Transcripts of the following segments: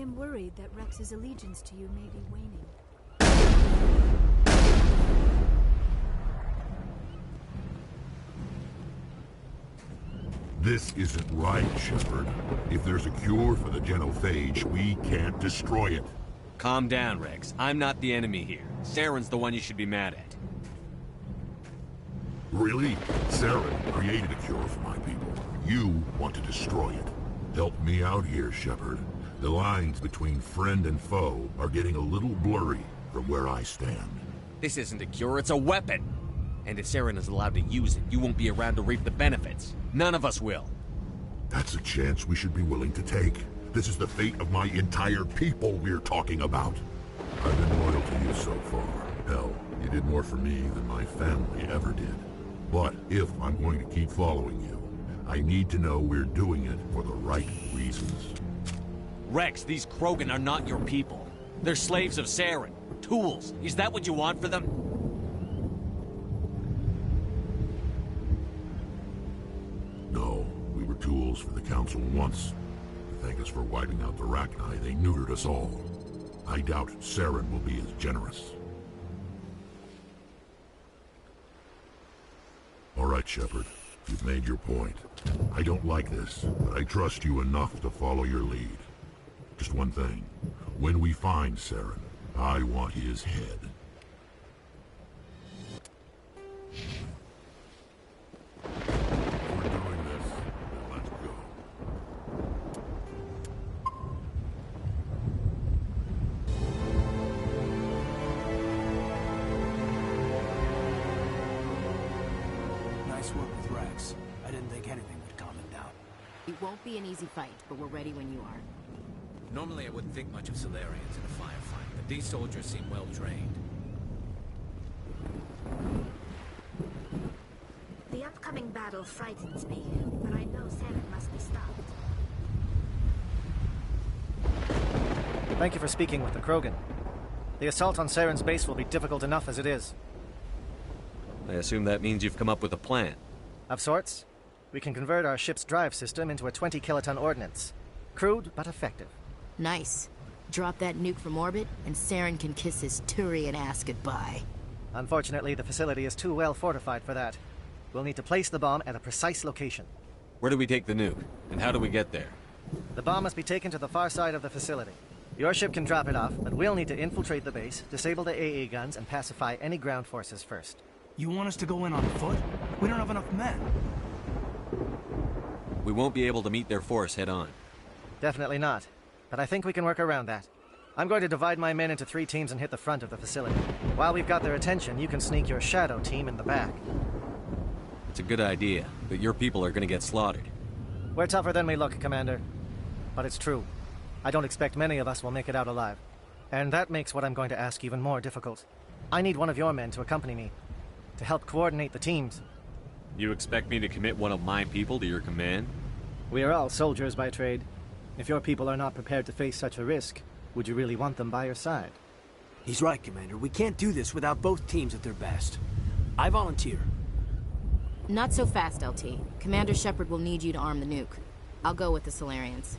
am worried that Rex's allegiance to you may be waning. This isn't right, Shepard. If there's a cure for the genophage, we can't destroy it. Calm down, Rex. I'm not the enemy here. Saren's the one you should be mad at. Really? Saren created a cure for my people. You want to destroy it. Help me out here, Shepard. The lines between friend and foe are getting a little blurry from where I stand. This isn't a cure, it's a weapon! And if Saren is allowed to use it, you won't be around to reap the benefits. None of us will. That's a chance we should be willing to take. This is the fate of my entire people we're talking about. I've been loyal to you so far. Hell, you did more for me than my family ever did. But if I'm going to keep following you, I need to know we're doing it for the right reasons. Rex, these Krogan are not your people. They're slaves of Saren. Tools. Is that what you want for them? No, we were tools for the Council once. To thank us for wiping out the Rachni, they neutered us all. I doubt Saren will be as generous. All right, Shepard. You've made your point. I don't like this, but I trust you enough to follow your lead. Just one thing. When we find Saren, I want his head. We're doing this. Then let's go. Nice work with Rex. I didn't think anything would calm him down. It won't be an easy fight, but we're ready when you are. Normally I wouldn't think much of Salarians in a firefight, but these soldiers seem well trained. The upcoming battle frightens me, but I know Saren must be stopped. Thank you for speaking with the Krogan. The assault on Saren's base will be difficult enough as it is. I assume that means you've come up with a plan. Of sorts. We can convert our ship's drive system into a 20-kiloton ordnance. Crude, but effective. Nice. Drop that nuke from orbit, and Saren can kiss his Turian ass goodbye. Unfortunately, the facility is too well fortified for that. We'll need to place the bomb at a precise location. Where do we take the nuke? And how do we get there? The bomb must be taken to the far side of the facility. Your ship can drop it off, but we'll need to infiltrate the base, disable the AA guns, and pacify any ground forces first. You want us to go in on foot? We don't have enough men. We won't be able to meet their force head-on. Definitely not. But I think we can work around that. I'm going to divide my men into 3 teams and hit the front of the facility. While we've got their attention, you can sneak your Shadow team in the back. It's a good idea, but your people are gonna get slaughtered. We're tougher than we look, Commander. But it's true. I don't expect many of us will make it out alive. And that makes what I'm going to ask even more difficult. I need one of your men to accompany me, to help coordinate the teams. You expect me to commit one of my people to your command? We are all soldiers by trade. If your people are not prepared to face such a risk, would you really want them by your side? He's right, Commander. We can't do this without both teams at their best. I volunteer. Not so fast, LT. Commander Shepard will need you to arm the nuke. I'll go with the Salarians.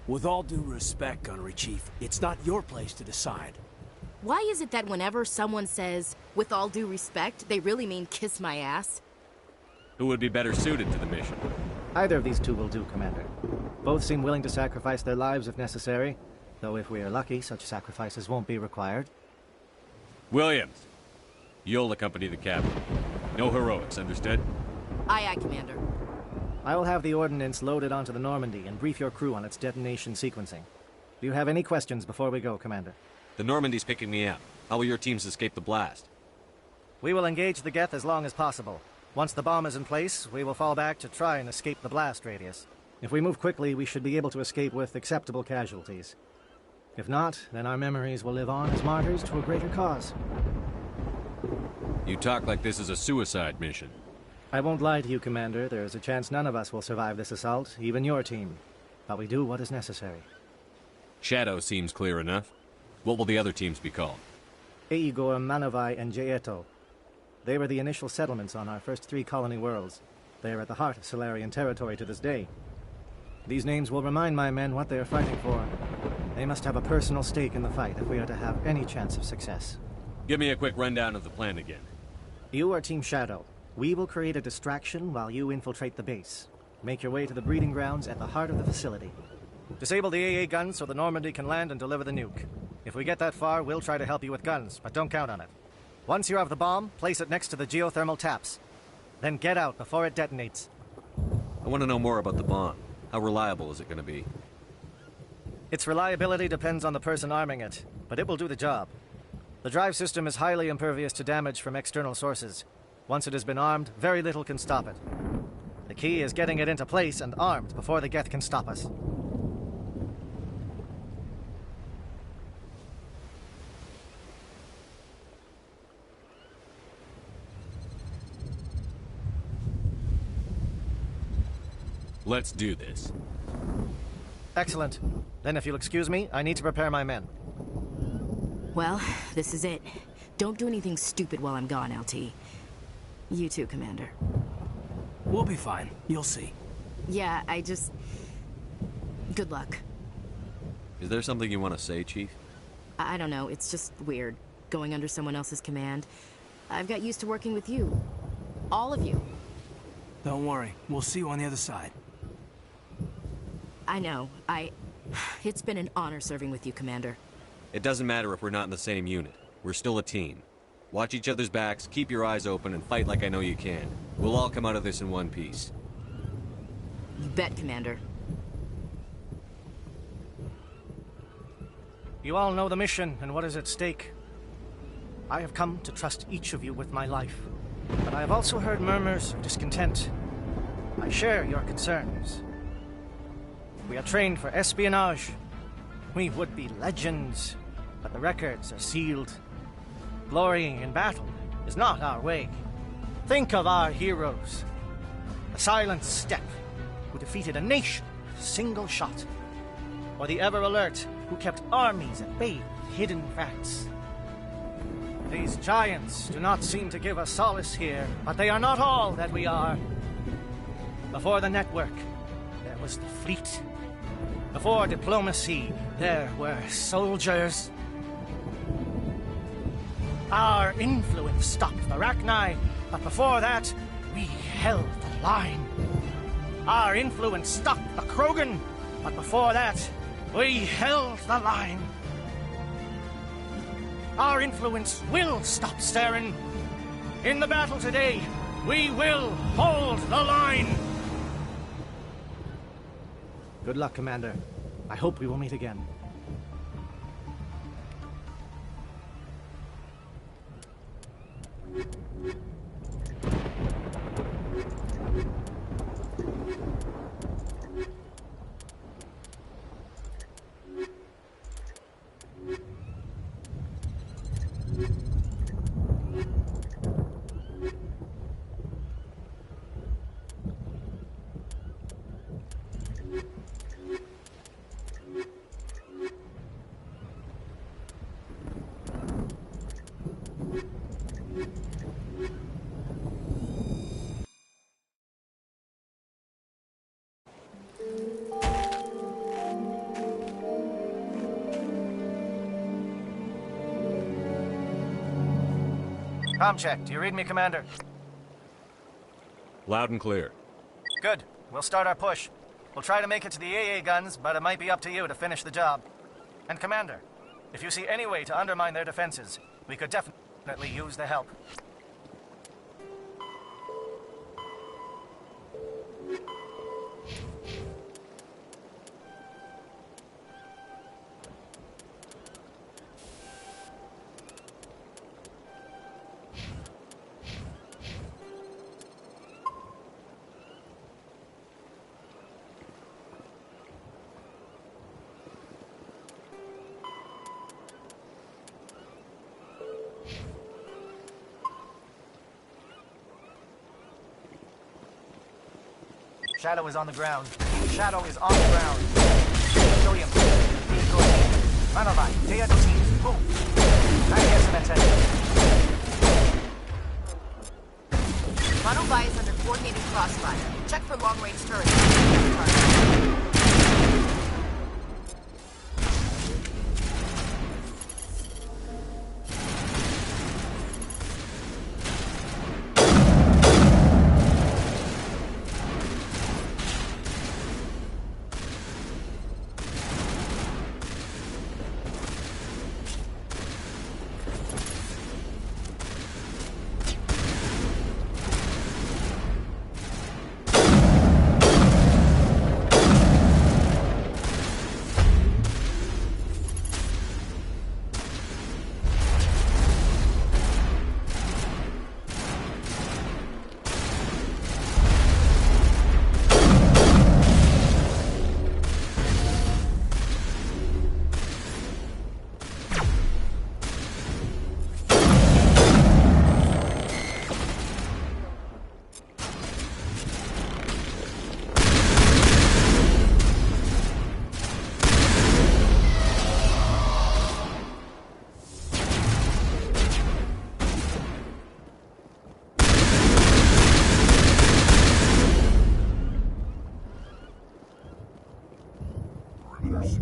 With all due respect, Gunnery Chief, it's not your place to decide. Why is it that whenever someone says, with all due respect, they really mean kiss my ass? Who would be better suited to the mission? Either of these two will do, Commander. Both seem willing to sacrifice their lives if necessary, though if we are lucky, such sacrifices won't be required. Williams, you'll accompany the captain. No heroics, understood? Aye, aye, Commander. I will have the ordnance loaded onto the Normandy and brief your crew on its detonation sequencing. Do you have any questions before we go, Commander? The Normandy's picking me up. How will your teams escape the blast? We will engage the Geth as long as possible. Once the bomb is in place, we will fall back to try and escape the blast radius. If we move quickly, we should be able to escape with acceptable casualties. If not, then our memories will live on as martyrs to a greater cause. You talk like this is a suicide mission. I won't lie to you, Commander. There is a chance none of us will survive this assault, even your team. But we do what is necessary. Shadow seems clear enough. What will the other teams be called? Aegor, Manavai, and Jaeto. They were the initial settlements on our first 3 colony worlds. They are at the heart of Salarian territory to this day. These names will remind my men what they are fighting for. They must have a personal stake in the fight if we are to have any chance of success. Give me a quick rundown of the plan again. You are Team Shadow. We will create a distraction while you infiltrate the base. Make your way to the breeding grounds at the heart of the facility. Disable the AA guns so the Normandy can land and deliver the nuke. If we get that far, we'll try to help you with guns, but don't count on it. Once you have the bomb, place it next to the geothermal taps. Then get out before it detonates. I want to know more about the bomb. How reliable is it going to be? Its reliability depends on the person arming it, but it will do the job. The drive system is highly impervious to damage from external sources. Once it has been armed, very little can stop it. The key is getting it into place and armed before the Geth can stop us. Let's do this. Excellent. Then if you'll excuse me, I need to prepare my men. Well, this is it. Don't do anything stupid while I'm gone, LT. You too, Commander. We'll be fine. You'll see. Yeah, good luck. Is there something you want to say, Chief? I don't know, it's just weird, going under someone else's command. I've got used to working with you. All of you. Don't worry. We'll see you on the other side. I know. It's been an honor serving with you, Commander. It doesn't matter if we're not in the same unit. We're still a team. Watch each other's backs, keep your eyes open, and fight like I know you can. We'll all come out of this in one piece. You bet, Commander. You all know the mission and what is at stake. I have come to trust each of you with my life, but I have also heard murmurs of discontent. I share your concerns. We are trained for espionage. We would be legends, but the records are sealed. Glorying in battle is not our way. Think of our heroes. The Silent Steppe, who defeated a nation with a single shot. Or the Ever Alert, who kept armies at bay with hidden facts. These giants do not seem to give us solace here, but they are not all that we are. Before the network, there was the fleet. Before diplomacy, there were soldiers. Our influence stopped the Rachni, but before that, we held the line. Our influence stopped the Krogan, but before that, we held the line. Our influence will stop Saren. In the battle today, we will hold the line. Good luck, Commander. I hope we will meet again. Comm check. Do you read me, Commander? Loud and clear. Good. We'll start our push. We'll try to make it to the AA guns, but it might be up to you to finish the job. And Commander, if you see any way to undermine their defenses, we could definitely use the help. Shadow is on the ground. Shadow is on the ground. William, Manovai, Teodosi, boom. Manovai is under coordinated crossfire. Check for long-range turrets. orders.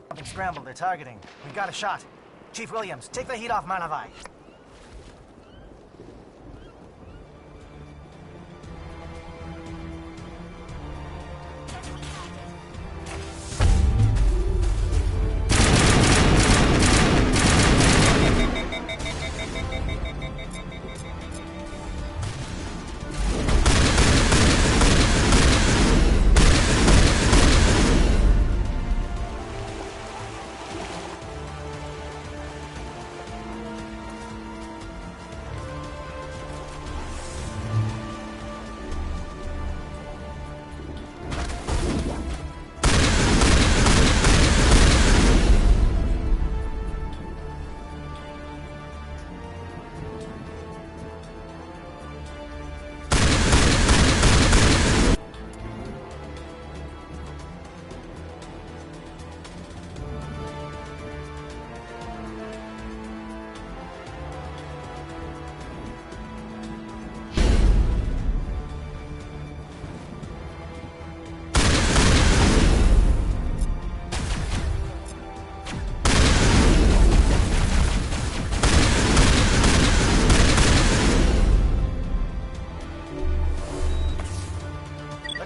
Something scrambled. They're targeting. We got a shot. Chief Williams, take the heat off Manavai.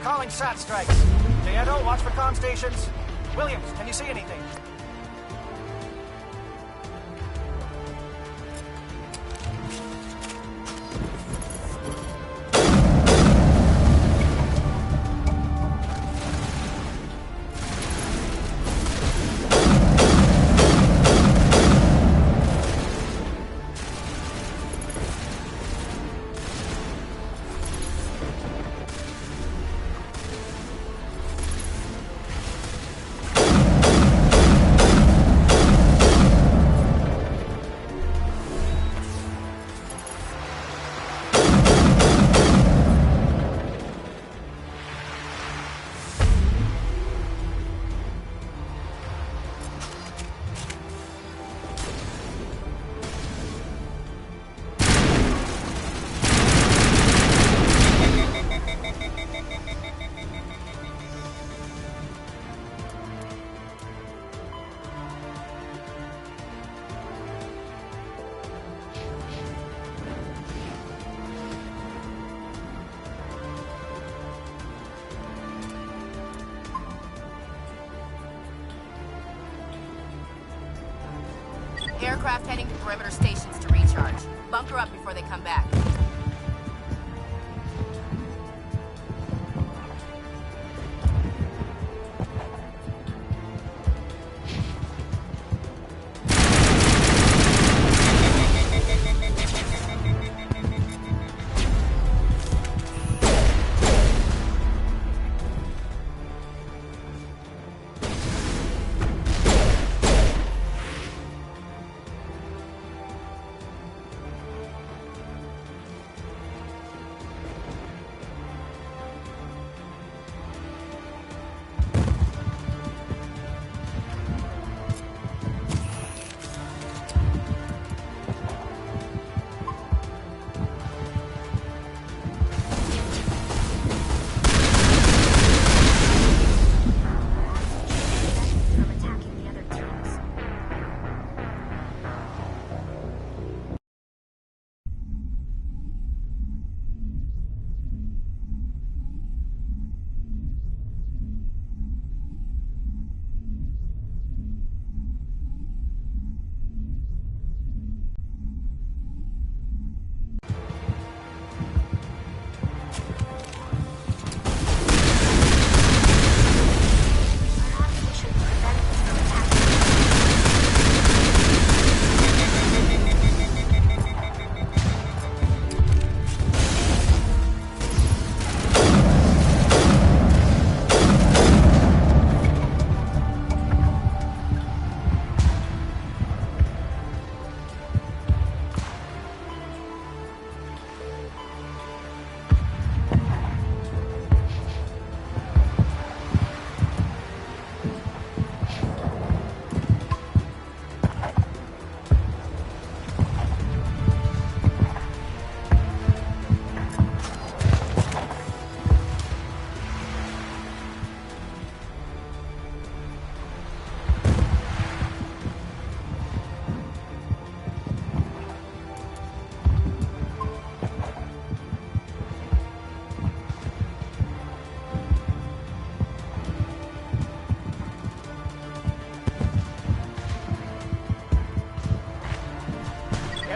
Calling SAT strikes. Dieto, watch for comm stations. Williams, can you see anything? Aircraft heading to perimeter stations to recharge. Bunker up before they come back.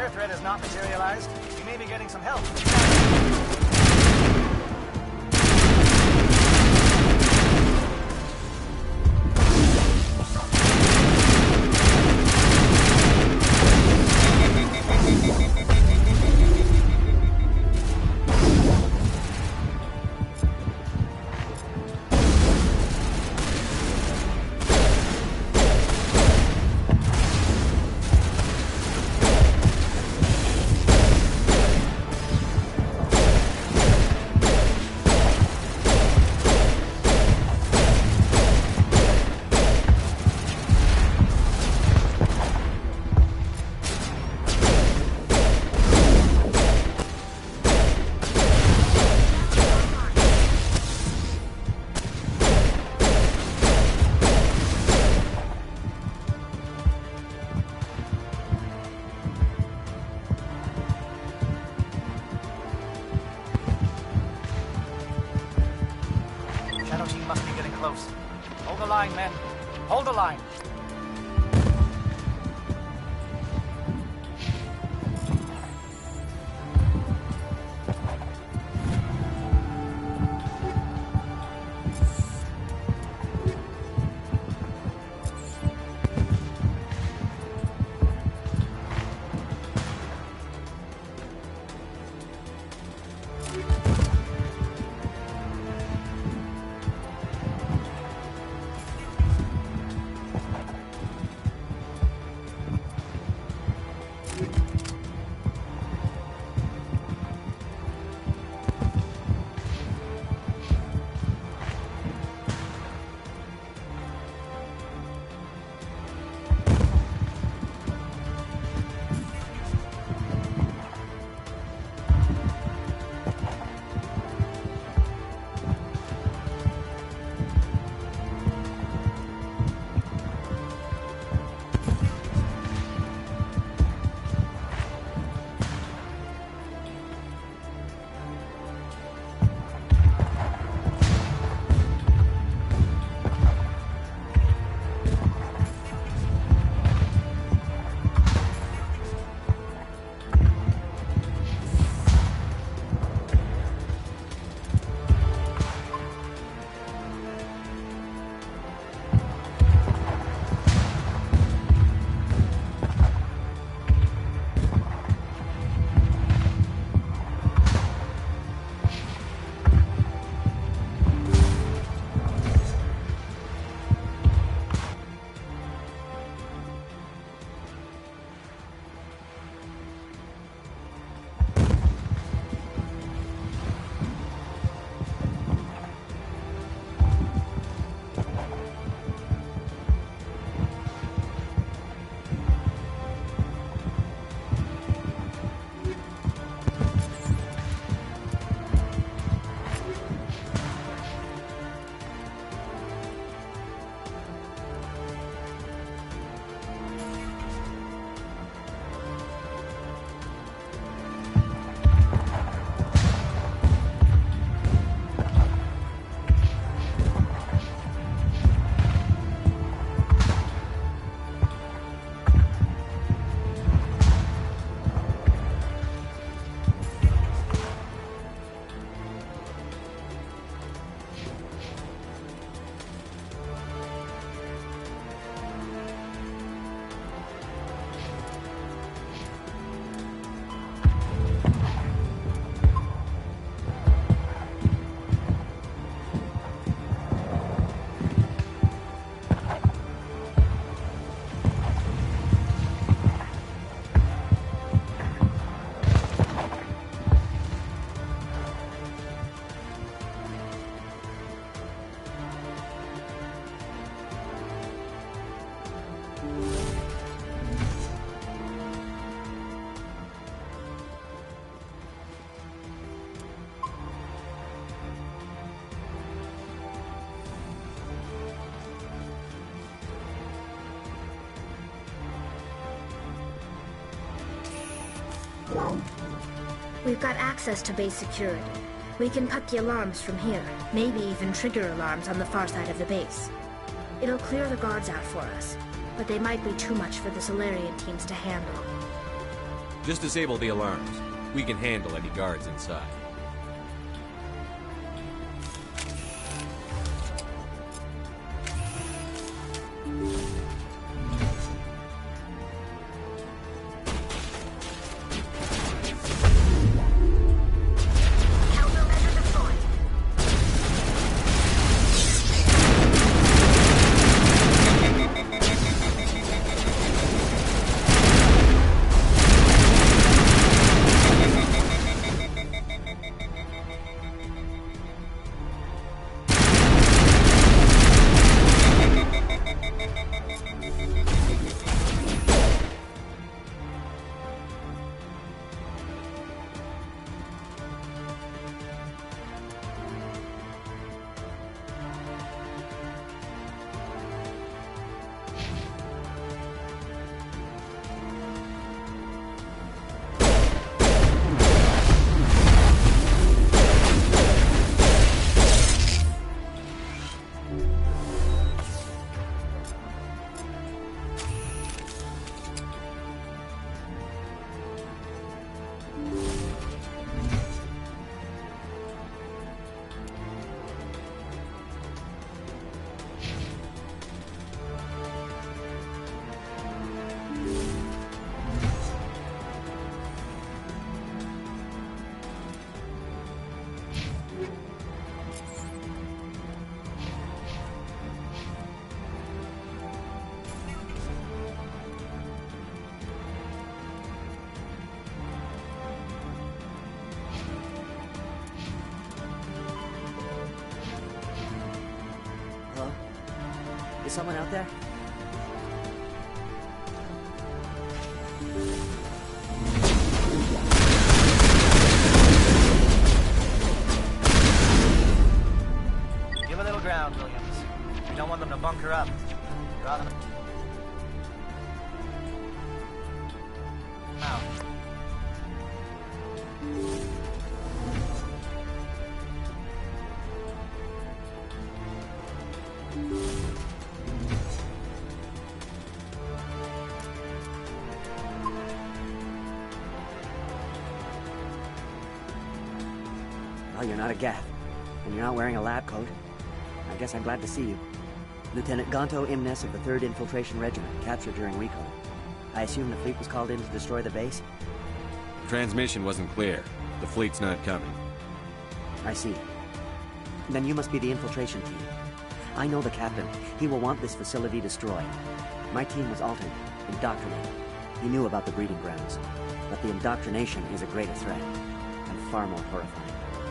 air threat has not materialized, we may be getting some help. Shadow team must be getting close. Hold the line, men. Hold the line. We've got access to base security. We can cut the alarms from here, maybe even trigger alarms on the far side of the base. It'll clear the guards out for us, but they might be too much for the Solarian teams to handle. Just disable the alarms. We can handle any guards inside. Is someone out there? Give a little ground, Williams. We don't want them to bunker up. You're on them. Out. Well, you're not a Geth, and you're not wearing a lab coat. I guess I'm glad to see you. Lieutenant Gonto Imnes of the 3rd Infiltration Regiment, captured during recon. I assume the fleet was called in to destroy the base? Transmission wasn't clear. The fleet's not coming. I see. Then you must be the infiltration team. I know the captain. He will want this facility destroyed. My team was altered, indoctrinated. He knew about the breeding grounds. But the indoctrination is a greater threat, and far more horrifying.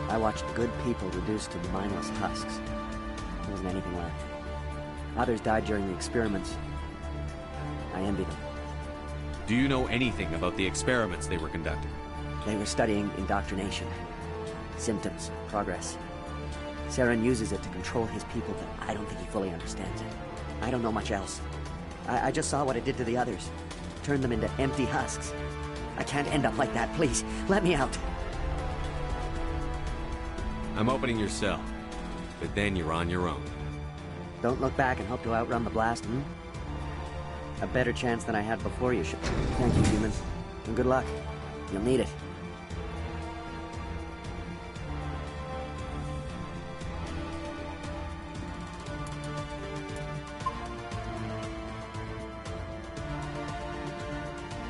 I watched good people reduced to mindless husks. There wasn't anything left. Others died during the experiments. I envy them. Do you know anything about the experiments they were conducting? They were studying indoctrination. Symptoms, progress. Saren uses it to control his people, but I don't think he fully understands it. I don't know much else. I just saw what it did to the others. Turned them into empty husks. I can't end up like that, please. Let me out. I'm opening your cell. But then you're on your own. Don't look back and hope to outrun the blast, A better chance than I had before you should. Thank you, humans. And good luck. You'll need it.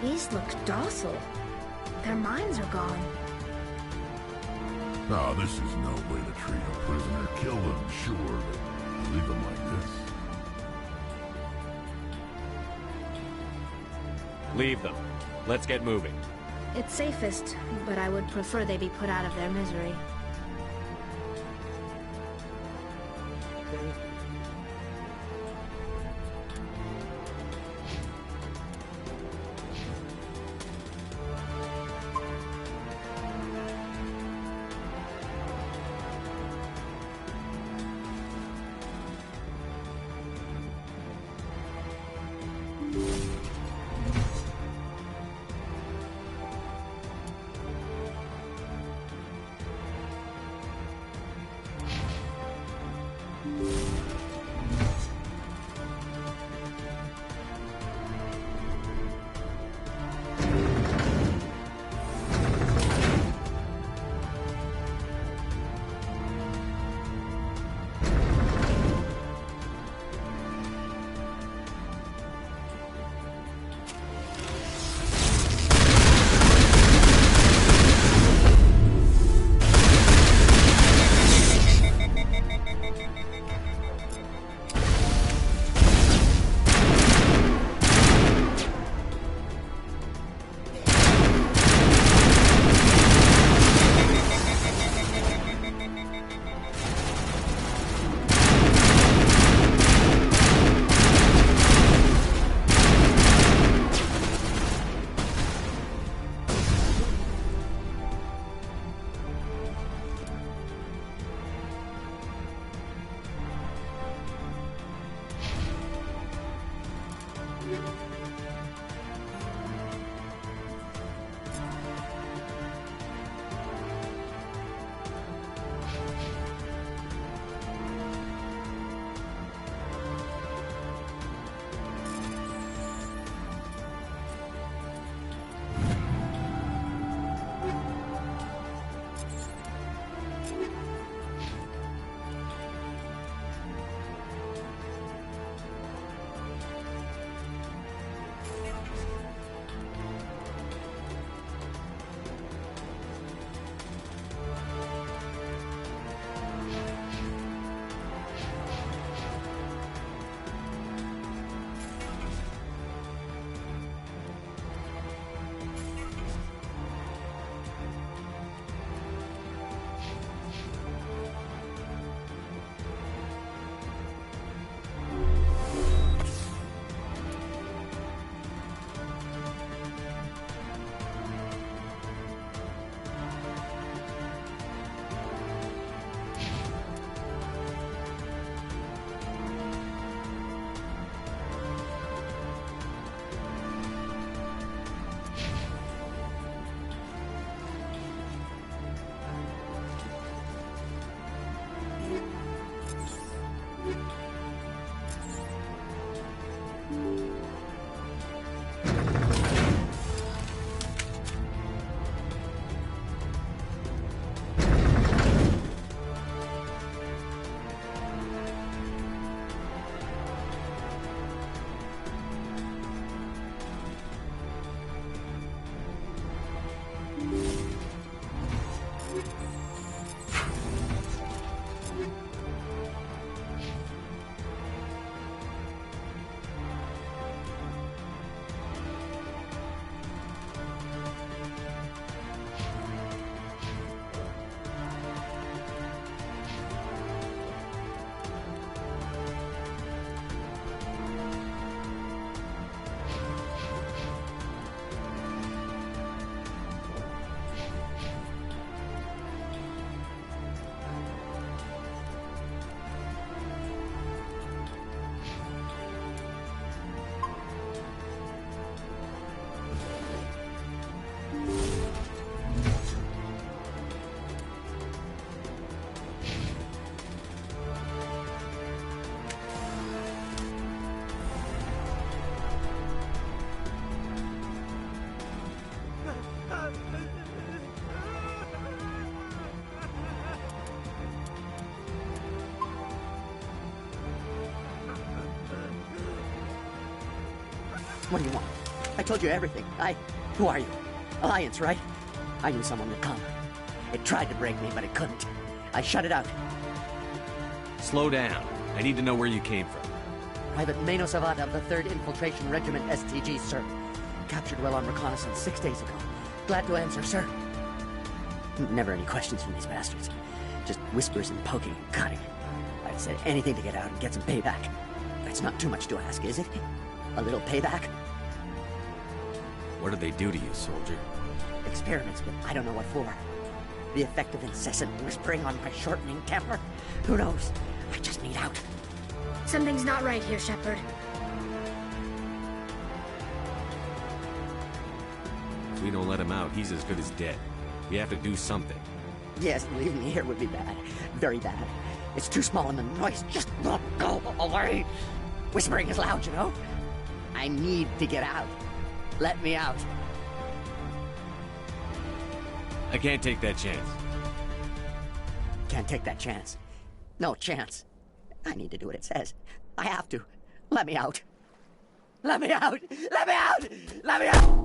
These look docile. Their minds are gone. Ah, this is no way to treat a prisoner. Kill them, sure, but leave them like this. Leave them. Let's get moving. It's safest, but I would prefer they be put out of their misery. What do you want? I told you everything. Who are you? Alliance, right? I knew someone would come. It tried to break me, but it couldn't. I shut it out. Slow down. I need to know where you came from. Private Mano Savada of the 3rd Infiltration Regiment STG, sir. Captured while on reconnaissance 6 days ago. Glad to answer, sir. Never any questions from these bastards. Just whispers and poking and cutting. I'd say anything to get out and get some payback. That's not too much to ask, is it? A little payback? What did they do to you, soldier? Experiments, but I don't know what for. The effect of incessant whispering on my shortening temper? Who knows? I just need out. Something's not right here, Shepard. If we don't let him out, he's as good as dead. We have to do something. Yes, leaving me here would be bad. Very bad. It's too small and the noise just won't go away. Whispering is loud, you know? I need to get out. Let me out. I can't take that chance. Can't take that chance. No chance. I need to do what it says. I have to. Let me out. Let me out! Let me out! Let me out!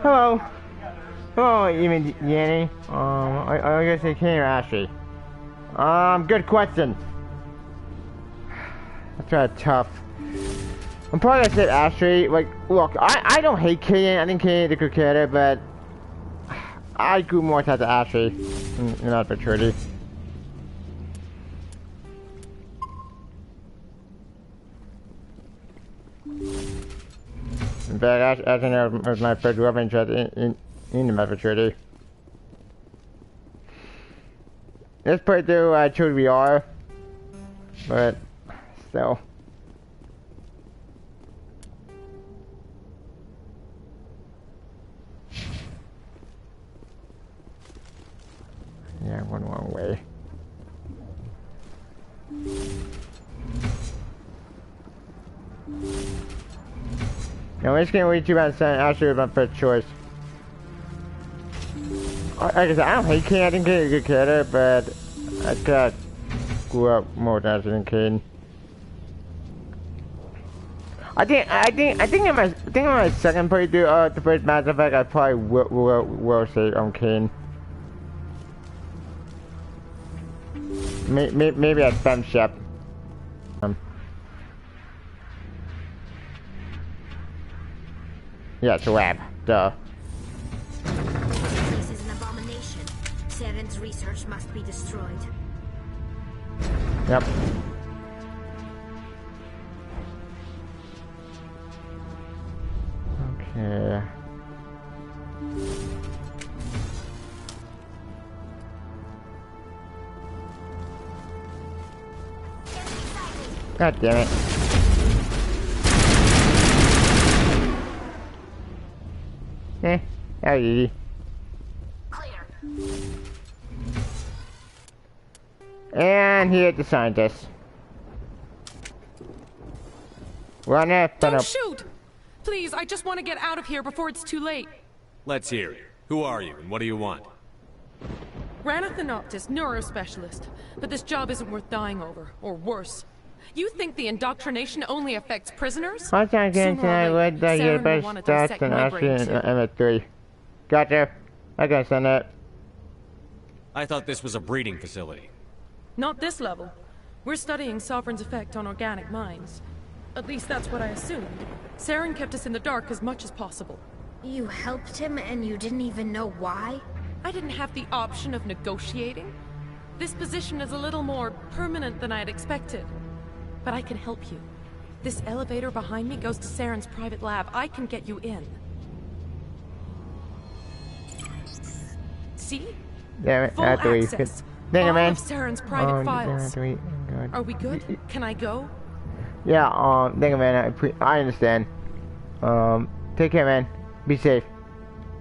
Hello. Oh, you mean Yanni? I guess say Kenny or Ashley. Good question. That's kind of tough. I'm probably gonna say Ashley. Like, look, I don't hate Kenny. I think Kenny is a good character, but I grew more attached to Ashley in that maturity. In fact, as I know, was my first love interest in the maturity. This playthrough, I chose VR, but still. Yeah, one wrong way. No, it's getting way too bad. Ashley was my first choice. Like I said, I don't hate Kane. I think Kane is a good character, but I kind of grew up more with Ashley than Kane. I think in my second playthrough, the first Mass Effect, I probably will say Kane. Maybe at Fem Shep. Yeah, it's a lab. Duh. This is an abomination. Saren's research must be destroyed. Yep. Okay. God damn it. How easy. Clear. And here's the scientist. Run up, Don't shoot! Please, I just want to get out of here before it's too late. Let's hear it. Who are you, and what do you want? Ranathan Optis, neurospecialist. But this job isn't worth dying over, or worse. You think the indoctrination only affects prisoners? I can't get tonight. What the your best stats and Ashley and MS3. Gotcha. I can send it. I thought this was a breeding facility. Not this level. We're studying Sovereign's effect on organic minds. At least that's what I assumed. Saren kept us in the dark as much as possible. You helped him and you didn't even know why? I didn't have the option of negotiating. This position is a little more permanent than I had expected. But I can help you. This elevator behind me goes to Saren's private lab. I can get you in. See? Damn it, Full I have to eat. access. Dang it, All man. of Saren's private files. God. Are we good? Can I go? Yeah, dang it, man. I understand. Take care, man. Be safe.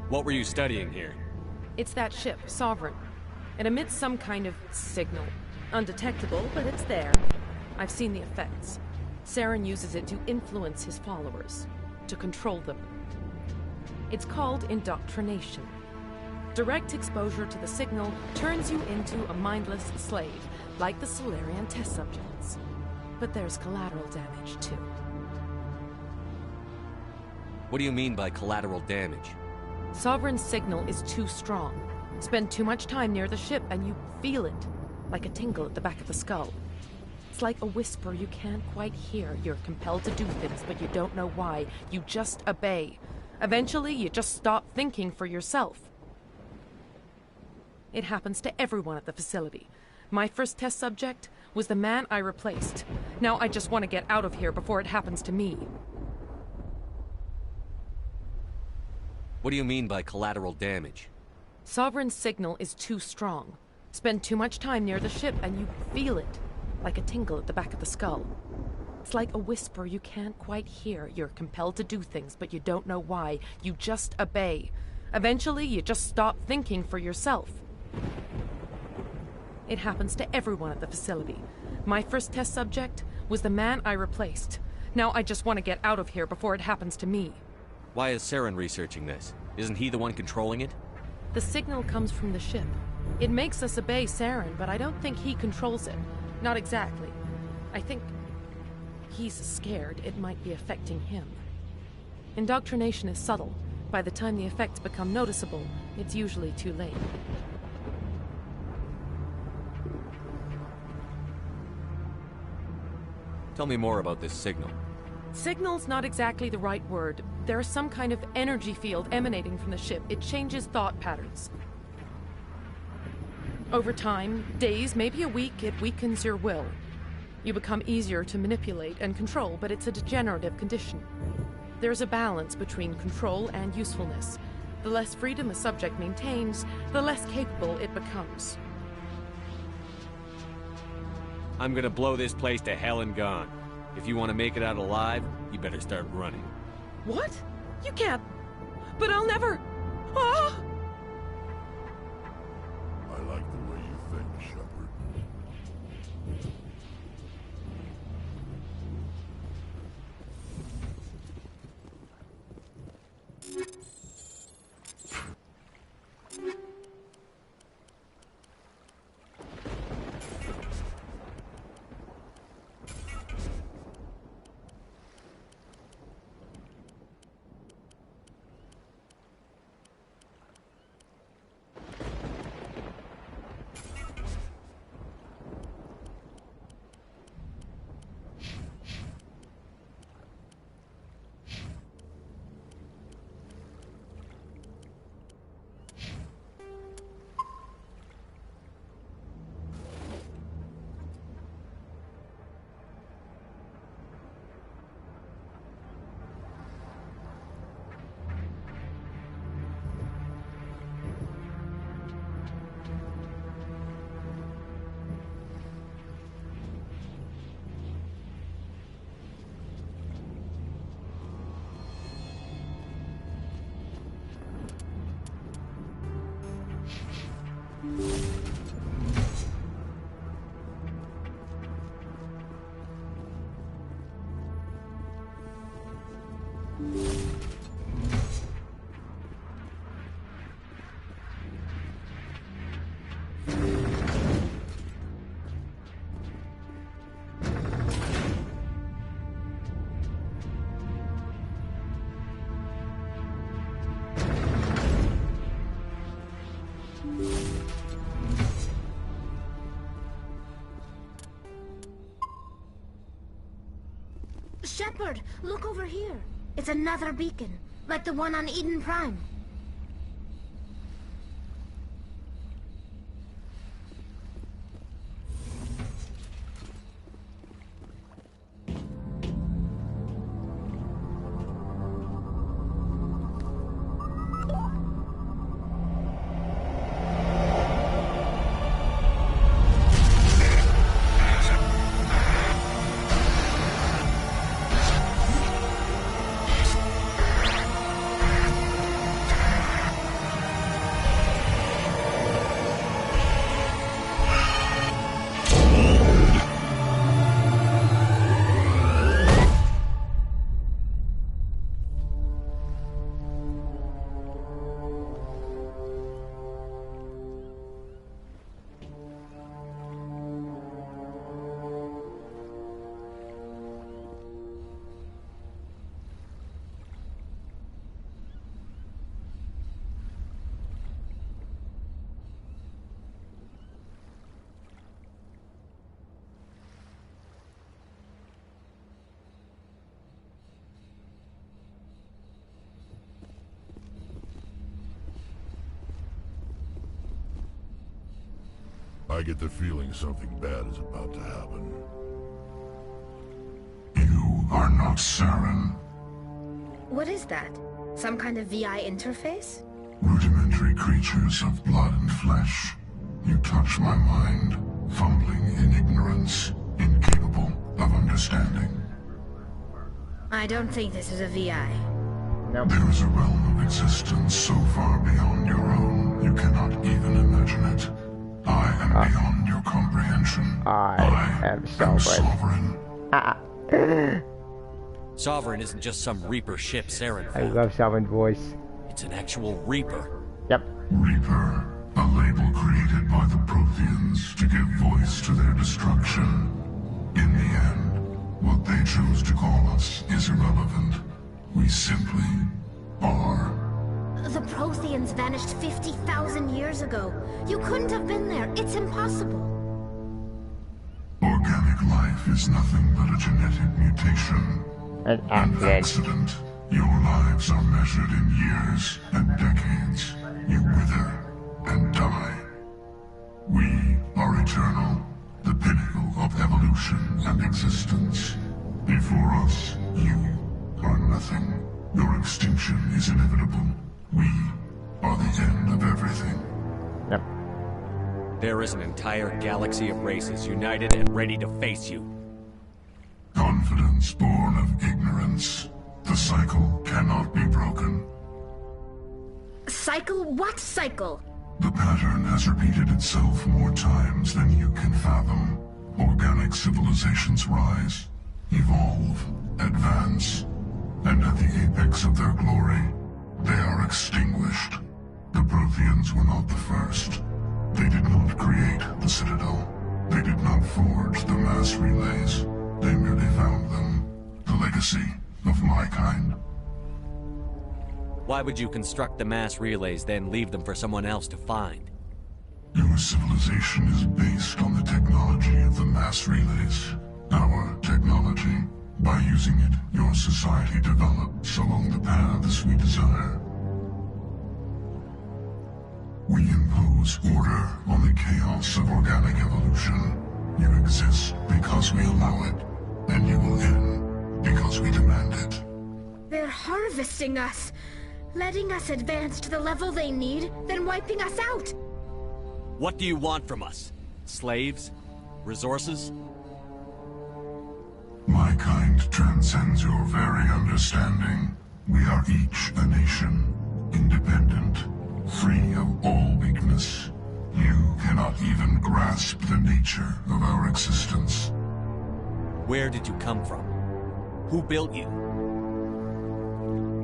What were you studying here? It's that ship, Sovereign. It emits some kind of signal. Undetectable, but it's there. I've seen the effects. Saren uses it to influence his followers, to control them. It's called indoctrination. Direct exposure to the signal turns you into a mindless slave, like the Solarian test subjects. But there's collateral damage, too. What do you mean by collateral damage? Sovereign's signal is too strong. Spend too much time near the ship and you feel it, like a tingle at the back of the skull. It's like a whisper you can't quite hear. You're compelled to do things, but you don't know why. You just obey. Eventually, you just stop thinking for yourself. It happens to everyone at the facility. My first test subject was the man I replaced. Now I just want to get out of here before it happens to me. What do you mean by collateral damage? Sovereign's signal is too strong. Spend too much time near the ship and you feel it, like a tingle at the back of the skull. It's like a whisper you can't quite hear. You're compelled to do things, but you don't know why. You just obey. Eventually, you just stop thinking for yourself. It happens to everyone at the facility. My first test subject was the man I replaced. Now I just want to get out of here before it happens to me. Why is Saren researching this? Isn't he the one controlling it? The signal comes from the ship. It makes us obey Saren, but I don't think he controls it. Not exactly. I think he's scared it might be affecting him. Indoctrination is subtle. By the time the effects become noticeable, it's usually too late. Tell me more about this signal. Signal's not exactly the right word. There's some kind of energy field emanating from the ship. It changes thought patterns. Over time, days, maybe a week, it weakens your will. You become easier to manipulate and control, but it's a degenerative condition. There's a balance between control and usefulness. The less freedom a subject maintains, the less capable it becomes. I'm gonna blow this place to hell and gone. If you want to make it out alive, you better start running. What? You can't. But I'll never. Ah! I like the way you think, Shepard. Shepard, look over here. It's another beacon, like the one on Eden Prime. I get the feeling something bad is about to happen. You are not Saren. What is that? Some kind of VI interface? Rudimentary creatures of blood and flesh. You touch my mind, fumbling in ignorance, incapable of understanding. I don't think this is a VI. Nope. There is a realm of existence so far beyond your own, you cannot even imagine it. I am beyond your comprehension. I am sovereign. Sovereign isn't just some Reaper ship Saren I found. love Sovereign's voice. It's an actual Reaper. Yep. Reaper, a label created by the Protheans to give voice to their destruction. In the end, what they chose to call us is irrelevant. We simply are. The Protheans vanished 50,000 years ago. You couldn't have been there. It's impossible. Organic life is nothing but a genetic mutation. An An accident. Your lives are measured in years and decades. You wither and die. We are eternal, the pinnacle of evolution and existence. Before us, you are nothing. Your extinction is inevitable. We are the end of everything. Yep. There is an entire galaxy of races united and ready to face you. Confidence born of ignorance. The cycle cannot be broken. Cycle? What cycle? The pattern has repeated itself more times than you can fathom. Organic civilizations rise, evolve, advance, and at the apex of their glory, they are extinguished. The Protheans were not the first. They did not create the Citadel. They did not forge the mass relays. They merely found them. The legacy of my kind. Why would you construct the mass relays, then leave them for someone else to find? Your civilization is based on the technology of the mass relays. Our technology. By using it, your society develops along the paths we desire. We impose order on the chaos of organic evolution. You exist because we allow it, and you will end because we demand it. They're harvesting us. Letting us advance to the level they need, then wiping us out. What do you want from us? Slaves? Resources? My kind transcends your very understanding. We are each a nation, independent, free of all weakness. You cannot even grasp the nature of our existence. Where did you come from? Who built you?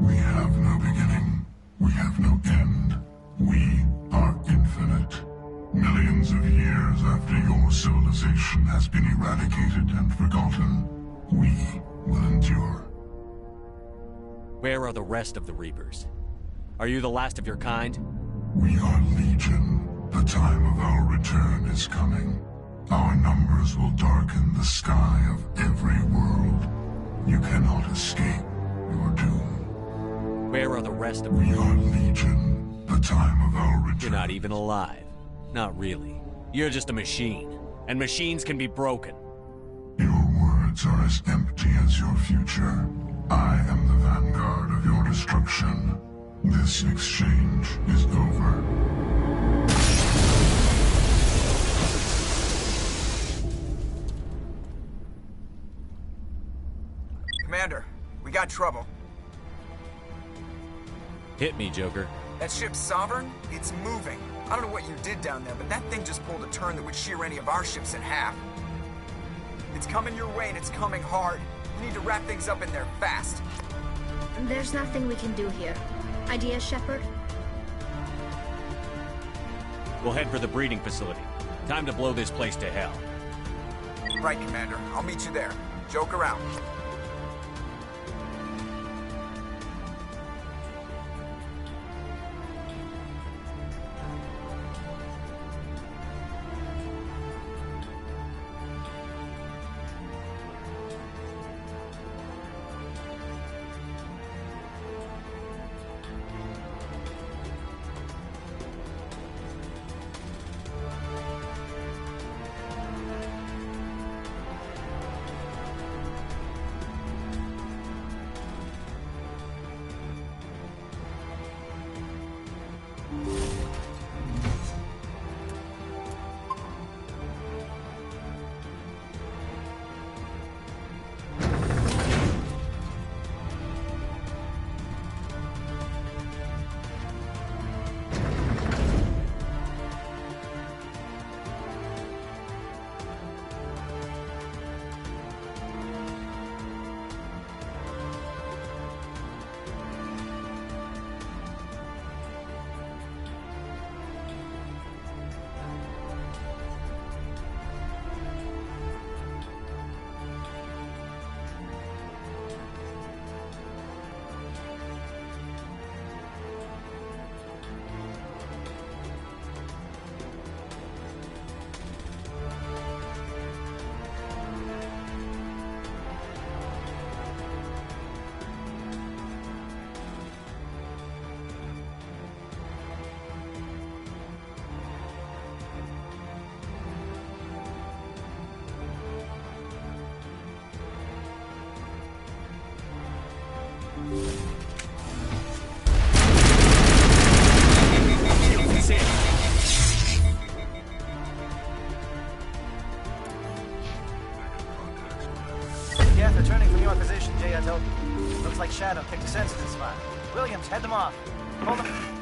We have no beginning. We have no end. We are infinite. Millions of years after your civilization has been eradicated and forgotten, we will endure. Where are the rest of the Reapers? Are you the last of your kind? We are Legion. The time of our return is coming. Our numbers will darken the sky of every world. You cannot escape your doom. Where are the rest of We are Legion. The time of our return. You're not even alive. Not really. You're just a machine. And machines can be broken. Your words are as empty as your future. I am the vanguard of your destruction. This exchange is over. Commander, we got trouble. Hit me, Joker. That ship's Sovereign? It's moving. I don't know what you did down there, but that thing just pulled a turn that would shear any of our ships in half. It's coming your way, and it's coming hard. We need to wrap things up in there fast. There's nothing we can do here. Idea, Shepard? We'll head for the breeding facility. Time to blow this place to hell. Right, Commander. I'll meet you there. Joker out. Geth, returning from your position, J.L. Looks like Shadow picked a sensitive spot. Williams, head them off. Hold them.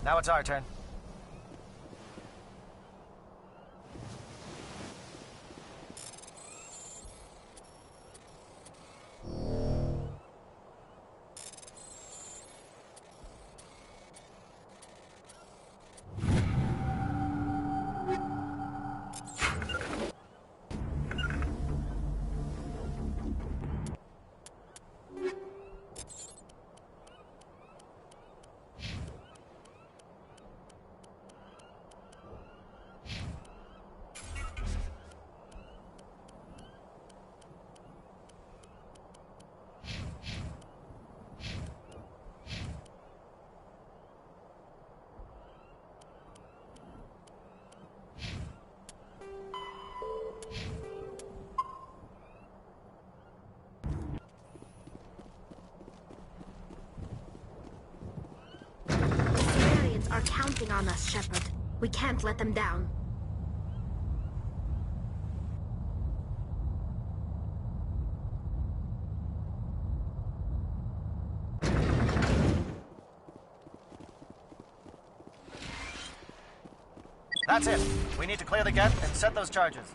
Now it's our turn. Are counting on us, Shepard. We can't let them down. That's it. We need to clear the gate and set those charges.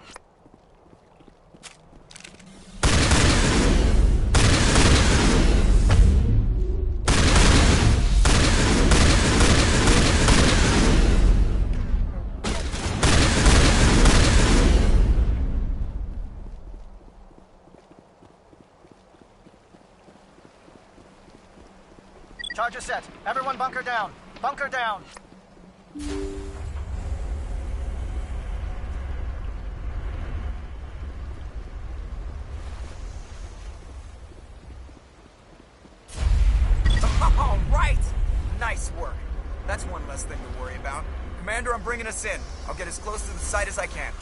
Charge is set. Everyone bunker down. Bunker down. All right! Nice work. That's one less thing to worry about. Commander, I'm bringing us in. I'll get as close to the site as I can.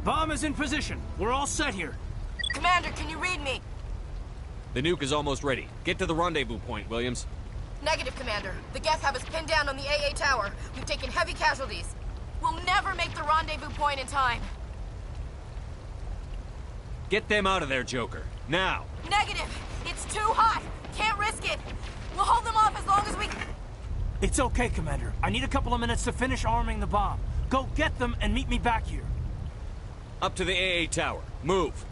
Bomb is in position. We're all set here. Commander, can you read me? The nuke is almost ready. Get to the rendezvous point, Williams. Negative, Commander. The Geth have us pinned down on the AA tower. We've taken heavy casualties. We'll never make the rendezvous point in time. Get them out of there, Joker. Now! Negative! It's too hot! Can't risk it! We'll hold them off as long as we... It's okay, Commander. I need a couple of minutes to finish arming the bomb. Go get them and meet me back here. Up to the AA tower. Move.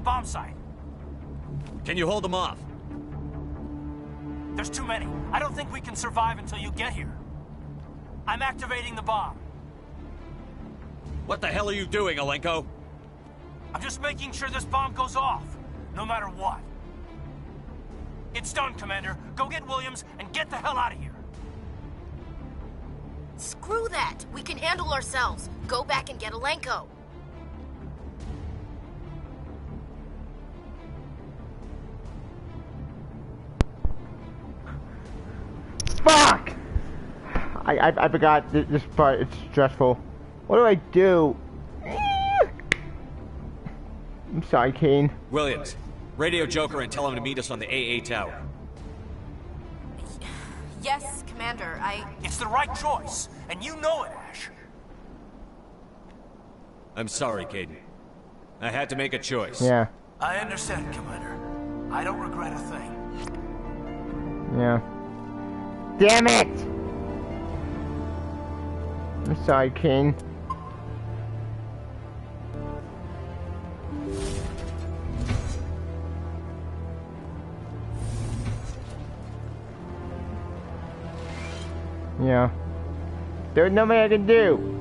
Bomb site. Can you hold them off? There's too many. I don't think we can survive until you get here. I'm activating the bomb. What the hell are you doing, Alenko? I'm just making sure this bomb goes off, no matter what. It's done, Commander. Go get Williams and get the hell out of here. Screw that! We can handle ourselves. Go back and get Alenko. Fuck! I forgot this part. It's stressful. What do I do? I'm sorry, Kane. Williams, radio Joker and tell him to meet us on the AA tower. Yes, Commander, It's the right choice, and you know it, Ash. I'm sorry, Caden. I had to make a choice. Yeah. I understand, Commander. I don't regret a thing. Yeah. Damn it! I'm sorry, Kane. Yeah. There's nothing I can do.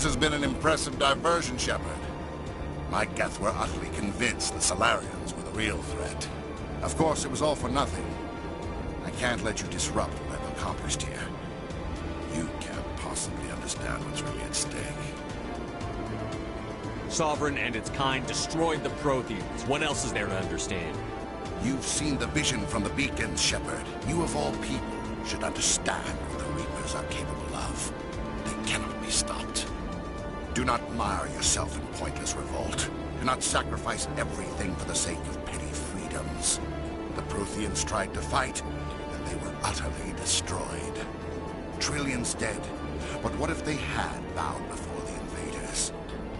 This has been an impressive diversion, Shepard. My Geth were utterly convinced the Salarians were the real threat. Of course, it was all for nothing. I can't let you disrupt what I've accomplished here. You can't possibly understand what's really at stake. Sovereign and its kind destroyed the Protheans. What else is there to understand? You've seen the vision from the beacons, Shepard. You of all people should understand what the Reapers are capable of. They cannot be stopped. Do not mire yourself in pointless revolt. Do not sacrifice everything for the sake of petty freedoms. The Protheans tried to fight, and they were utterly destroyed. Trillions dead. But what if they had bowed before the invaders?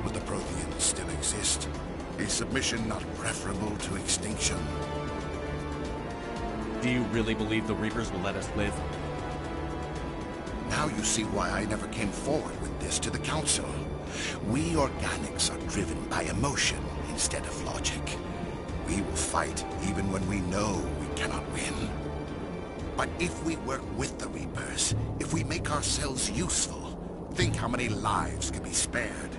Would the Protheans still exist? Is submission not preferable to extinction? Do you really believe the Reapers will let us live? Now you see why I never came forward with this to the Council. We organics are driven by emotion instead of logic. We will fight even when we know we cannot win. But if we work with the Reapers, if we make ourselves useful, think how many lives could be spared.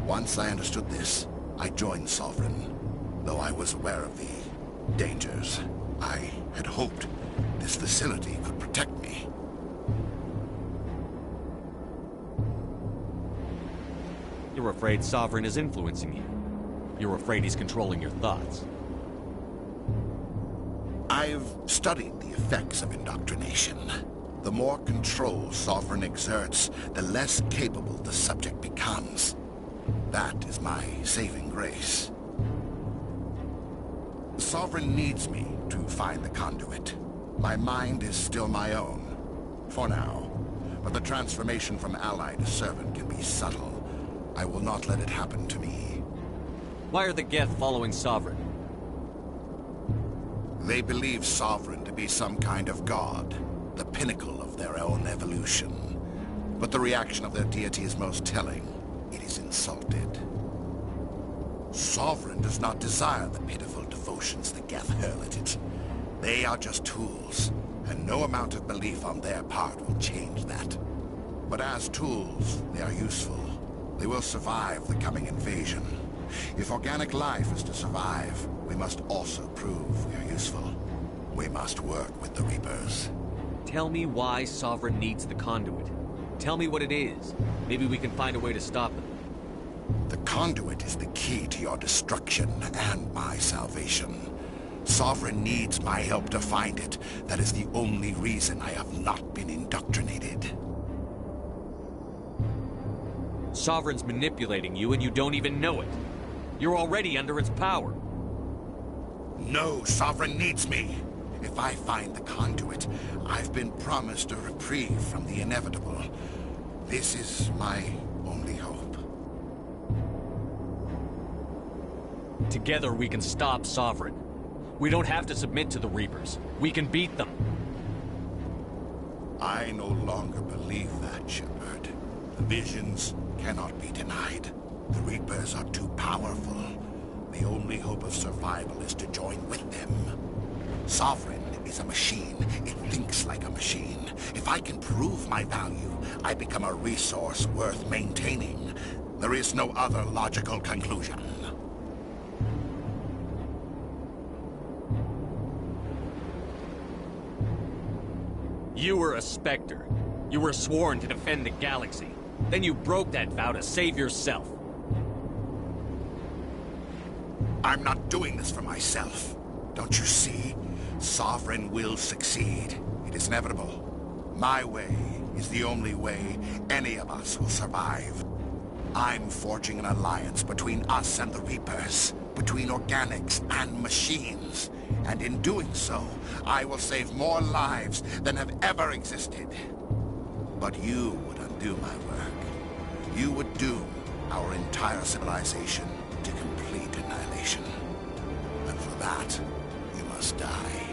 Once I understood this, I joined Sovereign, though I was aware of the dangers. I had hoped this facility could protect me. You're afraid Sovereign is influencing you. You're afraid he's controlling your thoughts. I've studied the effects of indoctrination. The more control Sovereign exerts, the less capable the subject becomes. That is my saving grace. Sovereign needs me to find the conduit. My mind is still my own. For now. But the transformation from ally to servant can be subtle. I will not let it happen to me. Why are the Geth following Sovereign? They believe Sovereign to be some kind of god, the pinnacle of their own evolution. But the reaction of their deity is most telling. It is insulted. Sovereign does not desire the pitiful devotions the Geth hurl at it. They are just tools, and no amount of belief on their part will change that. But as tools, they are useful. They will survive the coming invasion. If organic life is to survive, we must also prove we are useful. We must work with the Reapers. Tell me why Sovereign needs the conduit. Tell me what it is. Maybe we can find a way to stop them. The conduit is the key to your destruction and my salvation. Sovereign needs my help to find it. That is the only reason I have not been indoctrinated. Sovereign's manipulating you and you don't even know it. You're already under its power. No, Sovereign needs me. If I find the conduit, I've been promised a reprieve from the inevitable. This is my only hope. Together we can stop Sovereign. We don't have to submit to the Reapers. We can beat them. I no longer believe that, Shepard. The visions cannot be denied. The Reapers are too powerful. The only hope of survival is to join with them. Sovereign is a machine. It thinks like a machine. If I can prove my value, I become a resource worth maintaining. There is no other logical conclusion. You were a Spectre. You were sworn to defend the galaxy. Then you broke that vow to save yourself. I'm not doing this for myself. Don't you see? Sovereign will succeed. It is inevitable. My way is the only way any of us will survive. I'm forging an alliance between us and the Reapers, between organics and machines. And in doing so, I will save more lives than have ever existed. But you would undo my work. You would doom our entire civilization to complete annihilation. And for that, you must die.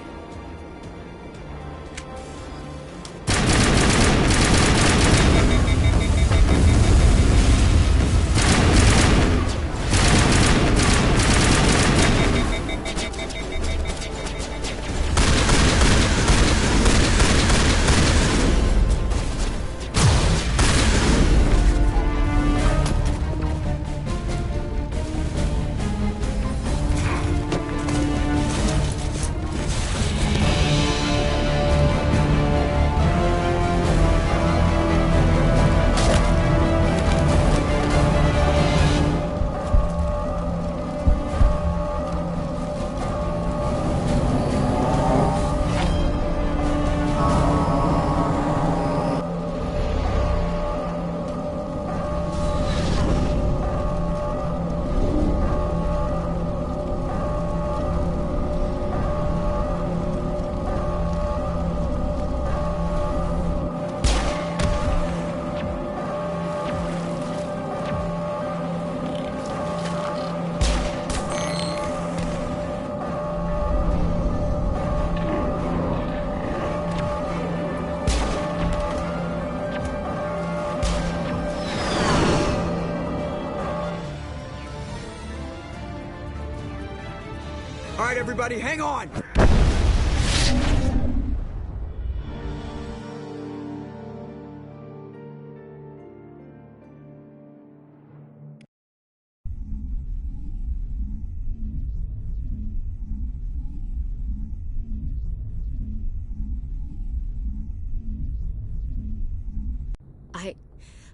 All right, everybody, hang on!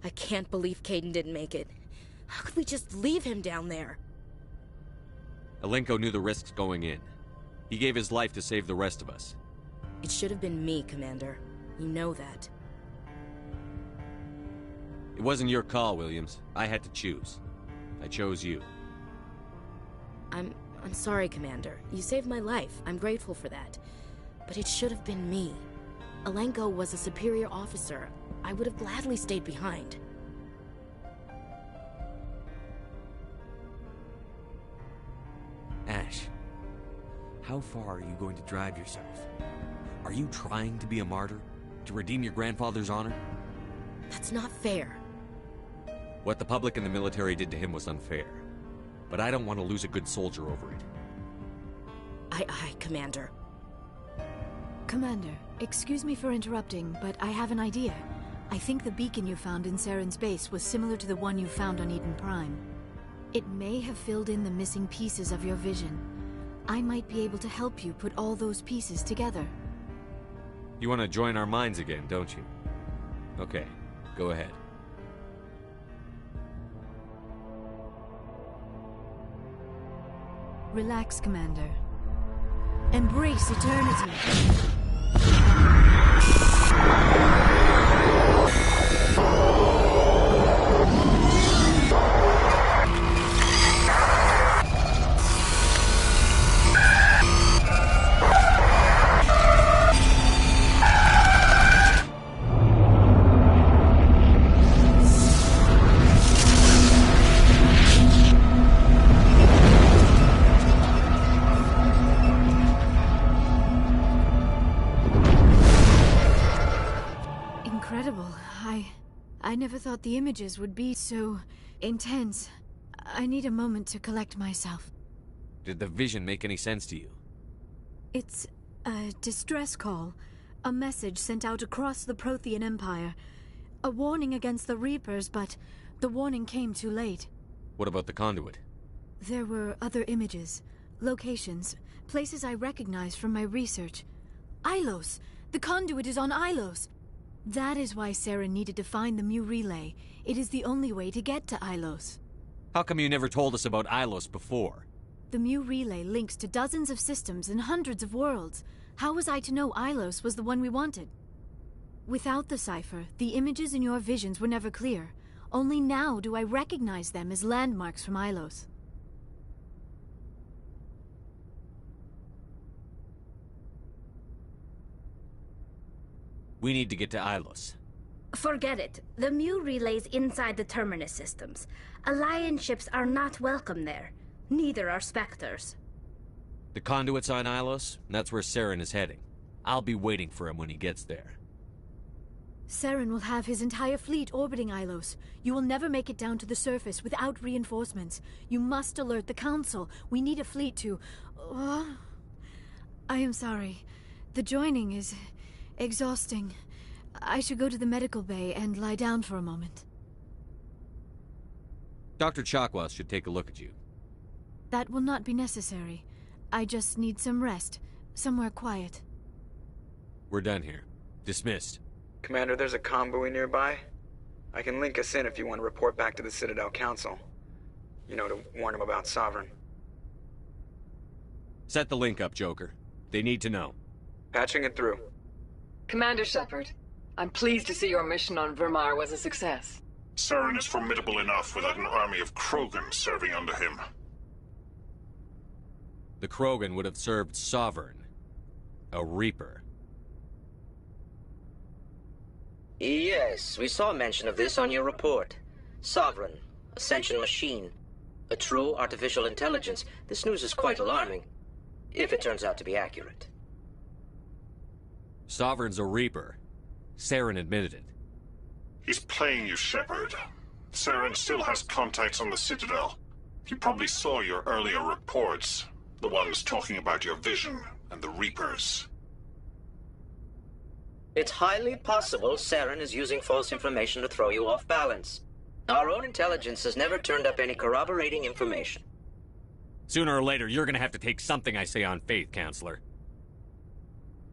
I can't believe Kaidan didn't make it. How could we just leave him down there? Alenko knew the risks going in. He gave his life to save the rest of us. It should have been me, Commander. You know that. It wasn't your call, Williams. I had to choose. I chose you. I'm sorry, Commander. You saved my life. I'm grateful for that. But it should have been me. Alenko was a superior officer. I would have gladly stayed behind. Ash, how far are you going to drive yourself? Are you trying to be a martyr? To redeem your grandfather's honor? That's not fair. What the public and the military did to him was unfair. But I don't want to lose a good soldier over it. Aye, Commander. Commander, excuse me for interrupting, but I have an idea. I think the beacon you found in Saren's base was similar to the one you found on Eden Prime. It may have filled in the missing pieces of your vision. I might be able to help you put all those pieces together. You want to join our minds again, don't you? Okay, go ahead. Relax, Commander. Embrace eternity. Incredible. I never thought the images would be so intense. I need a moment to collect myself. Did the vision make any sense to you? It's a distress call. A message sent out across the Prothean Empire. A warning against the Reapers, but the warning came too late. What about the conduit? There were other images, locations, places I recognized from my research. Ilos! The conduit is on Ilos! That is why Saren needed to find the Mu Relay. It is the only way to get to Ilos. How come you never told us about Ilos before? The Mu Relay links to dozens of systems and hundreds of worlds. How was I to know Ilos was the one we wanted? Without the cipher, the images in your visions were never clear. Only now do I recognize them as landmarks from Ilos. We need to get to Ilos. Forget it. The Mu Relay's inside the Terminus systems. Alliance ships are not welcome there. Neither are Spectres. The conduit's on Ilos, and that's where Saren is heading. I'll be waiting for him when he gets there. Saren will have his entire fleet orbiting Ilos. You will never make it down to the surface without reinforcements. You must alert the Council. We need a fleet to... I am sorry. The joining is... exhausting. I should go to the medical bay and lie down for a moment. Dr. Chakwas should take a look at you. That will not be necessary. I just need some rest. Somewhere quiet. We're done here. Dismissed. Commander, there's a convoy nearby. I can link us in if you want to report back to the Citadel Council. You know, to warn them about Sovereign. Set the link up, Joker. They need to know. Patching it through. Commander Shepard, I'm pleased to see your mission on Vermar was a success. Saren is formidable enough without an army of Krogan serving under him. The Krogan would have served Sovereign. A Reaper. Yes, we saw mention of this on your report. Sovereign, Ascension machine, a true artificial intelligence. This news is quite alarming, if it turns out to be accurate. Sovereign's a Reaper. Saren admitted it. He's playing you, Shepard. Saren still has contacts on the Citadel. He probably saw your earlier reports. The ones talking about your vision and the Reapers. It's highly possible Saren is using false information to throw you off balance. Our own intelligence has never turned up any corroborating information. Sooner or later, you're gonna have to take something I say on faith, Counselor.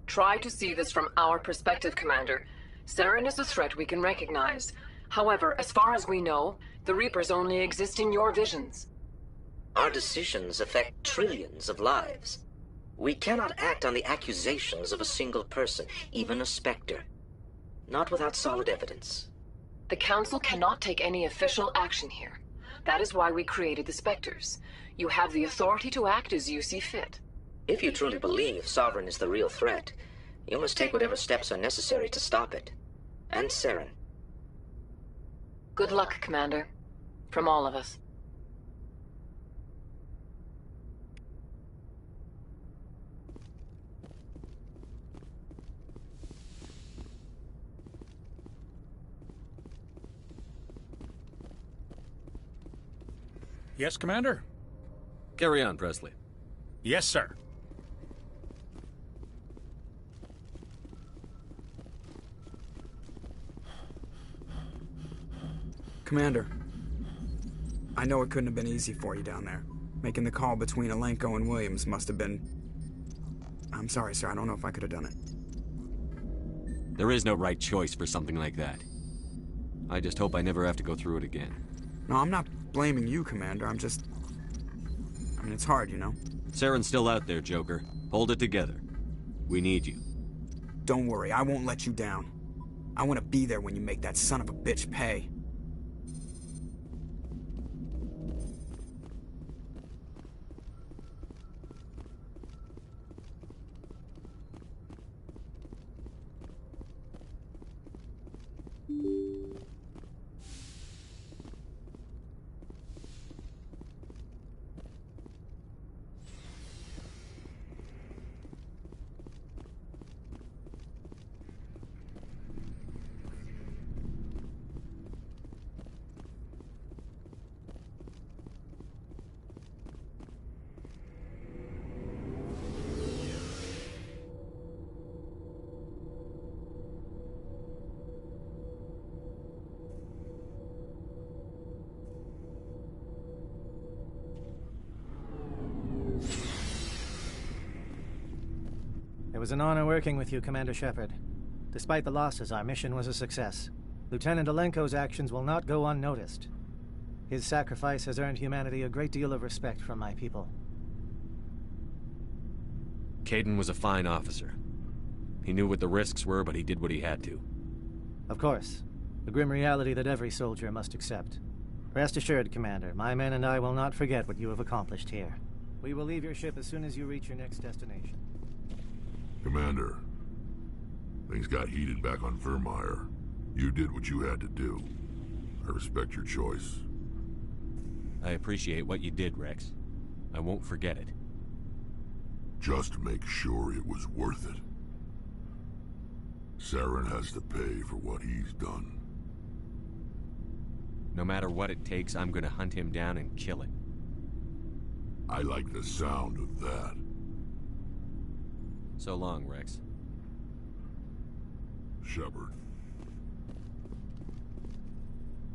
Try to see this from our perspective, Commander. Saren is a threat we can recognize. However, as far as we know, the Reapers only exist in your visions. Our decisions affect trillions of lives. We cannot act on the accusations of a single person, even a Spectre. Not without solid evidence. The Council cannot take any official action here. That is why we created the Spectres. You have the authority to act as you see fit. If you truly believe Sovereign is the real threat, you must take whatever steps are necessary to stop it. And Saren. Good luck, Commander. From all of us. Yes, Commander? Carry on, Presley. Yes, sir. Commander, I know it couldn't have been easy for you down there. Making the call between Alenko and Williams must have been... I'm sorry, sir. I don't know if I could have done it. There is no right choice for something like that. I just hope I never have to go through it again. No, I'm not blaming you, Commander. I mean, it's hard, you know? Saren's still out there, Joker. Hold it together. We need you. Don't worry, I won't let you down. I want to be there when you make that son of a bitch pay. It was an honor working with you, Commander Shepard. Despite the losses, our mission was a success. Lieutenant Alenko's actions will not go unnoticed. His sacrifice has earned humanity a great deal of respect from my people. Kaidan was a fine officer. He knew what the risks were, but he did what he had to. Of course. The grim reality that every soldier must accept. Rest assured, Commander, my men and I will not forget what you have accomplished here. We will leave your ship as soon as you reach your next destination. Commander, things got heated back on Vermeer. You did what you had to do. I respect your choice. I appreciate what you did, Rex. I won't forget it. Just make sure it was worth it. Saren has to pay for what he's done. No matter what it takes, I'm gonna hunt him down and kill him. I like the sound of that. So long, Rex. Shepard.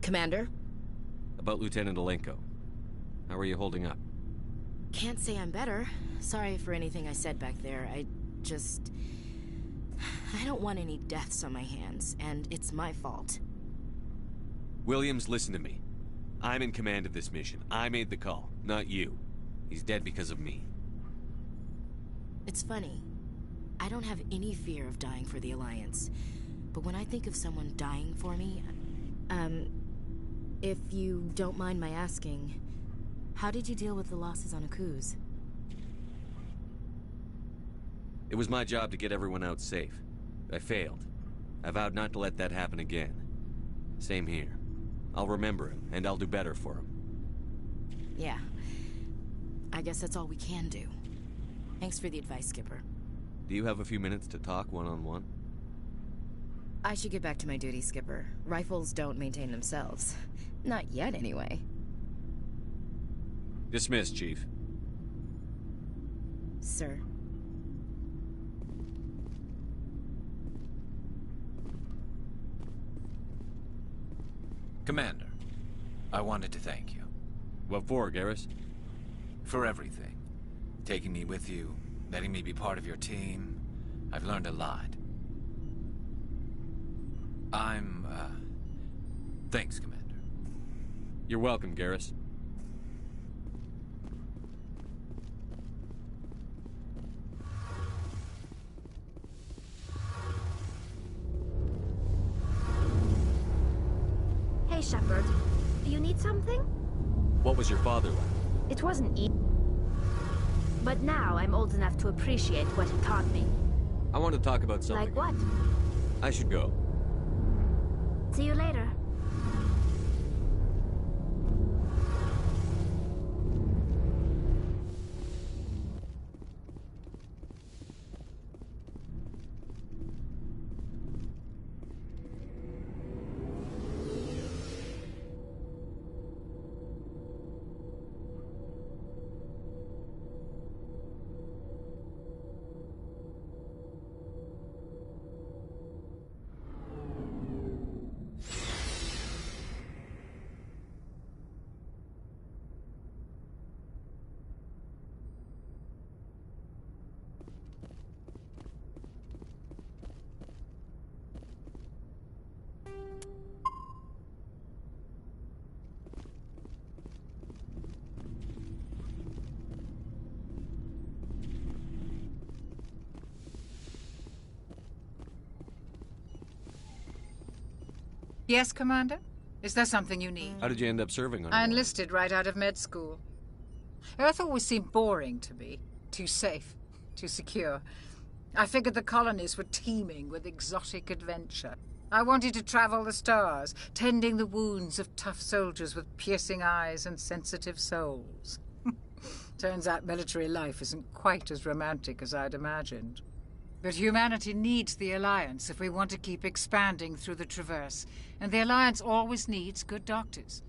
Commander? About Lieutenant Alenko. How are you holding up? Can't say I'm better. Sorry for anything I said back there. I don't want any deaths on my hands, and it's my fault. Williams, listen to me. I'm in command of this mission. I made the call, not you. He's dead because of me. It's funny. I don't have any fear of dying for the Alliance. But when I think of someone dying for me, if you don't mind my asking, how did you deal with the losses on Akuz? It was my job to get everyone out safe. I failed. I vowed not to let that happen again. Same here. I'll remember him, and I'll do better for him. Yeah. I guess that's all we can do. Thanks for the advice, Skipper. Do you have a few minutes to talk one-on-one? I should get back to my duty, Skipper. Rifles don't maintain themselves. Not yet, anyway. Dismissed, Chief. Sir. Commander, I wanted to thank you. What for, Garrus? For everything. Taking me with you, letting me be part of your team. I've learned a lot. Thanks, Commander. You're welcome, Garrus. Hey, Shepard. Do you need something? What was your father like? It wasn't But now I'm old enough to appreciate what it taught me. I want to talk about something. Like what? I should go. See you later. Yes, Commander? Is there something you need? How did you end up serving on I Earth? enlisted right out of med school. Earth always seemed boring to me. Too safe, too secure. I figured the colonies were teeming with exotic adventure. I wanted to travel the stars, tending the wounds of tough soldiers with piercing eyes and sensitive souls. Turns out military life isn't quite as romantic as I'd imagined. But humanity needs the Alliance if we want to keep expanding through the Traverse, and the Alliance always needs good doctors.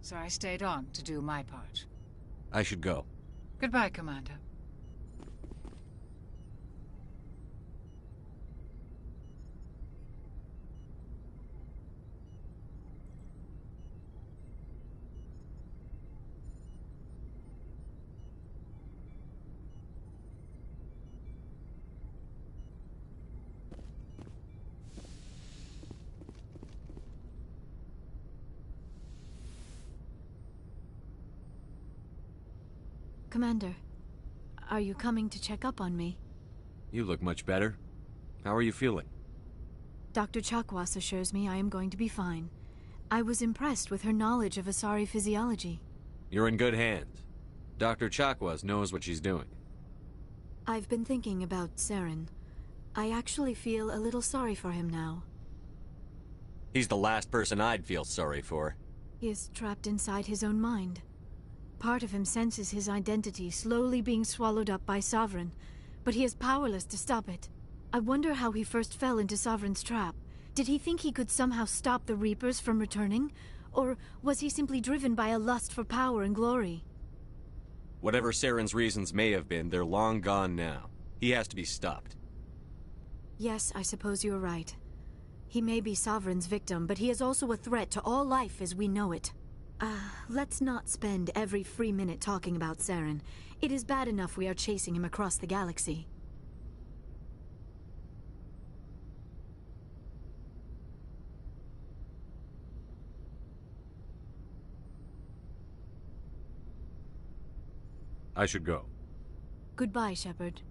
So I stayed on to do my part. I should go. Goodbye, Commander. Commander, are you coming to check up on me? You look much better. How are you feeling? Dr. Chakwas assures me I am going to be fine. I was impressed with her knowledge of Asari physiology. You're in good hands. Dr. Chakwas knows what she's doing. I've been thinking about Saren. I actually feel a little sorry for him now. He's the last person I'd feel sorry for. He is trapped inside his own mind. Part of him senses his identity slowly being swallowed up by Sovereign, but he is powerless to stop it. I wonder how he first fell into Sovereign's trap. Did he think he could somehow stop the Reapers from returning? Or was he simply driven by a lust for power and glory? Whatever Saren's reasons may have been, they're long gone now. He has to be stopped. Yes, I suppose you're right. He may be Sovereign's victim, but he is also a threat to all life as we know it. Let's not spend every free minute talking about Saren. It is bad enough we are chasing him across the galaxy. I should go. Goodbye, Shepard.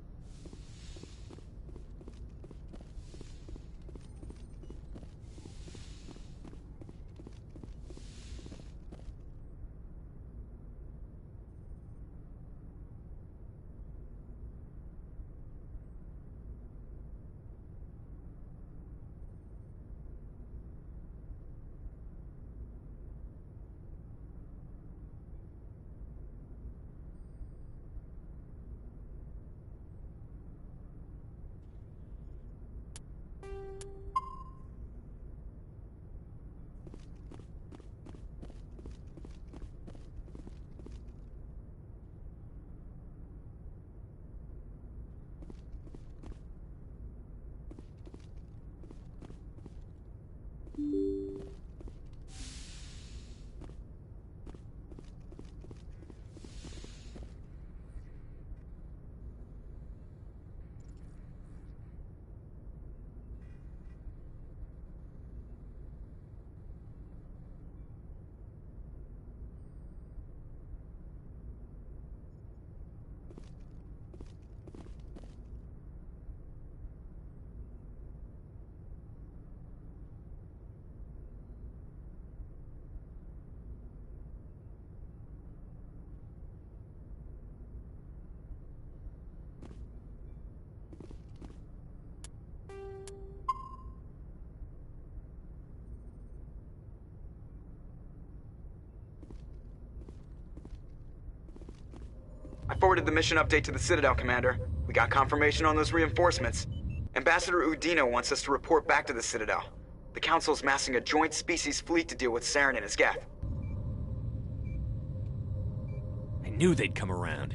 forwarded the mission update to the Citadel, Commander. We got confirmation on those reinforcements. Ambassador Udina wants us to report back to the Citadel. The Council's massing a joint species fleet to deal with Saren and his Geth. I knew they'd come around.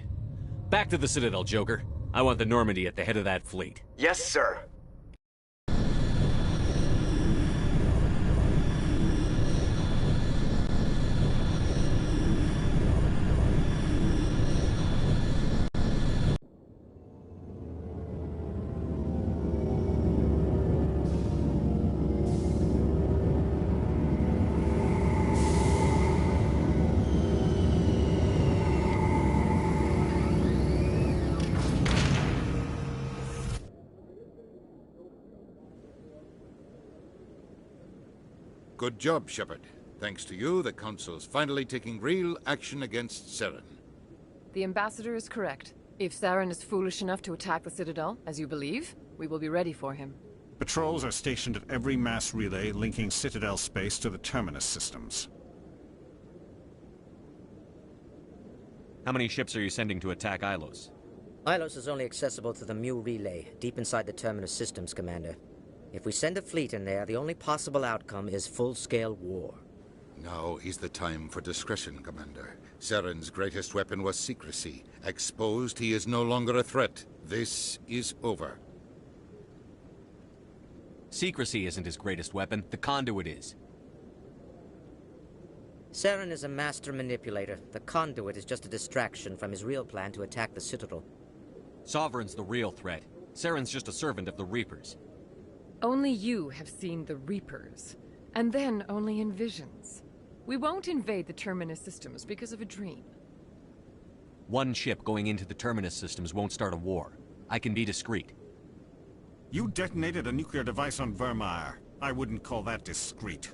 Back to the Citadel, Joker. I want the Normandy at the head of that fleet. Yes, sir. Good job, Shepard. Thanks to you, the Council's finally taking real action against Saren. The Ambassador is correct. If Saren is foolish enough to attack the Citadel, as you believe, we will be ready for him. Patrols are stationed at every mass relay linking Citadel space to the Terminus systems. How many ships are you sending to attack Ilos? Ilos is only accessible to the Mu relay, deep inside the Terminus systems, Commander. If we send a fleet in there, the only possible outcome is full-scale war. Now is the time for discretion, Commander. Saren's greatest weapon was secrecy. Exposed, he is no longer a threat. This is over. Secrecy isn't his greatest weapon. The conduit is. Saren is a master manipulator. The conduit is just a distraction from his real plan to attack the Citadel. Sovereign's the real threat. Saren's just a servant of the Reapers. Only you have seen the Reapers, and then only in visions. We won't invade the Terminus systems because of a dream. One ship going into the Terminus systems won't start a war. I can be discreet. You detonated a nuclear device on Vermeer. I wouldn't call that discreet.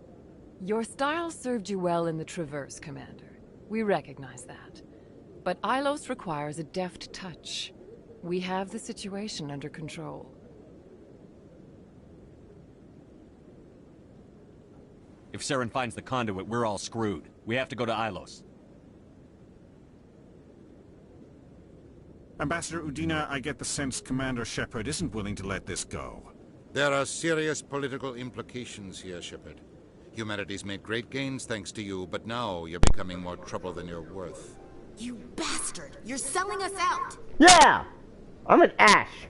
Your style served you well in the Traverse, Commander. We recognize that. But Ilos requires a deft touch. We have the situation under control. If Saren finds the conduit, we're all screwed. We have to go to Ilos. Ambassador Udina, I get the sense Commander Shepard isn't willing to let this go. There are serious political implications here, Shepard. Humanity's made great gains thanks to you, but now you're becoming more trouble than you're worth. You bastard! You're selling us out! Yeah! I'm an Ash.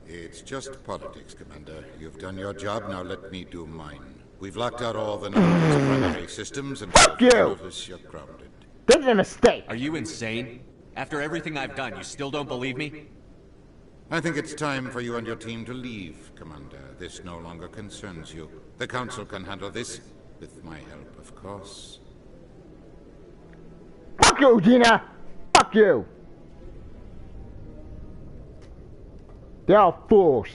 It's just politics, Commander. You've done your job, now let me do mine. We've locked out all the primary systems and fuck you! Notice you're grounded. This is a mistake. Are you insane? After everything I've done, you still don't believe me? I think it's time for you and your team to leave, Commander. This no longer concerns you. The Council can handle this, with my help, of course. Fuck you, Gina! Fuck you! They're all fools.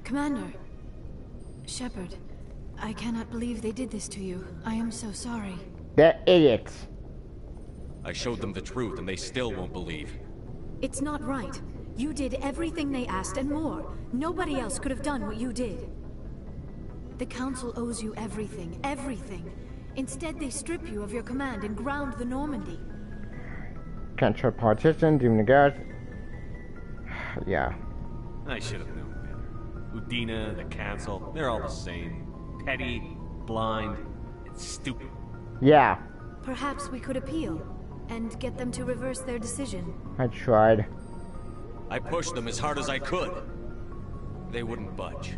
Commander. Shepard, I cannot believe they did this to you. I am so sorry. They're idiots. I showed them the truth and they still won't believe. It's not right. You did everything they asked and more. Nobody else could have done what you did. The Council owes you everything, everything. Instead, they strip you of your command and ground the Normandy. Control partition, doom the guards. Yeah. I should have known better. Udina, the Council, they're all the same. Petty, blind, and stupid. Yeah. Perhaps we could appeal, and get them to reverse their decision. I tried. I pushed them as hard as I could. They wouldn't budge.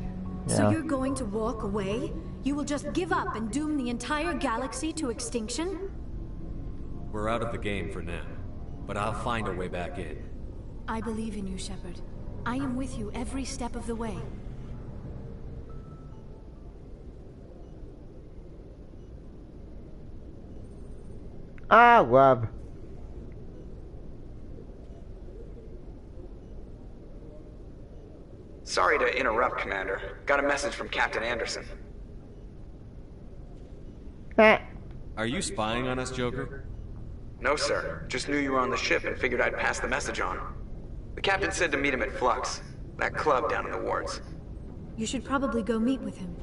Yeah. So you're going to walk away? You will just give up and doom the entire galaxy to extinction? We're out of the game for now, but I'll find a way back in. I believe in you, Shepard. I am with you every step of the way. Ah, Wub. Sorry to interrupt, Commander. Got a message from Captain Anderson. Are you spying on us, Joker? No, sir. Just knew you were on the ship and figured I'd pass the message on. The captain said to meet him at Flux. That club down in the wards. You should probably go meet with him.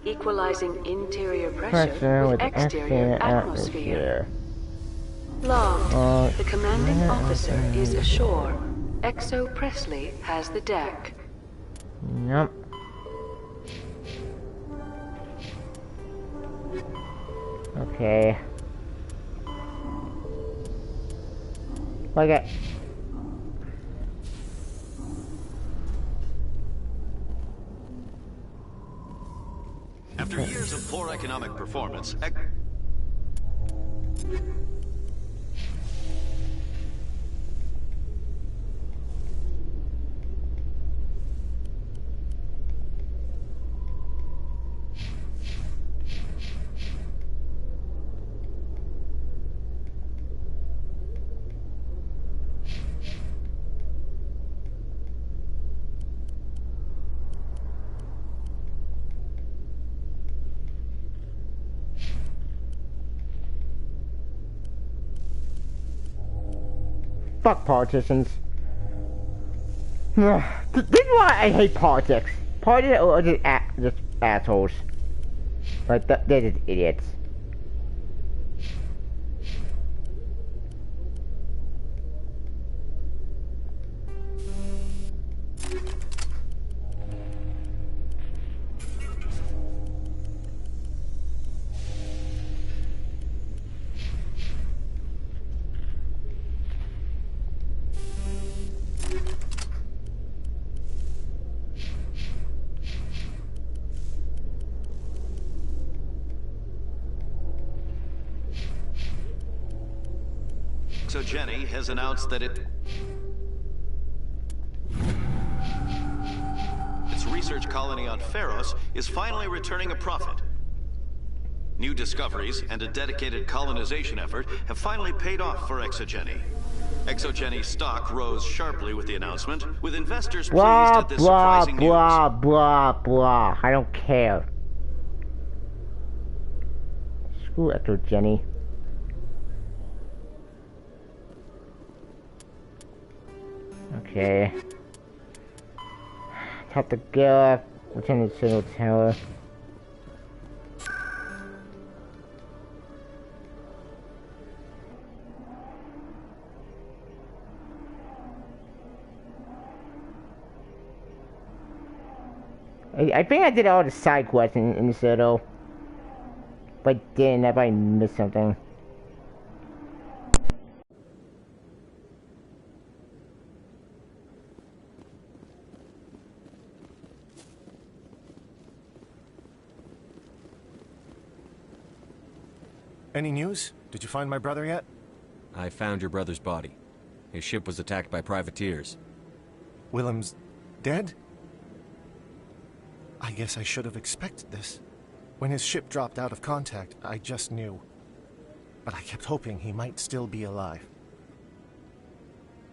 Equalizing interior pressure with exterior atmosphere. Log. The commanding officer is ashore. Exo Presley has the deck. Yep. Okay. Okay. After years of poor economic performance, Fuck politicians. This is why I hate politics. Politics are just assholes. Like, they're just idiots. ExoGeni has announced that its research colony on Pharos is finally returning a profit. New discoveries and a dedicated colonization effort have finally paid off for ExoGeni. ExoGeni stock rose sharply with the announcement, with investors pleased at this surprising news. Blah. I don't care. Screw ExoGeni. Okay. Top the gear, return to the signal tower. I think I did all the side quests in the Citadel. If I didn't, I probably missed something. Any news? Did you find my brother yet? I found your brother's body. His ship was attacked by privateers. Willem's dead? I guess I should have expected this. When his ship dropped out of contact, I just knew. But I kept hoping he might still be alive.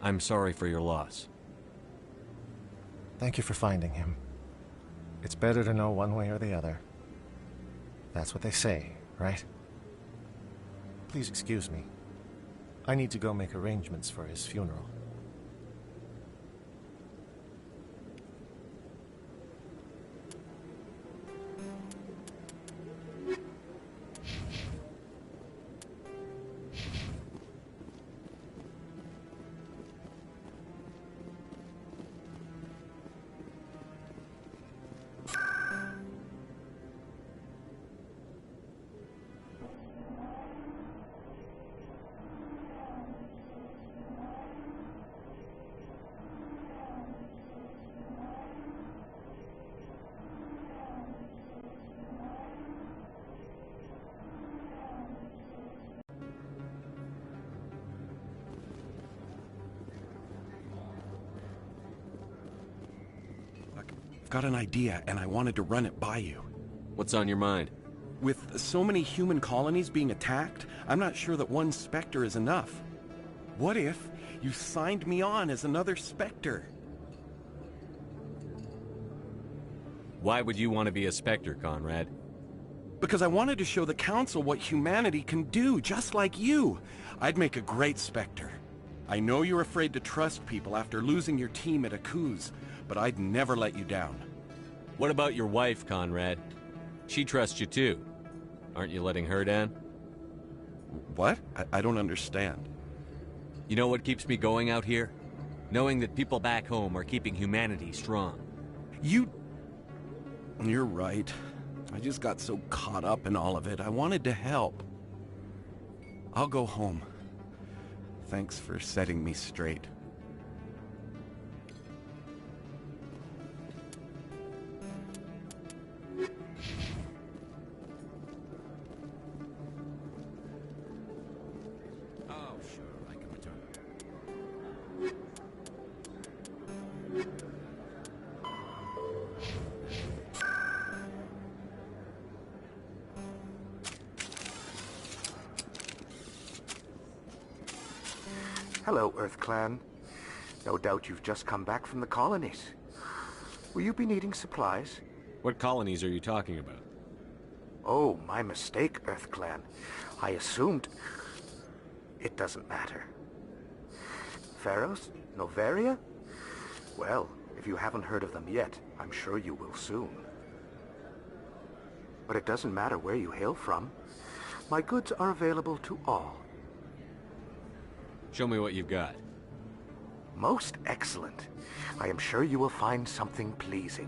I'm sorry for your loss. Thank you for finding him. It's better to know one way or the other. That's what they say, right? Please excuse me. I need to go make arrangements for his funeral. Got an idea, and I wanted to run it by you. What's on your mind? With so many human colonies being attacked, I'm not sure that one Spectre is enough. What if you signed me on as another Spectre? Why would you want to be a Spectre, Conrad? Because I wanted to show the Council what humanity can do, just like you. I'd make a great Spectre. I know you're afraid to trust people after losing your team at Akuz, but I'd never let you down. What about your wife, Conrad? She trusts you too. Aren't you letting her down? What? I don't understand. You know what keeps me going out here? Knowing that people back home are keeping humanity strong. You're right. I just got so caught up in all of it. I wanted to help. I'll go home. Thanks for setting me straight. Hello, Earth Clan. No doubt you've just come back from the colonies. Will you be needing supplies? What colonies are you talking about? Oh, my mistake, Earth Clan. I assumed... It doesn't matter. Pharos? Noveria? Well, if you haven't heard of them yet, I'm sure you will soon. But it doesn't matter where you hail from. My goods are available to all. Show me what you've got. Most excellent. I am sure you will find something pleasing.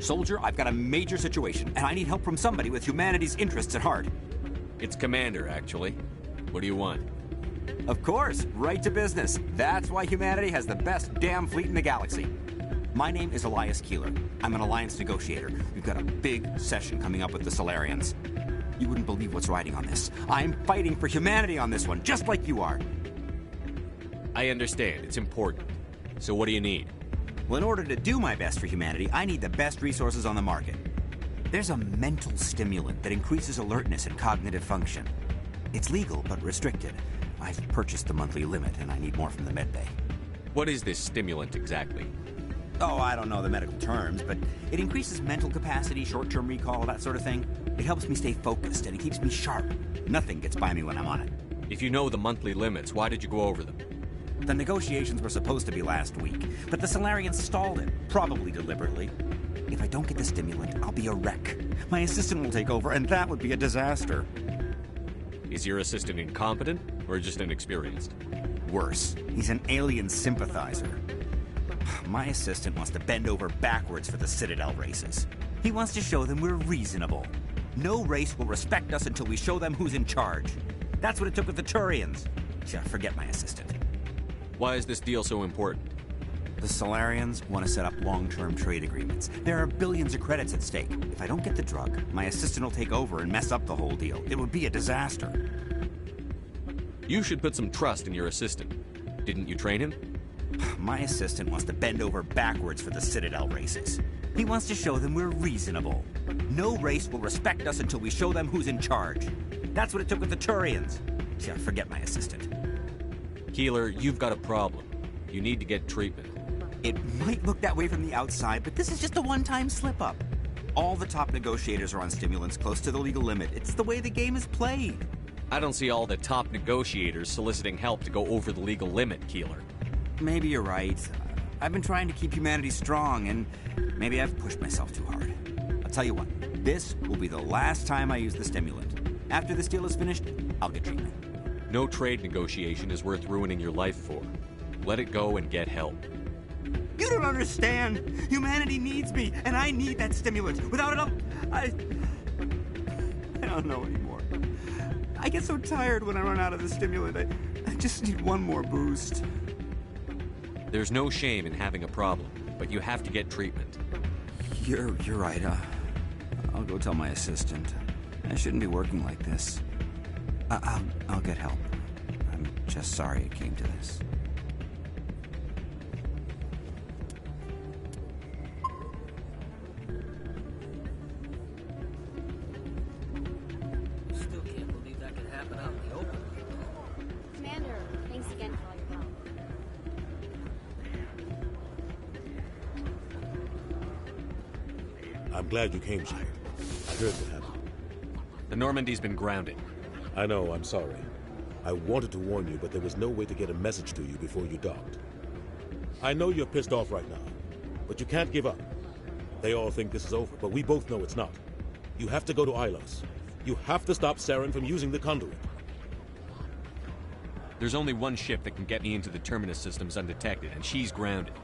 Soldier, I've got a major situation, and I need help from somebody with humanity's interests at heart. It's Commander, actually. What do you want? Of course, right to business. That's why humanity has the best damn fleet in the galaxy. My name is Elias Keeler. I'm an Alliance negotiator. We've got a big session coming up with the Solarians. You wouldn't believe what's riding on this. I'm fighting for humanity on this one, just like you are. I understand. It's important. So what do you need? Well, in order to do my best for humanity, I need the best resources on the market. There's a mental stimulant that increases alertness and cognitive function. It's legal, but restricted. I've purchased the monthly limit, and I need more from the medbay. What is this stimulant exactly? Oh, I don't know the medical terms, but it increases mental capacity, short-term recall, that sort of thing. It helps me stay focused, and it keeps me sharp. Nothing gets by me when I'm on it. If you know the monthly limits, why did you go over them? The negotiations were supposed to be last week, but the Solarians stalled it, probably deliberately. If I don't get the stimulant, I'll be a wreck. My assistant will take over, and that would be a disaster. Is your assistant incompetent, or just inexperienced? Worse, he's an alien sympathizer. My assistant wants to bend over backwards for the Citadel races. He wants to show them we're reasonable. No race will respect us until we show them who's in charge. That's what it took with the Turians. Yeah, forget my assistant. Why is this deal so important? The Solarians want to set up long-term trade agreements. There are billions of credits at stake. If I don't get the drug, my assistant will take over and mess up the whole deal. It would be a disaster. You should put some trust in your assistant. Didn't you train him? My assistant wants to bend over backwards for the Citadel races. He wants to show them we're reasonable. No race will respect us until we show them who's in charge. That's what it took with the Turians. Yeah, forget my assistant. Keeler, you've got a problem. You need to get treatment. It might look that way from the outside, but this is just a one-time slip-up. All the top negotiators are on stimulants close to the legal limit. It's the way the game is played. I don't see all the top negotiators soliciting help to go over the legal limit, Keeler. Maybe you're right. I've been trying to keep humanity strong, and maybe I've pushed myself too hard. I'll tell you what, this will be the last time I use the stimulant. After this deal is finished, I'll get treatment. No trade negotiation is worth ruining your life for. Let it go and get help. You don't understand! Humanity needs me, and I need that stimulant. Without it, I don't know anymore. I get so tired when I run out of the stimulant. I just need one more boost. There's no shame in having a problem, but you have to get treatment. You're right. I'll go tell my assistant. I shouldn't be working like this. I'll get help. I'm just sorry it came to this. Still can't believe that could happen out in the open. Commander, thanks again for all your help. I'm glad you came, Shane. I heard what happened. The Normandy's been grounded. I know, I'm sorry. I wanted to warn you, but there was no way to get a message to you before you docked. I know you're pissed off right now, but you can't give up. They all think this is over, but we both know it's not. You have to go to Ilos. You have to stop Saren from using the conduit. There's only one ship that can get me into the Terminus systems undetected, and she's grounded.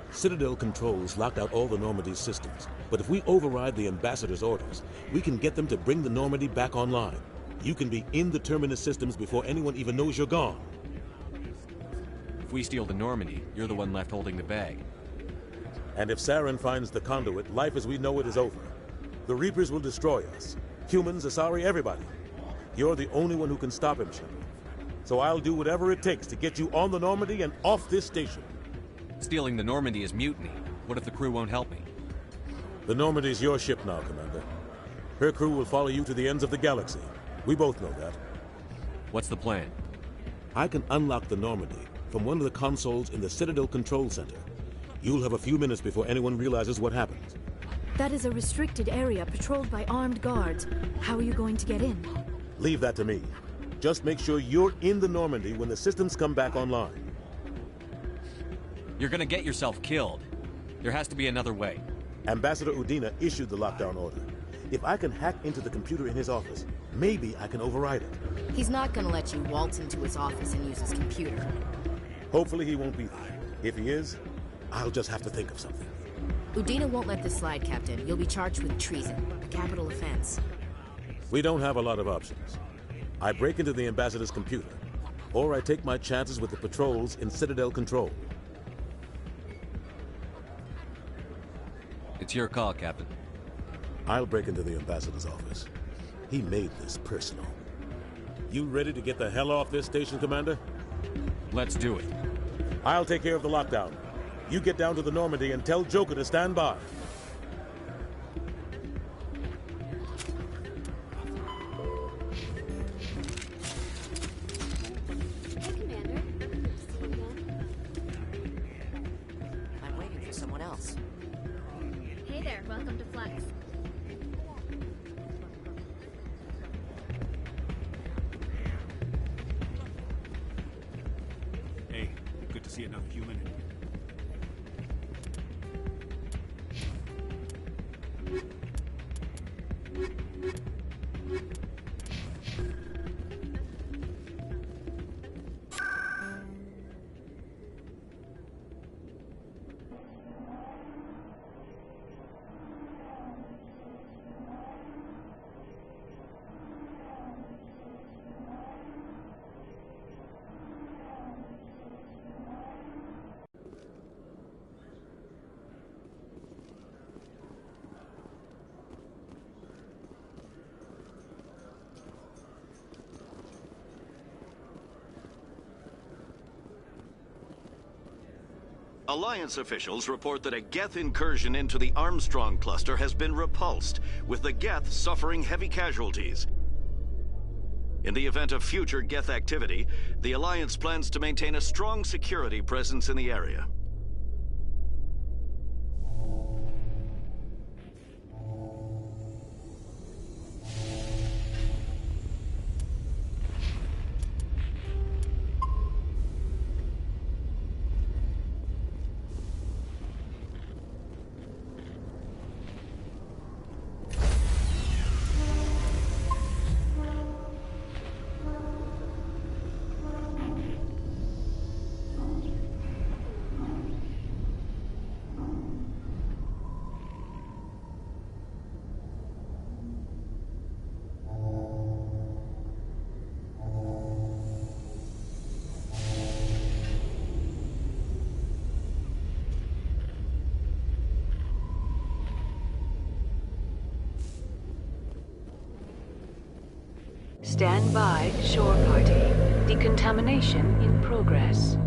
Citadel controls locked out all the Normandy's systems, but if we override the Ambassador's orders, we can get them to bring the Normandy back online. You can be in the Terminus systems before anyone even knows you're gone. If we steal the Normandy, you're the one left holding the bag. And if Saren finds the conduit, life as we know it is over. The Reapers will destroy us. Humans, Asari, everybody. You're the only one who can stop him, Shepard. So I'll do whatever it takes to get you on the Normandy and off this station. Stealing the Normandy is mutiny. What if the crew won't help me? The Normandy's your ship now, Commander. Her crew will follow you to the ends of the galaxy. We both know that. What's the plan? I can unlock the Normandy from one of the consoles in the Citadel Control Center. You'll have a few minutes before anyone realizes what happened. That is a restricted area patrolled by armed guards. How are you going to get in? Leave that to me. Just make sure you're in the Normandy when the systems come back online. You're gonna get yourself killed. There has to be another way. Ambassador Udina issued the lockdown order. If I can hack into the computer in his office, maybe I can override it. He's not gonna let you waltz into his office and use his computer. Hopefully he won't be there. If he is, I'll just have to think of something. Udina won't let this slide, Captain. You'll be charged with treason, a capital offense. We don't have a lot of options. I break into the Ambassador's computer, or I take my chances with the patrols in Citadel Control. It's your call, Captain. I'll break into the Ambassador's office. He made this personal. You ready to get the hell off this station, Commander? Let's do it. I'll take care of the lockdown. You get down to the Normandy and tell Joker to stand by. Hey, Commander. Good to see you again. I'm waiting for someone else. Hey there, welcome to Flux. Hey, good to see another human. Alliance officials report that a Geth incursion into the Armstrong cluster has been repulsed, with the Geth suffering heavy casualties. In the event of future Geth activity, the Alliance plans to maintain a strong security presence in the area. Stand by, shore party. Decontamination in progress.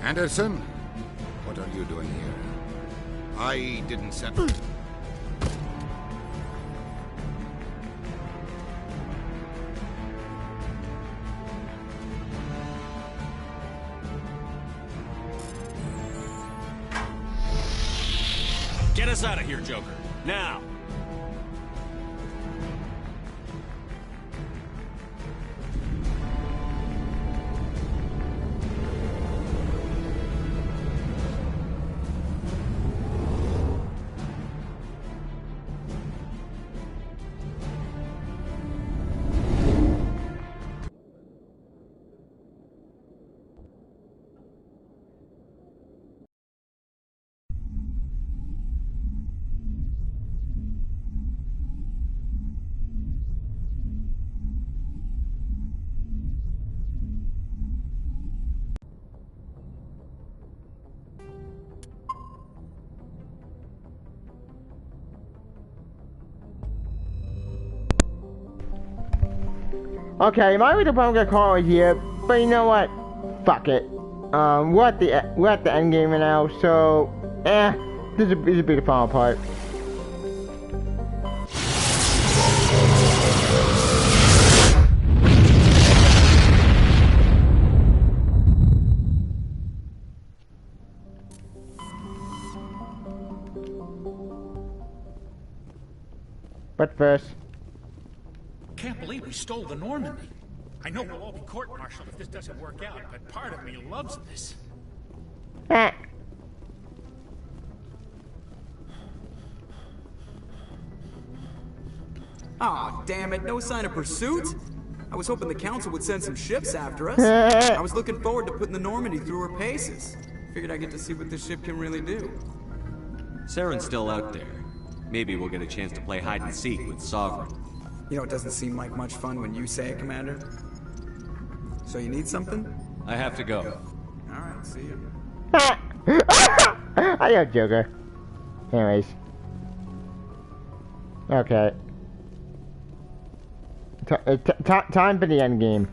Anderson? What are you doing here? I didn't send... Get us out of here, Joker. Now! Okay, my little bum got caught here, but you know what? Fuck it. We're at the end game now, so this is a big fall apart. But first. Can't believe we stole the Normandy. I know we'll all be court-martialed if this doesn't work out, but part of me loves this. Aw, damn it, no sign of pursuit? I was hoping the Council would send some ships after us. I was looking forward to putting the Normandy through her paces. Figured I'd get to see what this ship can really do. Saren's still out there. Maybe we'll get a chance to play hide-and-seek with Sovereign. You know, it doesn't seem like much fun when you say it, Commander. So you need something? I have to go. Alright, see you. I know, Joker. Anyways. Okay. Time for the end game.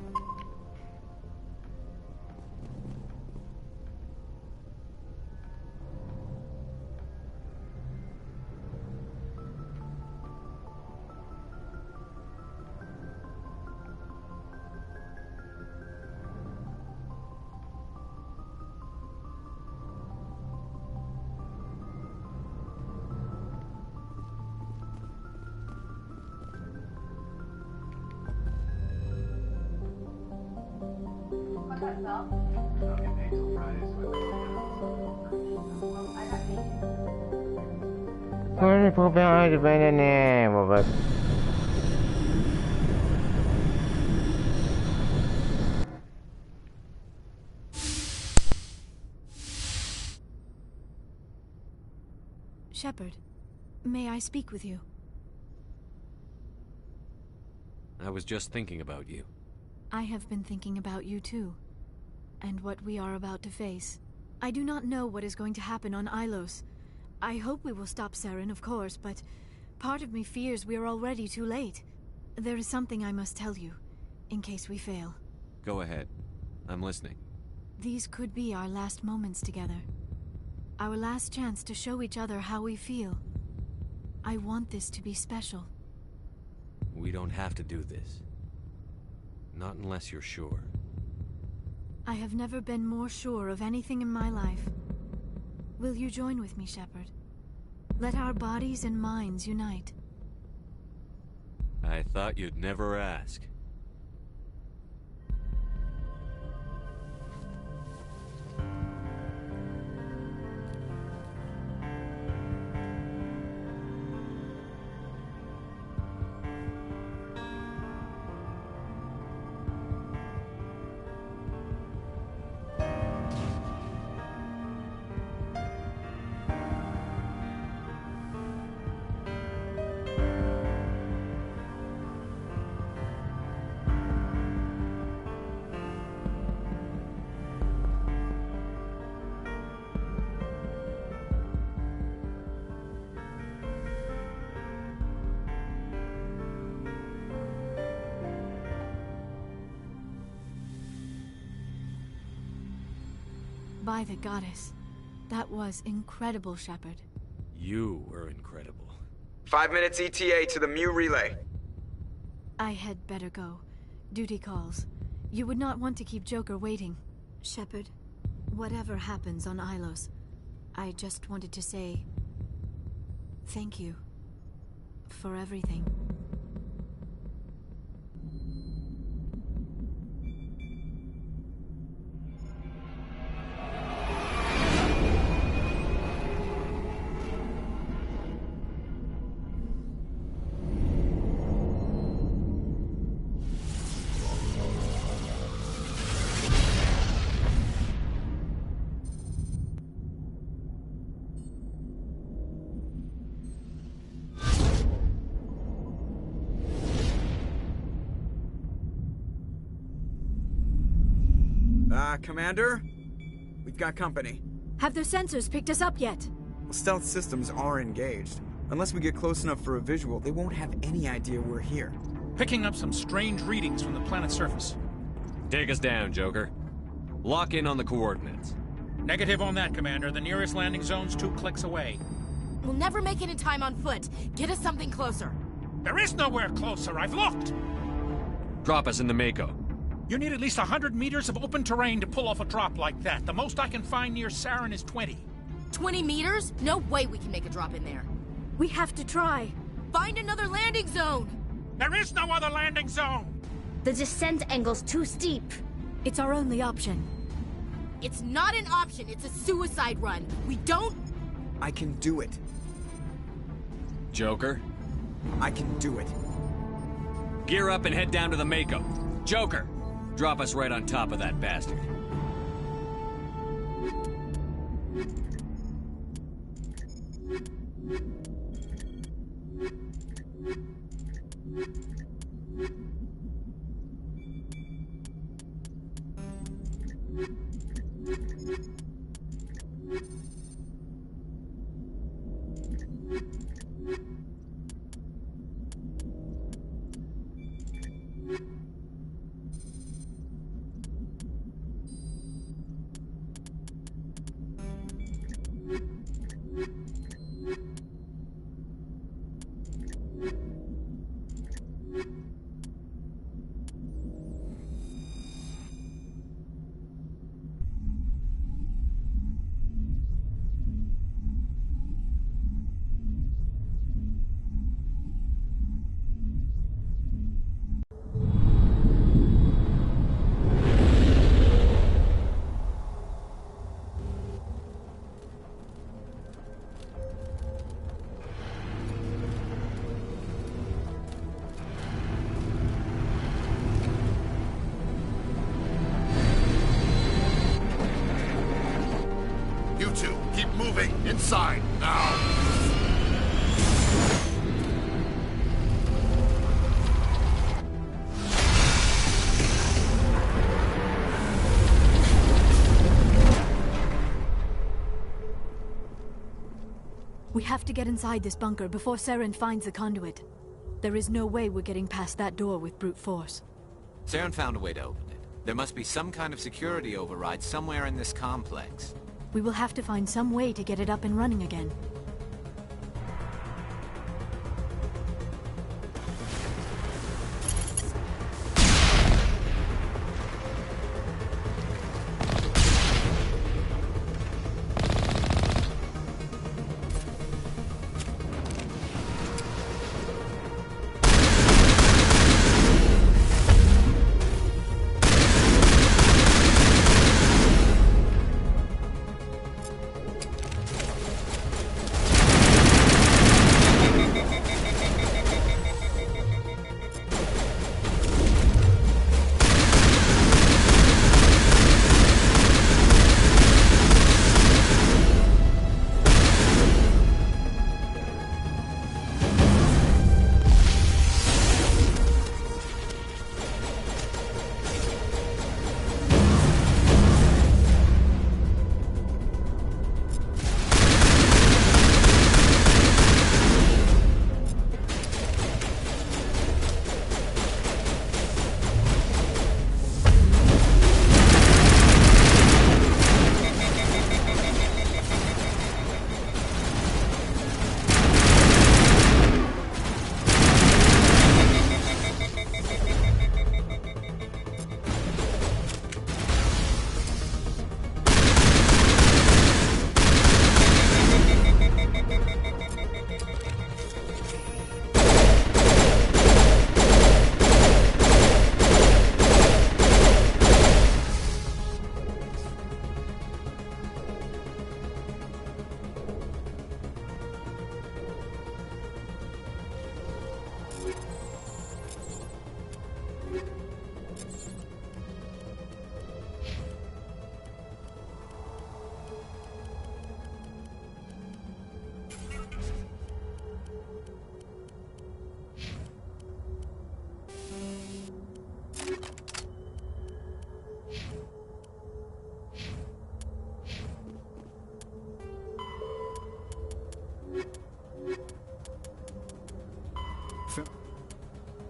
Shepard, may I speak with you? I was just thinking about you. I have been thinking about you too, and what we are about to face. I do not know what is going to happen on Ilos. I hope we will stop Saren, of course, but part of me fears we are already too late. There is something I must tell you, in case we fail. Go ahead. I'm listening. These could be our last moments together. Our last chance to show each other how we feel. I want this to be special. We don't have to do this. Not unless you're sure. I have never been more sure of anything in my life. Will you join with me, Shepard? Let our bodies and minds unite. I thought you'd never ask. By the goddess. That was incredible, Shepard. You were incredible. 5 minutes ETA to the Mu relay. I had better go. Duty calls. You would not want to keep Joker waiting. Shepard, whatever happens on Ilos, I just wanted to say... thank you. For everything. Commander? We've got company. Have their sensors picked us up yet? Well, stealth systems are engaged. Unless we get close enough for a visual, they won't have any idea we're here. Picking up some strange readings from the planet's surface. Take us down, Joker. Lock in on the coordinates. Negative on that, Commander. The nearest landing zone's 2 clicks away. We'll never make it in time on foot. Get us something closer. There is nowhere closer. I've looked. Drop us in the Mako. You need at least 100 meters of open terrain to pull off a drop like that. The most I can find near Saren is 20. 20 meters? No way we can make a drop in there. We have to try. Find another landing zone! There is no other landing zone! The descent angle's too steep. It's our only option. It's not an option, it's a suicide run. We don't... I can do it. Joker? I can do it. Gear up and head down to the Mako. Joker! Drop us right on top of that bastard. You two, keep moving. Inside, now. have to get inside this bunker before Saren finds the conduit. There is no way we're getting past that door with brute force. Saren found a way to open it. There must be some kind of security override somewhere in this complex. We will have to find some way to get it up and running again.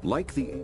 Like the...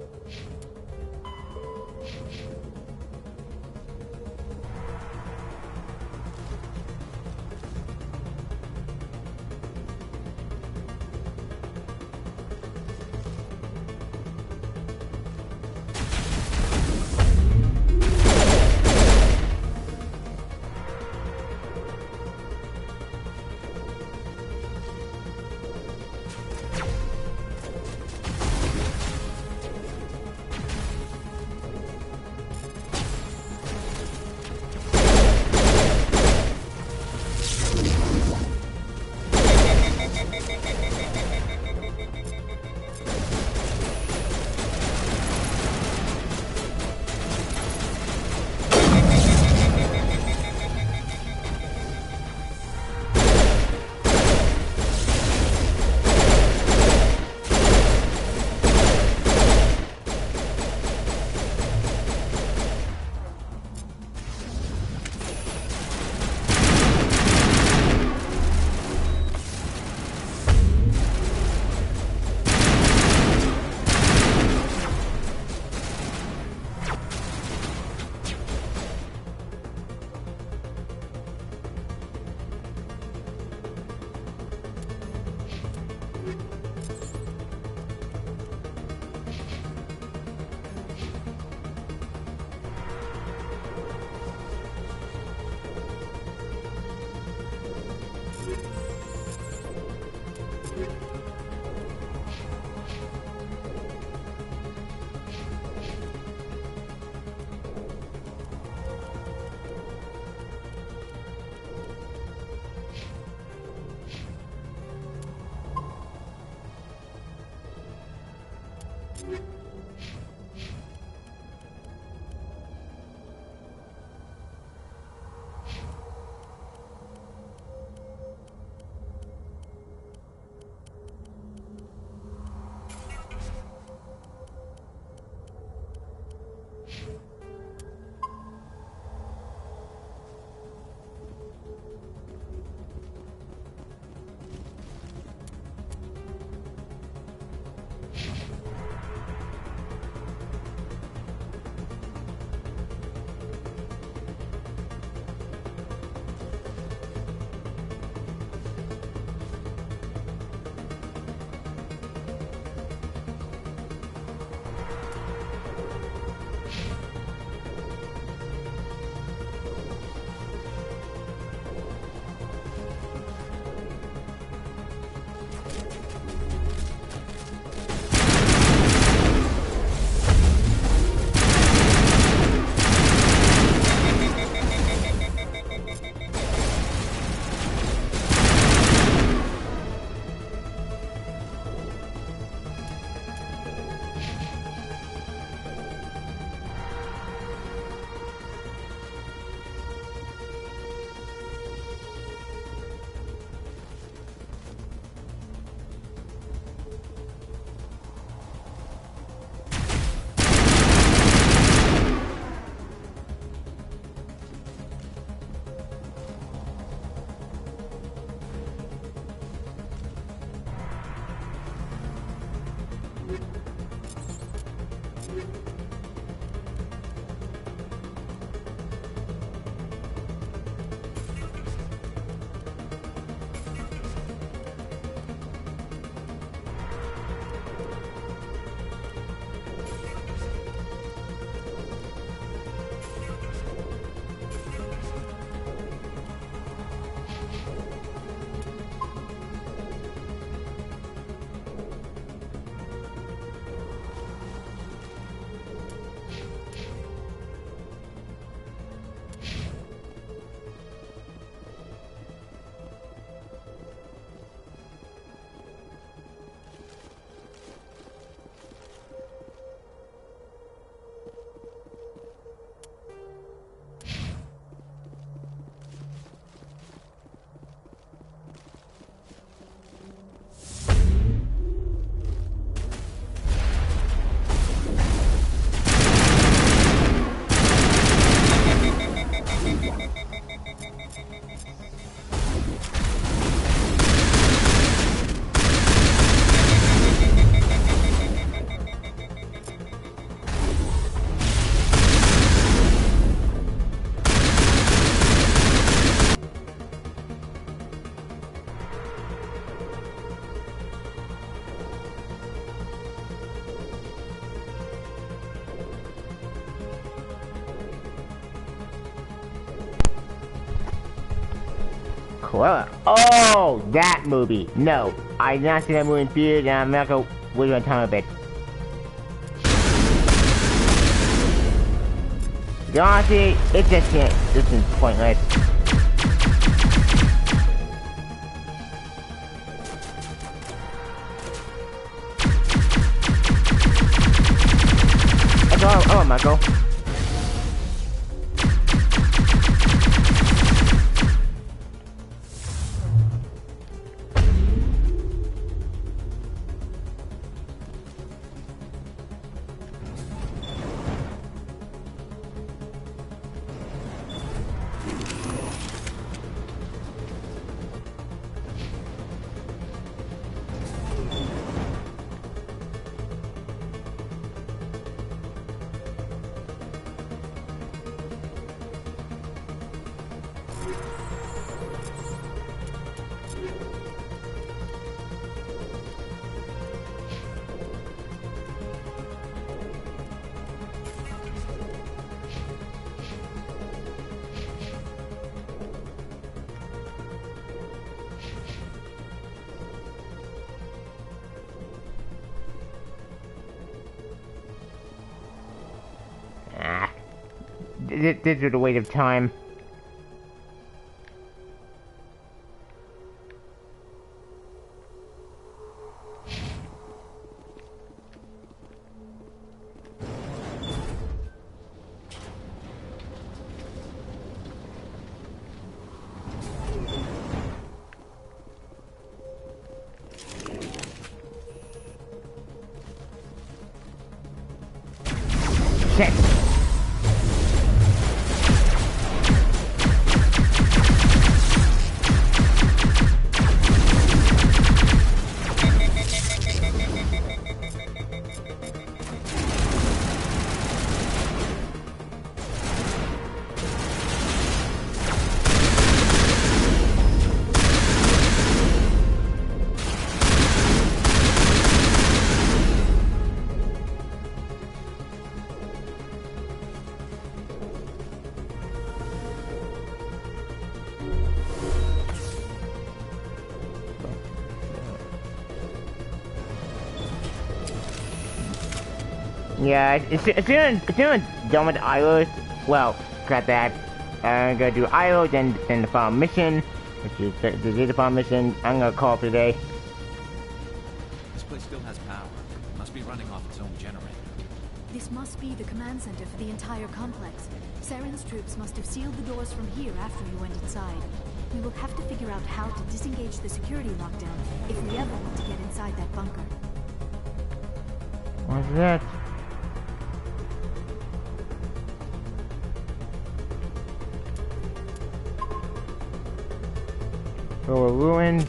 Cruella. Oh, that movie. No, I did not see that movie in theaters, and I'm not gonna waste my time a bit. Honestly, it just can't. This is pointless. Oh, Michael. This is the weight of time. Shit. Yeah, it's doing done with ILOs. Well, got that. I'm gonna do ILO, then the final mission, which is the final mission. I'm gonna call it today. This place still has power. It must be running off its own generator. This must be the command center for the entire complex. Saren's troops must have sealed the doors from here after we went inside. We will have to figure out how to disengage the security lockdown if we ever want to get inside that bunker. What's that? Ruins.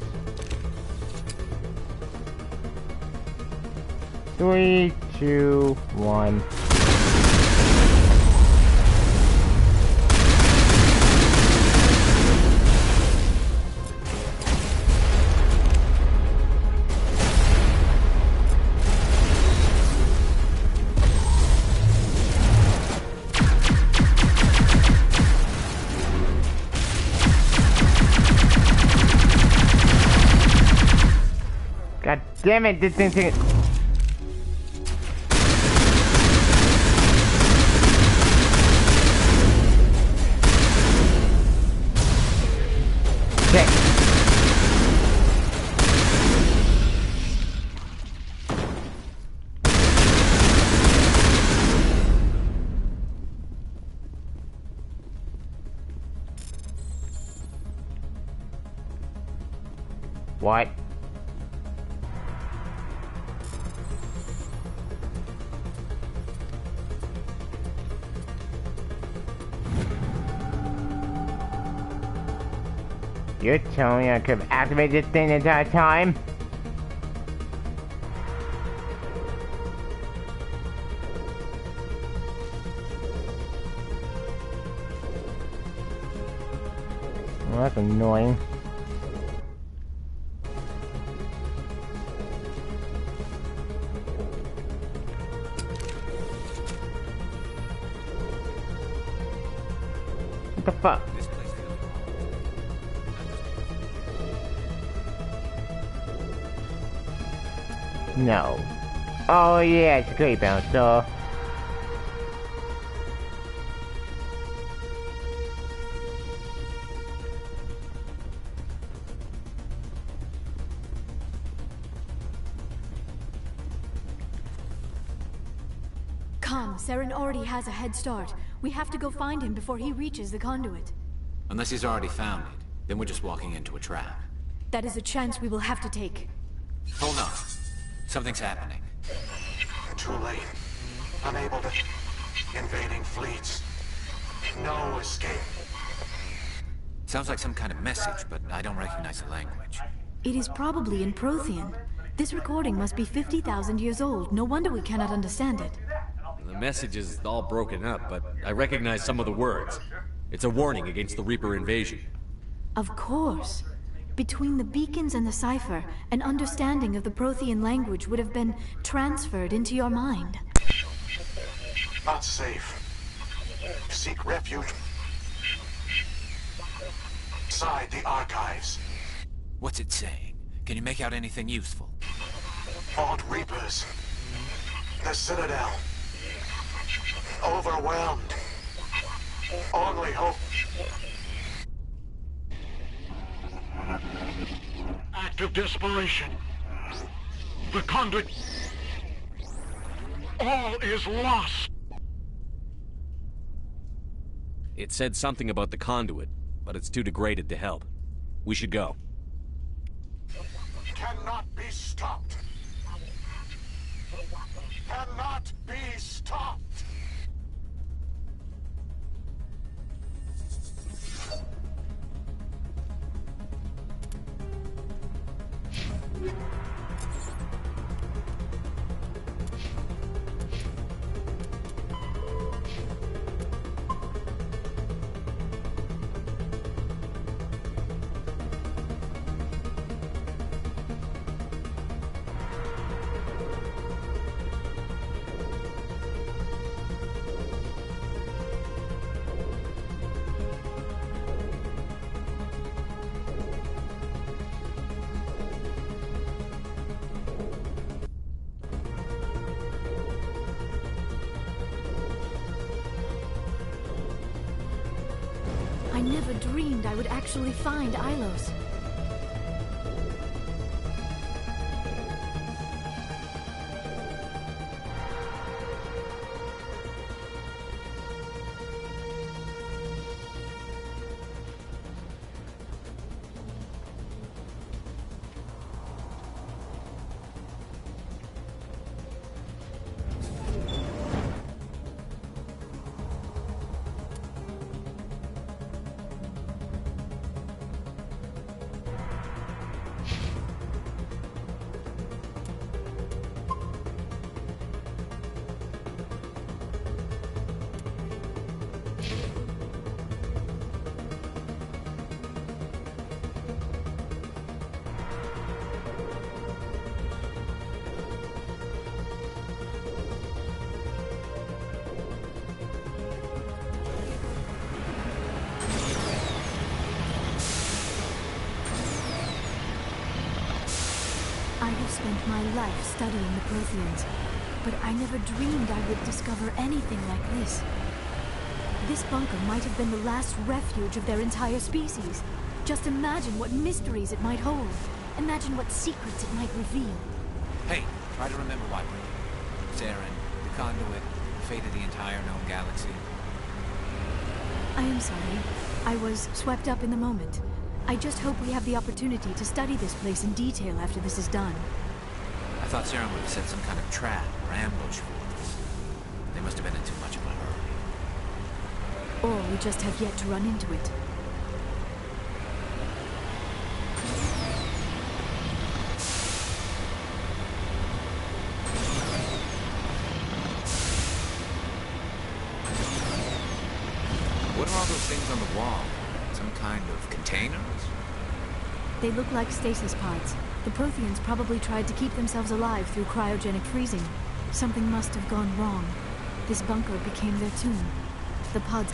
3, 2, 1. God damn it, this thing. Okay. What? You're telling me I could have activated this thing the entire time? Well, that's annoying. What the fuck? No. Oh yeah, it's a great bouncer. Come, Saren already has a head start. We have to go find him before he reaches the conduit. Unless he's already found it, then we're just walking into a trap. That is a chance we will have to take. Hold on. Something's happening. Too late. Unable to... Invading fleets. No escape. Sounds like some kind of message, but I don't recognize the language. It is probably in Prothean. This recording must be 50,000 years old. No wonder we cannot understand it. The message is all broken up, but I recognize some of the words. It's a warning against the Reaper invasion. Of course. Between the beacons and the cipher, an understanding of the Prothean language would have been transferred into your mind. Not safe. Seek refuge inside the archives. What's it saying? Can you make out anything useful? Fought Reapers. The Citadel. Overwhelmed. Only hope. Act of desperation. The conduit. All is lost. It said something about the conduit, but it's too degraded to help. We should go. Cannot be stopped. Cannot be stopped. I never dreamed I would actually find Ilos. I have spent my life studying the Protheans, but I never dreamed I would discover anything like this. This bunker might have been the last refuge of their entire species. Just imagine what mysteries it might hold. Imagine what secrets it might reveal. Hey, try to remember why we're here. Saren, the conduit, the fate of the entire known galaxy. I am sorry. I was swept up in the moment. I just hope we have the opportunity to study this place in detail after this is done. I thought Saren would have set some kind of trap or ambush for us. They must have been in too much of a hurry. Or we just have yet to run into it. What are all those things on the wall? Some kind of containers? They look like stasis pods. The Protheans probably tried to keep themselves alive through cryogenic freezing. Something must have gone wrong. This bunker became their tomb. The pods...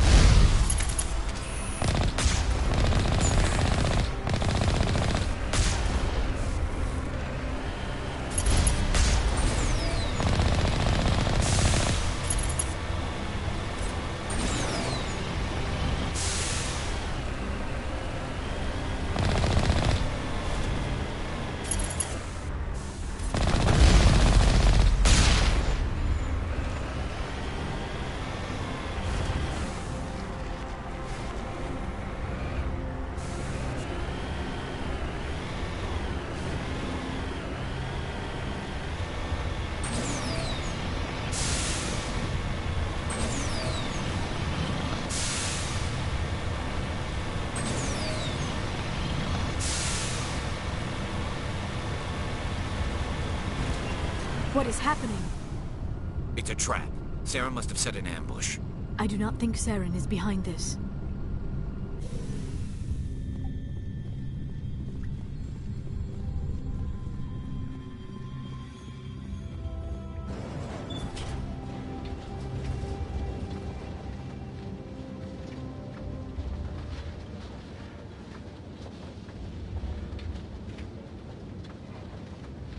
What is happening? It's a trap. Saren must have set an ambush. I do not think Saren is behind this.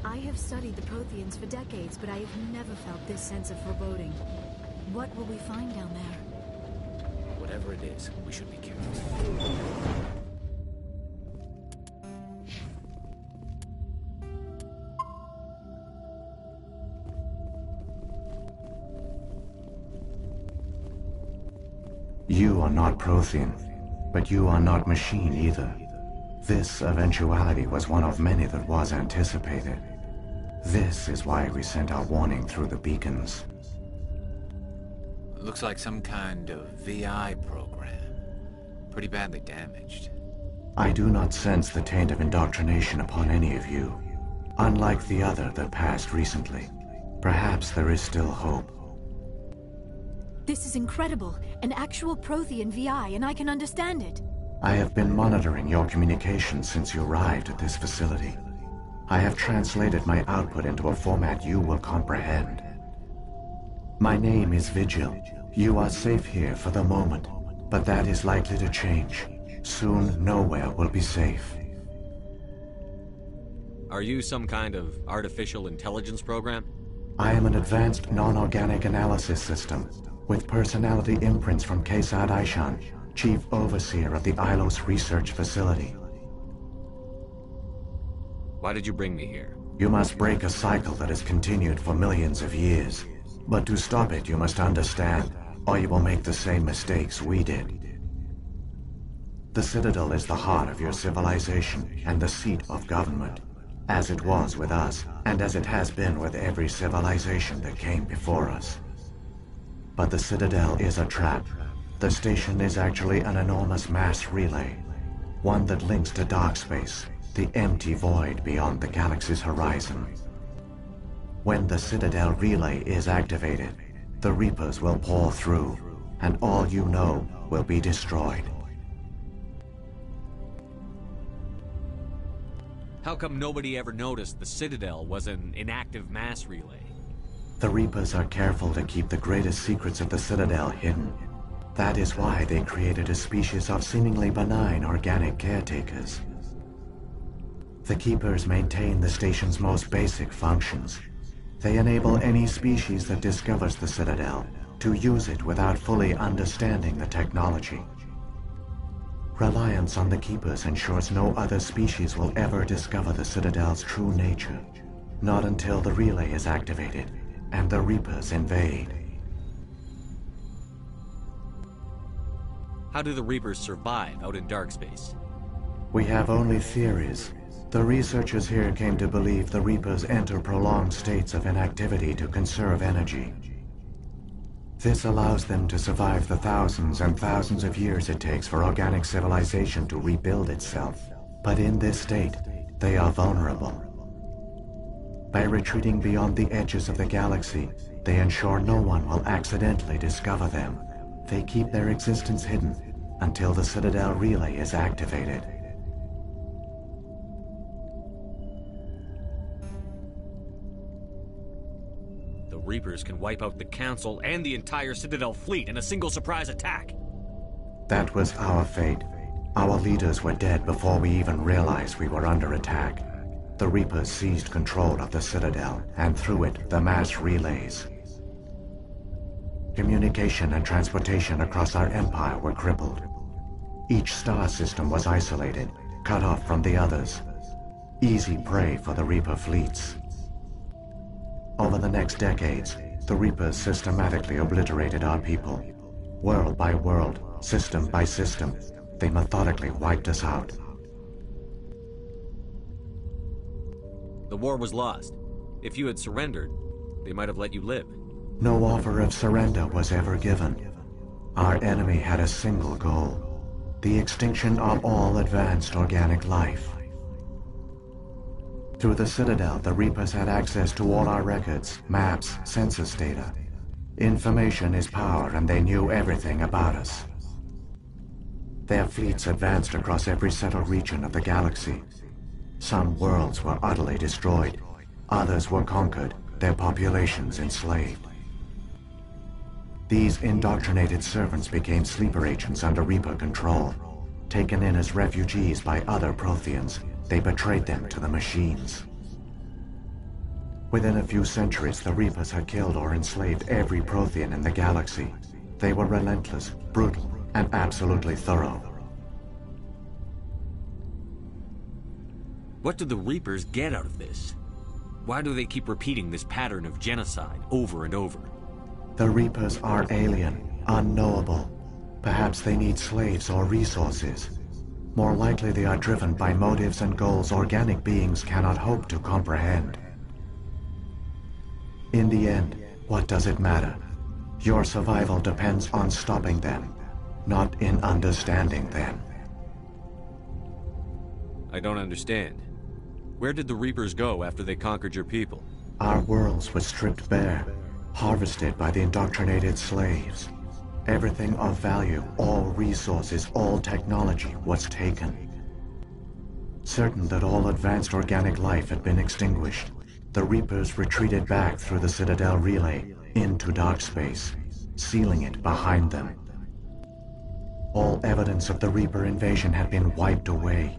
I have studied the Protheans for decades, but I have never felt this sense of foreboding. What will we find down there? Whatever it is, we should be careful. You are not Prothean, but you are not machine either. This eventuality was one of many that was anticipated. This is why we sent our warning through the beacons. Looks like some kind of VI program. Pretty badly damaged. I do not sense the taint of indoctrination upon any of you, unlike the other that passed recently. Perhaps there is still hope. This is incredible. An actual Prothean VI, and I can understand it. I have been monitoring your communications since you arrived at this facility. I have translated my output into a format you will comprehend. My name is Vigil. You are safe here for the moment, but that is likely to change. Soon, nowhere will be safe. Are you some kind of artificial intelligence program? I am an advanced non-organic analysis system, with personality imprints from Kesad Aishan, Chief Overseer of the Ilos Research Facility. Why did you bring me here? You must break a cycle that has continued for millions of years. But to stop it, you must understand, or you will make the same mistakes we did. The Citadel is the heart of your civilization and the seat of government, as it was with us, and as it has been with every civilization that came before us. But the Citadel is a trap. The station is actually an enormous mass relay, one that links to dark space, the empty void beyond the galaxy's horizon. When the Citadel relay is activated, the Reapers will pour through, and all you know will be destroyed. How come nobody ever noticed the Citadel was an inactive mass relay? The Reapers are careful to keep the greatest secrets of the Citadel hidden. That is why they created a species of seemingly benign organic caretakers. The Keepers maintain the station's most basic functions. They enable any species that discovers the Citadel to use it without fully understanding the technology. Reliance on the Keepers ensures no other species will ever discover the Citadel's true nature. Not until the relay is activated and the Reapers invade. How do the Reapers survive out in dark space? We have only theories. The researchers here came to believe the Reapers enter prolonged states of inactivity to conserve energy. This allows them to survive the thousands and thousands of years it takes for organic civilization to rebuild itself. But in this state, they are vulnerable. By retreating beyond the edges of the galaxy, they ensure no one will accidentally discover them. They keep their existence hidden until the Citadel relay is activated. The Reapers can wipe out the Council and the entire Citadel fleet in a single surprise attack. That was our fate. Our leaders were dead before we even realized we were under attack. The Reapers seized control of the Citadel, and through it, the mass relays. Communication and transportation across our empire were crippled. Each star system was isolated, cut off from the others. Easy prey for the Reaper fleets. Over the next decades, the Reapers systematically obliterated our people. World by world, system by system, they methodically wiped us out. The war was lost. If you had surrendered, they might have let you live. No offer of surrender was ever given. Our enemy had a single goal: the extinction of all advanced organic life. Through the Citadel, the Reapers had access to all our records, maps, census data. Information is power, and they knew everything about us. Their fleets advanced across every settled region of the galaxy. Some worlds were utterly destroyed. Others were conquered, their populations enslaved. These indoctrinated servants became sleeper agents under Reaper control. Taken in as refugees by other Protheans, they betrayed them to the machines. Within a few centuries, the Reapers had killed or enslaved every Prothean in the galaxy. They were relentless, brutal, and absolutely thorough. What do the Reapers get out of this? Why do they keep repeating this pattern of genocide over and over? The Reapers are alien, unknowable. Perhaps they need slaves or resources. More likely they are driven by motives and goals organic beings cannot hope to comprehend. In the end, what does it matter? Your survival depends on stopping them, not in understanding them. I don't understand. Where did the Reapers go after they conquered your people? Our worlds were stripped bare, harvested by the indoctrinated slaves. Everything of value, all resources, all technology was taken. Certain that all advanced organic life had been extinguished, the Reapers retreated back through the Citadel relay into dark space, sealing it behind them. All evidence of the Reaper invasion had been wiped away.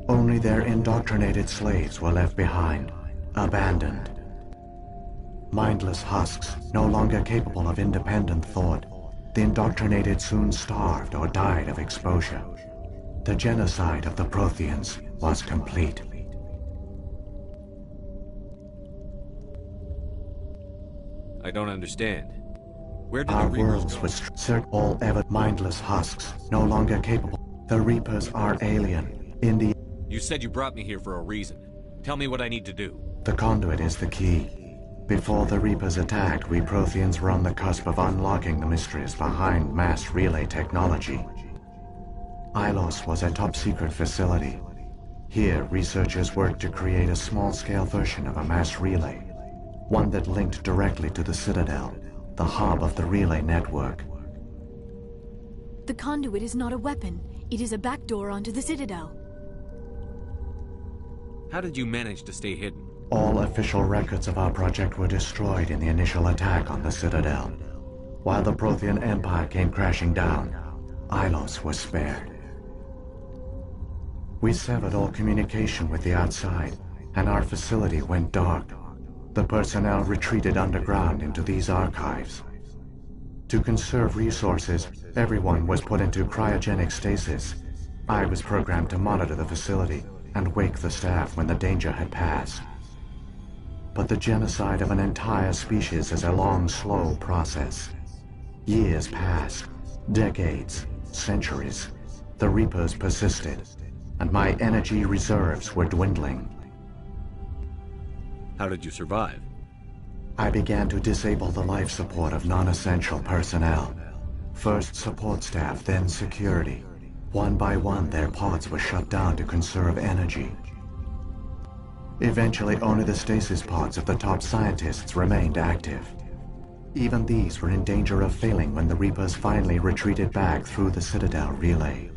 Only their indoctrinated slaves were left behind, abandoned. Mindless husks, no longer capable of independent thought, the indoctrinated soon starved or died of exposure. The genocide of the Protheans was complete. I don't understand. Where did Our the Reapers worlds go? were all ever mindless husks, no longer capable. The Reapers are alien. In the You said you brought me here for a reason. Tell me what I need to do. The conduit is the key. Before the Reapers attacked, we Protheans were on the cusp of unlocking the mysteries behind mass relay technology. Ilos was a top-secret facility. Here, researchers worked to create a small-scale version of a mass relay, one that linked directly to the Citadel, the hub of the relay network. The conduit is not a weapon. It is a backdoor onto the Citadel. How did you manage to stay hidden? All official records of our project were destroyed in the initial attack on the Citadel. While the Prothean Empire came crashing down, Ilos was spared. We severed all communication with the outside, and our facility went dark. The personnel retreated underground into these archives. To conserve resources, everyone was put into cryogenic stasis. I was programmed to monitor the facility and wake the staff when the danger had passed. But the genocide of an entire species is a long, slow process. Years passed, decades, centuries. The Reapers persisted, and my energy reserves were dwindling. How did you survive? I began to disable the life support of non-essential personnel. First support staff, then security. One by one, their pods were shut down to conserve energy. Eventually, only the stasis pods of the top scientists remained active. Even these were in danger of failing when the Reapers finally retreated back through the Citadel relay.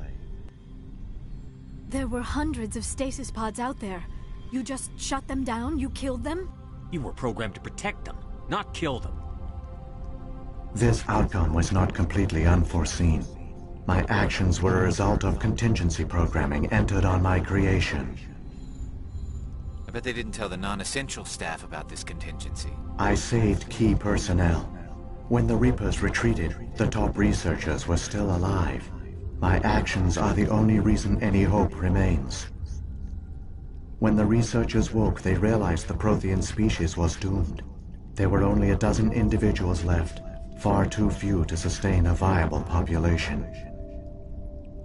There were hundreds of stasis pods out there. You just shut them down? You killed them? You were programmed to protect them, not kill them. This outcome was not completely unforeseen. My actions were a result of contingency programming entered on my creation. I bet they didn't tell the non-essential staff about this contingency. I saved key personnel. When the Reapers retreated, the top researchers were still alive. My actions are the only reason any hope remains. When the researchers woke, they realized the Prothean species was doomed. There were only a dozen individuals left, far too few to sustain a viable population.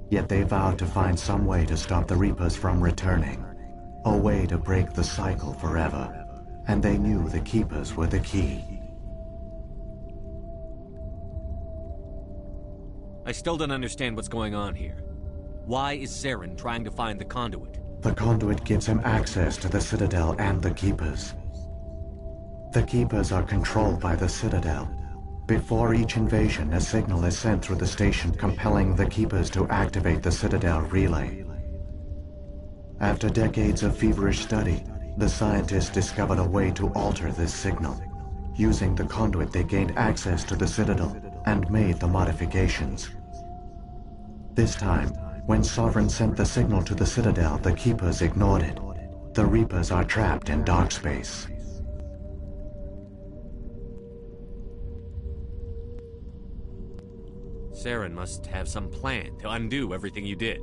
Yet they vowed to find some way to stop the Reapers from returning. A way to break the cycle forever. And they knew the Keepers were the key. I still don't understand what's going on here. Why is Saren trying to find the conduit? The conduit gives him access to the Citadel and the Keepers. The Keepers are controlled by the Citadel. Before each invasion, a signal is sent through the station compelling the Keepers to activate the Citadel relay. After decades of feverish study, the scientists discovered a way to alter this signal. Using the conduit, they gained access to the Citadel and made the modifications. This time, when Sovereign sent the signal to the Citadel, the Keepers ignored it. The Reapers are trapped in dark space. Saren must have some plan to undo everything you did.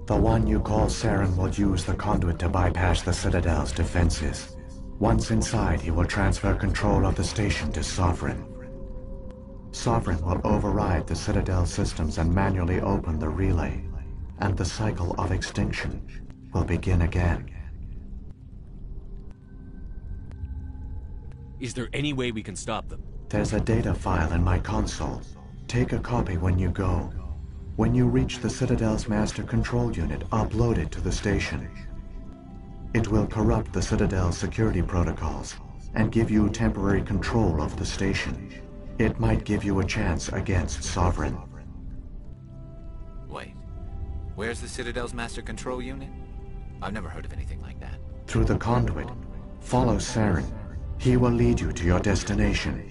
The one you call Saren will use the conduit to bypass the Citadel's defenses. Once inside, he will transfer control of the station to Sovereign. Sovereign will override the Citadel systems and manually open the relay, and the cycle of extinction will begin again. Is there any way we can stop them? There's a data file in my console. Take a copy when you go. When you reach the Citadel's master control unit, upload it to the station. It will corrupt the Citadel's security protocols and give you temporary control of the station. It might give you a chance against Sovereign. Wait, where's the Citadel's master control unit? I've never heard of anything like that. Through the conduit, follow Saren. He will lead you to your destination.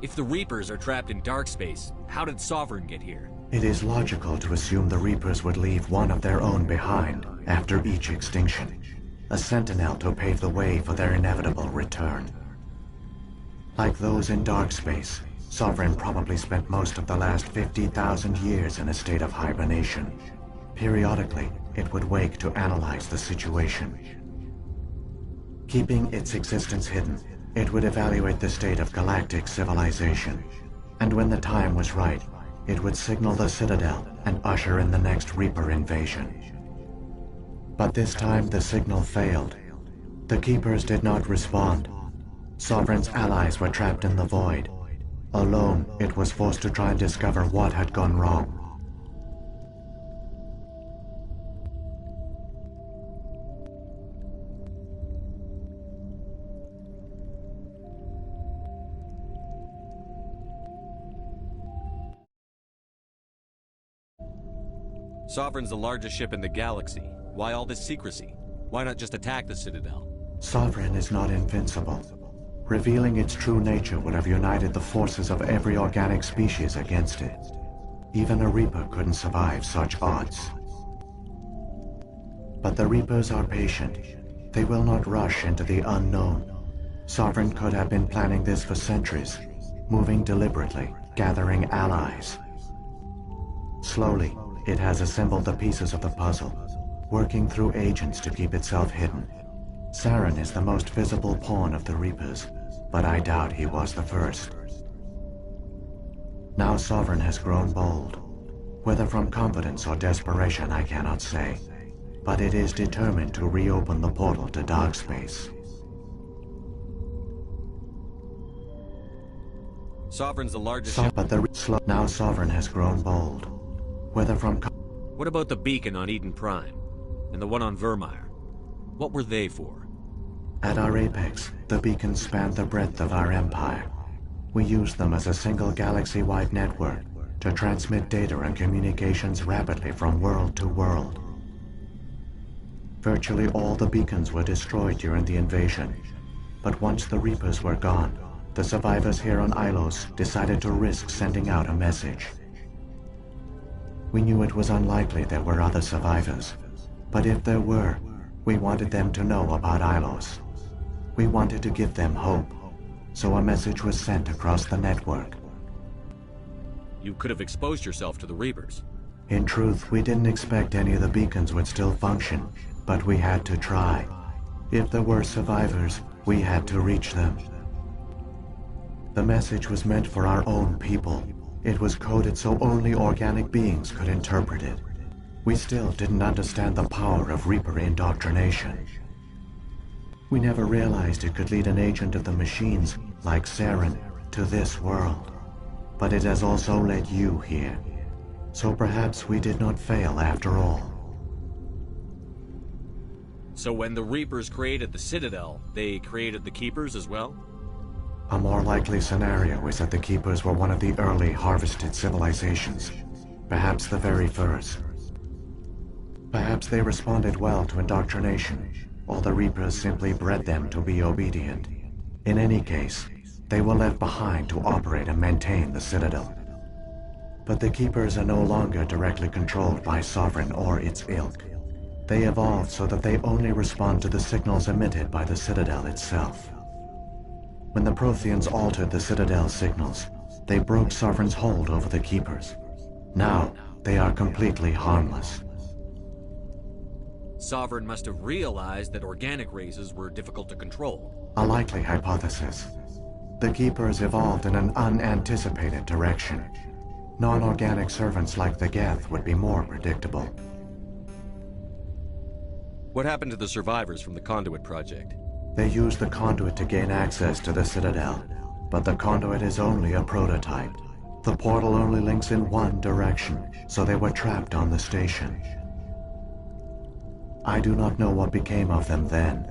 If the Reapers are trapped in dark space, how did Sovereign get here? It is logical to assume the Reapers would leave one of their own behind after each extinction. A sentinel to pave the way for their inevitable return. Like those in dark space, Sovereign probably spent most of the last 50,000 years in a state of hibernation. Periodically, it would wake to analyze the situation. Keeping its existence hidden, it would evaluate the state of galactic civilization. And when the time was right, it would signal the Citadel and usher in the next Reaper invasion. But this time the signal failed. The Keepers did not respond. Sovereign's allies were trapped in the void. Alone, it was forced to try and discover what had gone wrong. Sovereign's the largest ship in the galaxy. Why all this secrecy? Why not just attack the Citadel? Sovereign is not invincible. Revealing its true nature would have united the forces of every organic species against it. Even a Reaper couldn't survive such odds. But the Reapers are patient. They will not rush into the unknown. Sovereign could have been planning this for centuries, moving deliberately, gathering allies. Slowly, it has assembled the pieces of the puzzle, working through agents to keep itself hidden. Saren is the most visible pawn of the Reapers, but I doubt he was the first. Now Sovereign has grown bold. Whether from confidence or desperation, I cannot say. But it is determined to reopen the portal to dark space. Sovereign's the largest ship. Now Sovereign has grown bold. Whether from... What about the beacon on Eden Prime? And the one on Virmire? What were they for? At our apex, the beacons spanned the breadth of our empire. We used them as a single galaxy-wide network to transmit data and communications rapidly from world to world. Virtually all the beacons were destroyed during the invasion, but once the Reapers were gone, the survivors here on Ilos decided to risk sending out a message. We knew it was unlikely there were other survivors, but if there were, we wanted them to know about Ilos. We wanted to give them hope, so a message was sent across the network. You could have exposed yourself to the Reapers. In truth, we didn't expect any of the beacons would still function, but we had to try. If there were survivors, we had to reach them. The message was meant for our own people. It was coded so only organic beings could interpret it. We still didn't understand the power of Reaper indoctrination. We never realized it could lead an agent of the machines, like Saren, to this world. but it has also led you here. So perhaps we did not fail after all. So when the Reapers created the Citadel, they created the Keepers as well? A more likely scenario is that the Keepers were one of the early harvested civilizations, perhaps the very first. Perhaps they responded well to indoctrination, or the Reapers simply bred them to be obedient. In any case, they were left behind to operate and maintain the Citadel. But the Keepers are no longer directly controlled by Sovereign or its ilk. They evolved so that they only respond to the signals emitted by the Citadel itself. When the Protheans altered the Citadel's signals, they broke Sovereign's hold over the Keepers. Now, they are completely harmless. Sovereign must have realized that organic races were difficult to control. A likely hypothesis. The Keepers evolved in an unanticipated direction. Non-organic servants like the Geth would be more predictable. What happened to the survivors from the Conduit project? They used the Conduit to gain access to the Citadel, but the Conduit is only a prototype. The portal only links in one direction, so they were trapped on the station. I do not know what became of them then.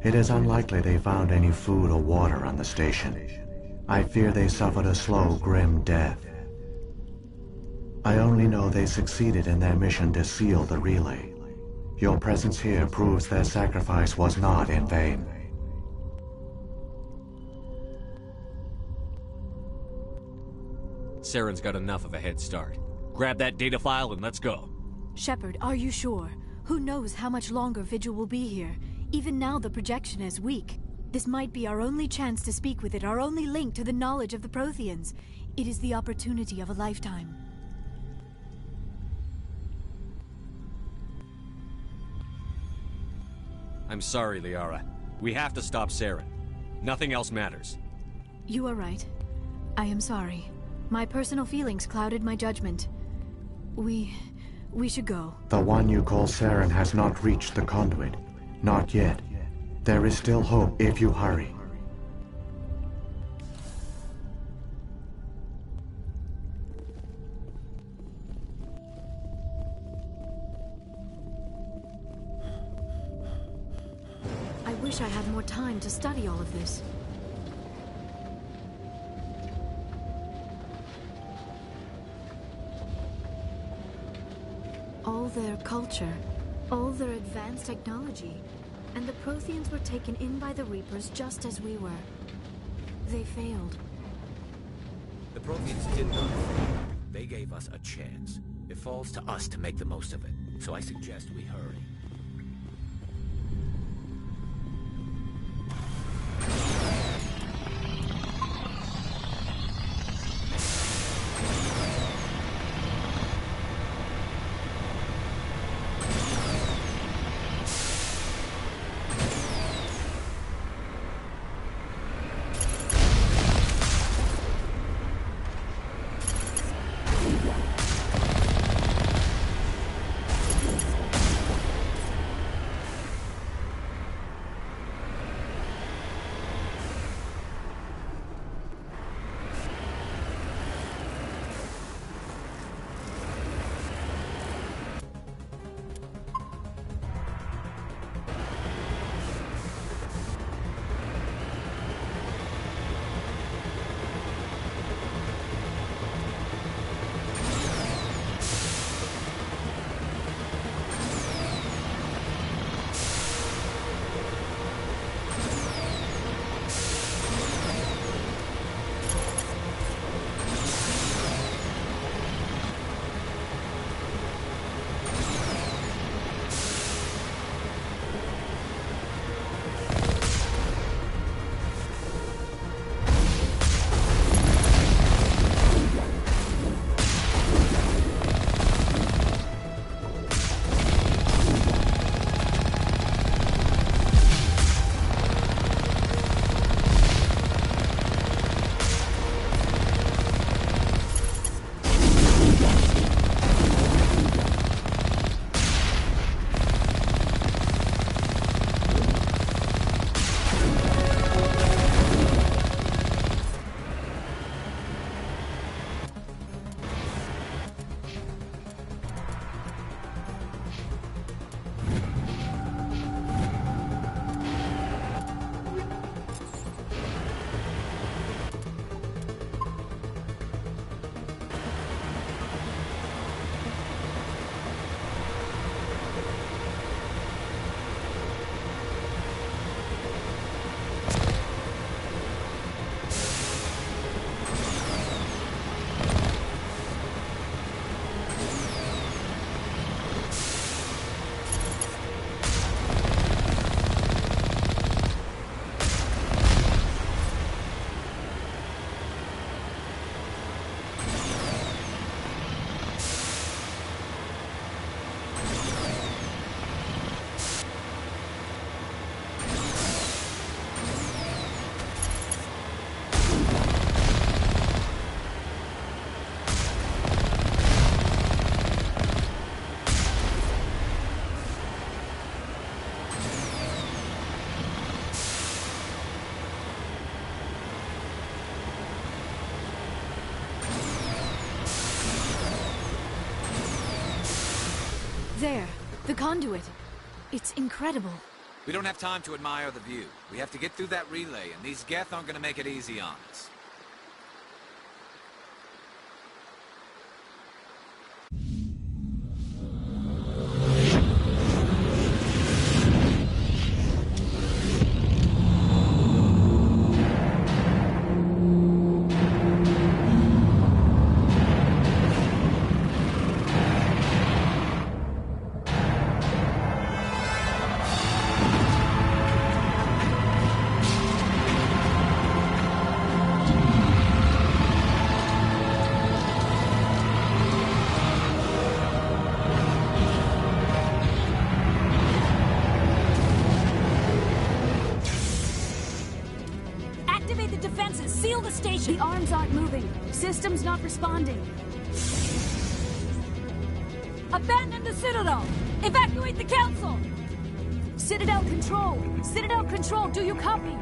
It is unlikely they found any food or water on the station. I fear they suffered a slow, grim death. I only know they succeeded in their mission to seal the relay. Your presence here proves their sacrifice was not in vain. Saren's got enough of a head start. Grab that data file and let's go. Shepard, are you sure? Who knows how much longer Vigil will be here? Even now the projection is weak. This might be our only chance to speak with it, our only link to the knowledge of the Protheans. It is the opportunity of a lifetime. I'm sorry, Liara. We have to stop Saren. Nothing else matters. You are right. I am sorry. My personal feelings clouded my judgment. We should go. The one you call Saren has not reached the Conduit. Not yet. There is still hope if you hurry. I wish I had more time to study all of this. All their culture, all their advanced technology, and the Protheans were taken in by the Reapers just as we were. They failed. The Protheans did not fail. They gave us a chance. It falls to us to make the most of it, so I suggest we hurry. conduit. It's incredible. We don't have time to admire the view. We have to get through that relay, and these Geth aren't gonna make it easy on us. Activate the defenses! Seal the station! The arms aren't moving. Systems not responding. Abandon the Citadel! Evacuate the Council! Citadel Control! Citadel Control, do you copy?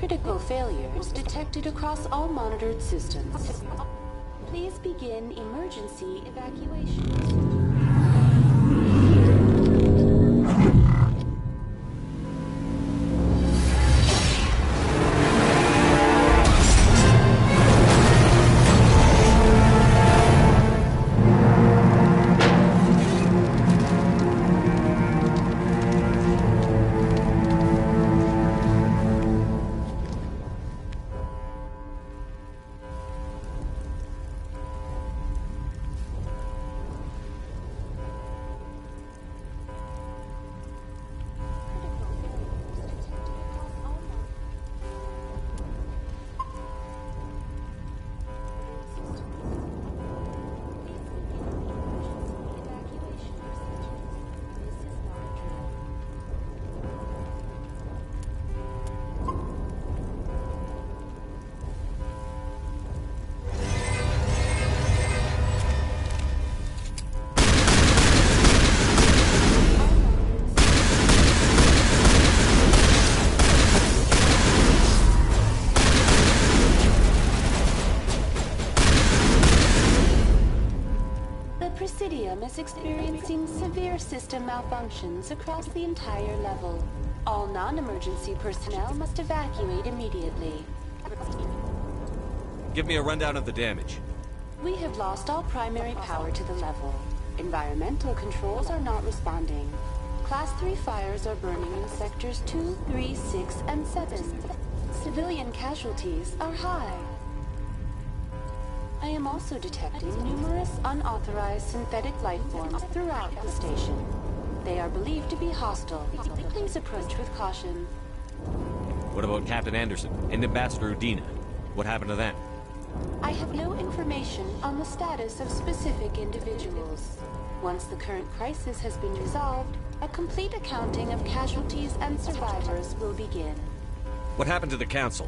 Critical failures detected across all monitored systems. Please begin emergency evacuation. Presidium is experiencing severe system malfunctions across the entire level. All non-emergency personnel must evacuate immediately. Give me a rundown of the damage. We have lost all primary power to the level. Environmental controls are not responding. Class 3 fires are burning in sectors 2, 3, 6, and 7. Civilian casualties are high. I am also detecting numerous unauthorized synthetic life forms throughout the station. They are believed to be hostile. Please approach with caution. What about Captain Anderson and Ambassador Udina? What happened to them? I have no information on the status of specific individuals. Once the current crisis has been resolved, a complete accounting of casualties and survivors will begin. What happened to the Council?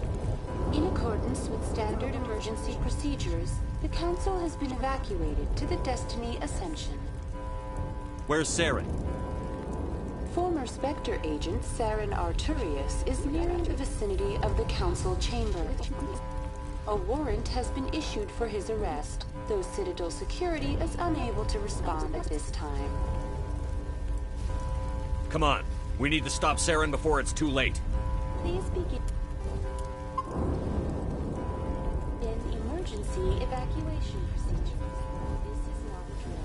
In accordance with standard emergency procedures, the Council has been evacuated to the Destiny Ascension. Where's Saren? Former Spectre agent Saren Arturius is nearing the vicinity of the Council chamber. A warrant has been issued for his arrest, though Citadel security is unable to respond at this time. Come on. We need to stop Saren before it's too late. Please begin emergency evacuation procedures. This is not a drill.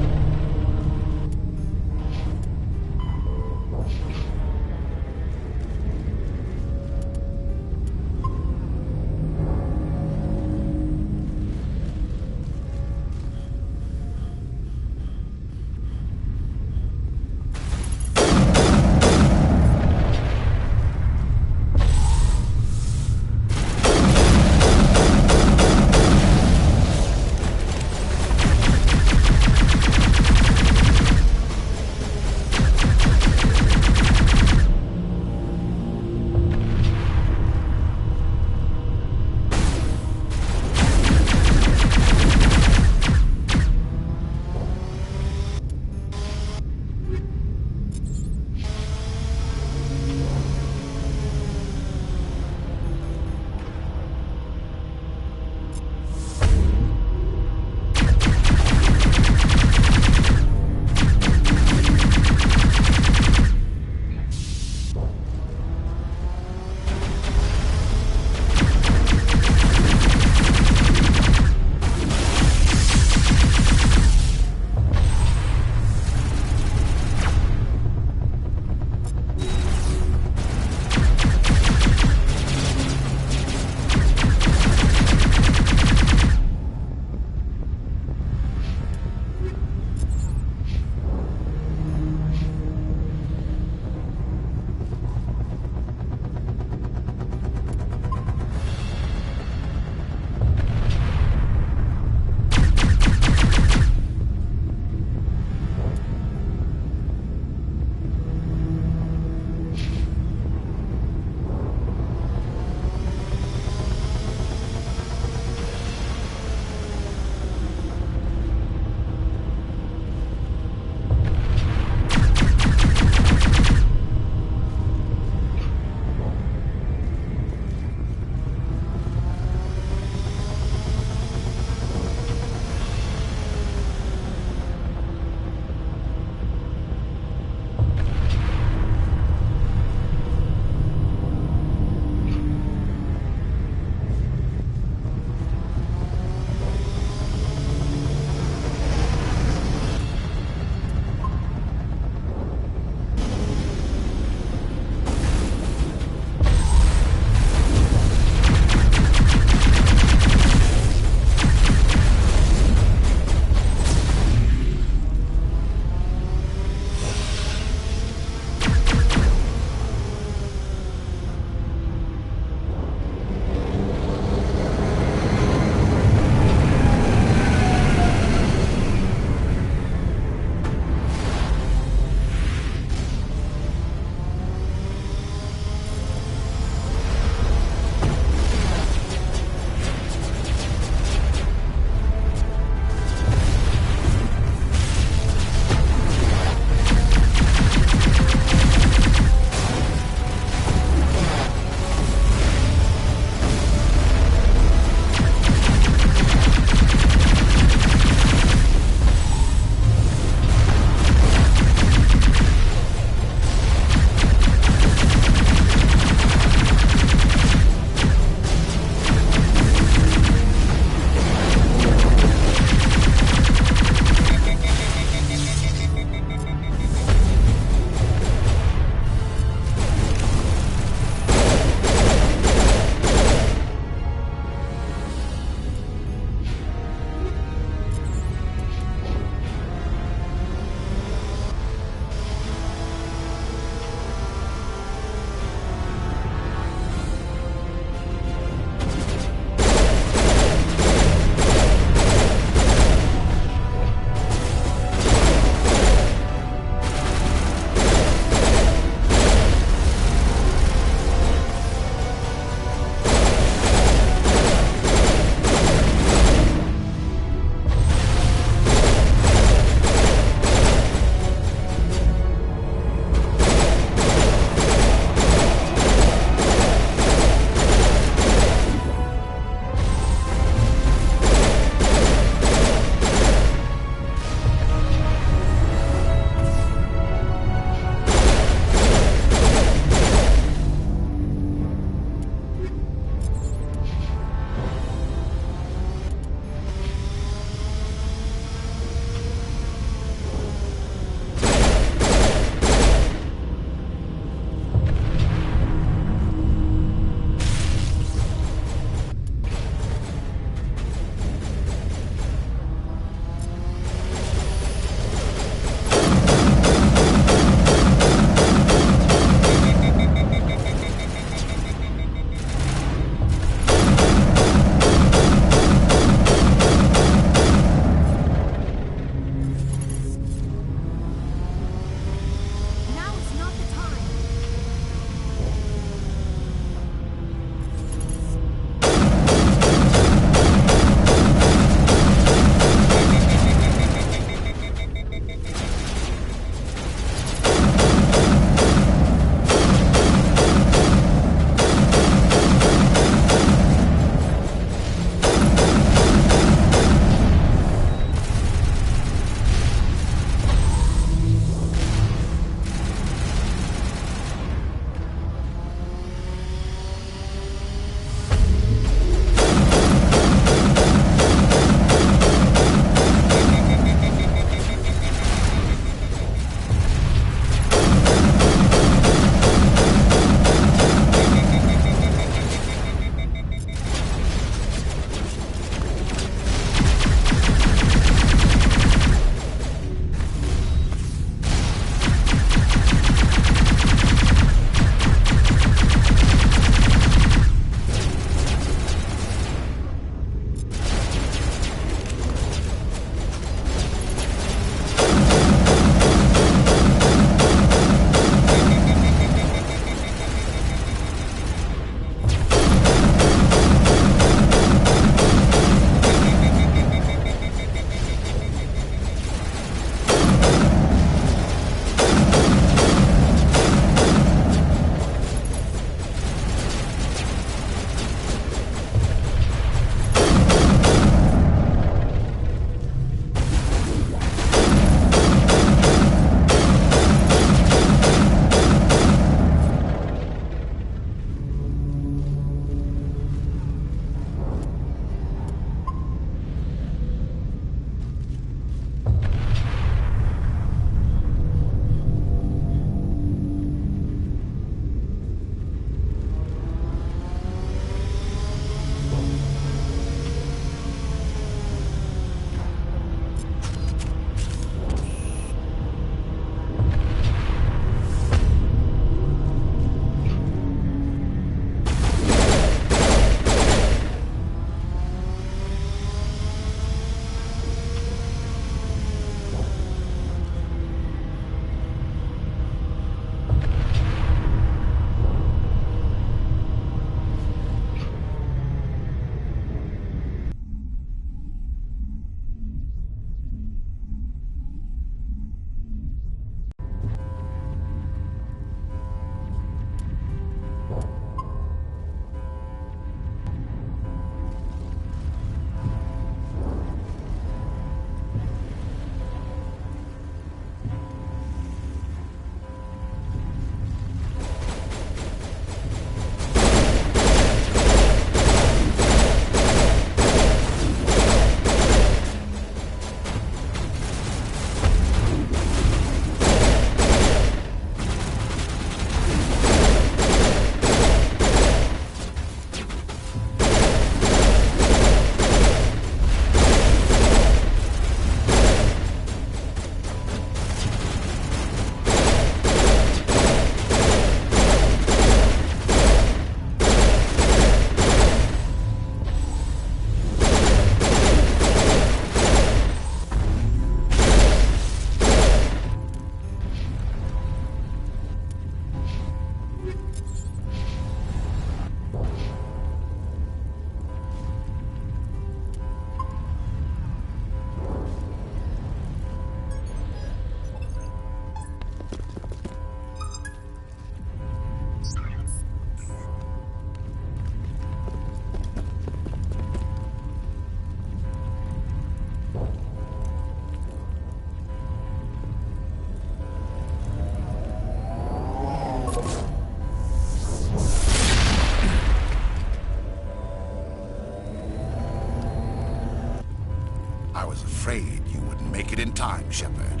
time, Shepard.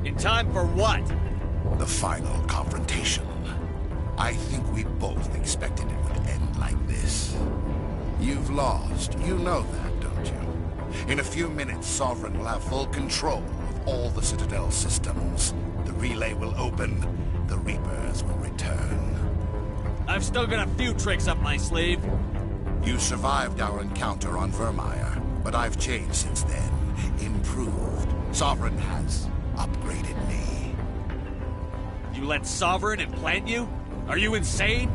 In time for what? The final confrontation. I think we both expected it would end like this. You've lost. You know that, don't you? In a few minutes, Sovereign will have full control of all the Citadel systems. The relay will open. The Reapers will return. I've still got a few tricks up my sleeve. You survived our encounter on Vermeer, but I've changed since then. Improved. Sovereign has upgraded me. You let Sovereign implant you? Are you insane?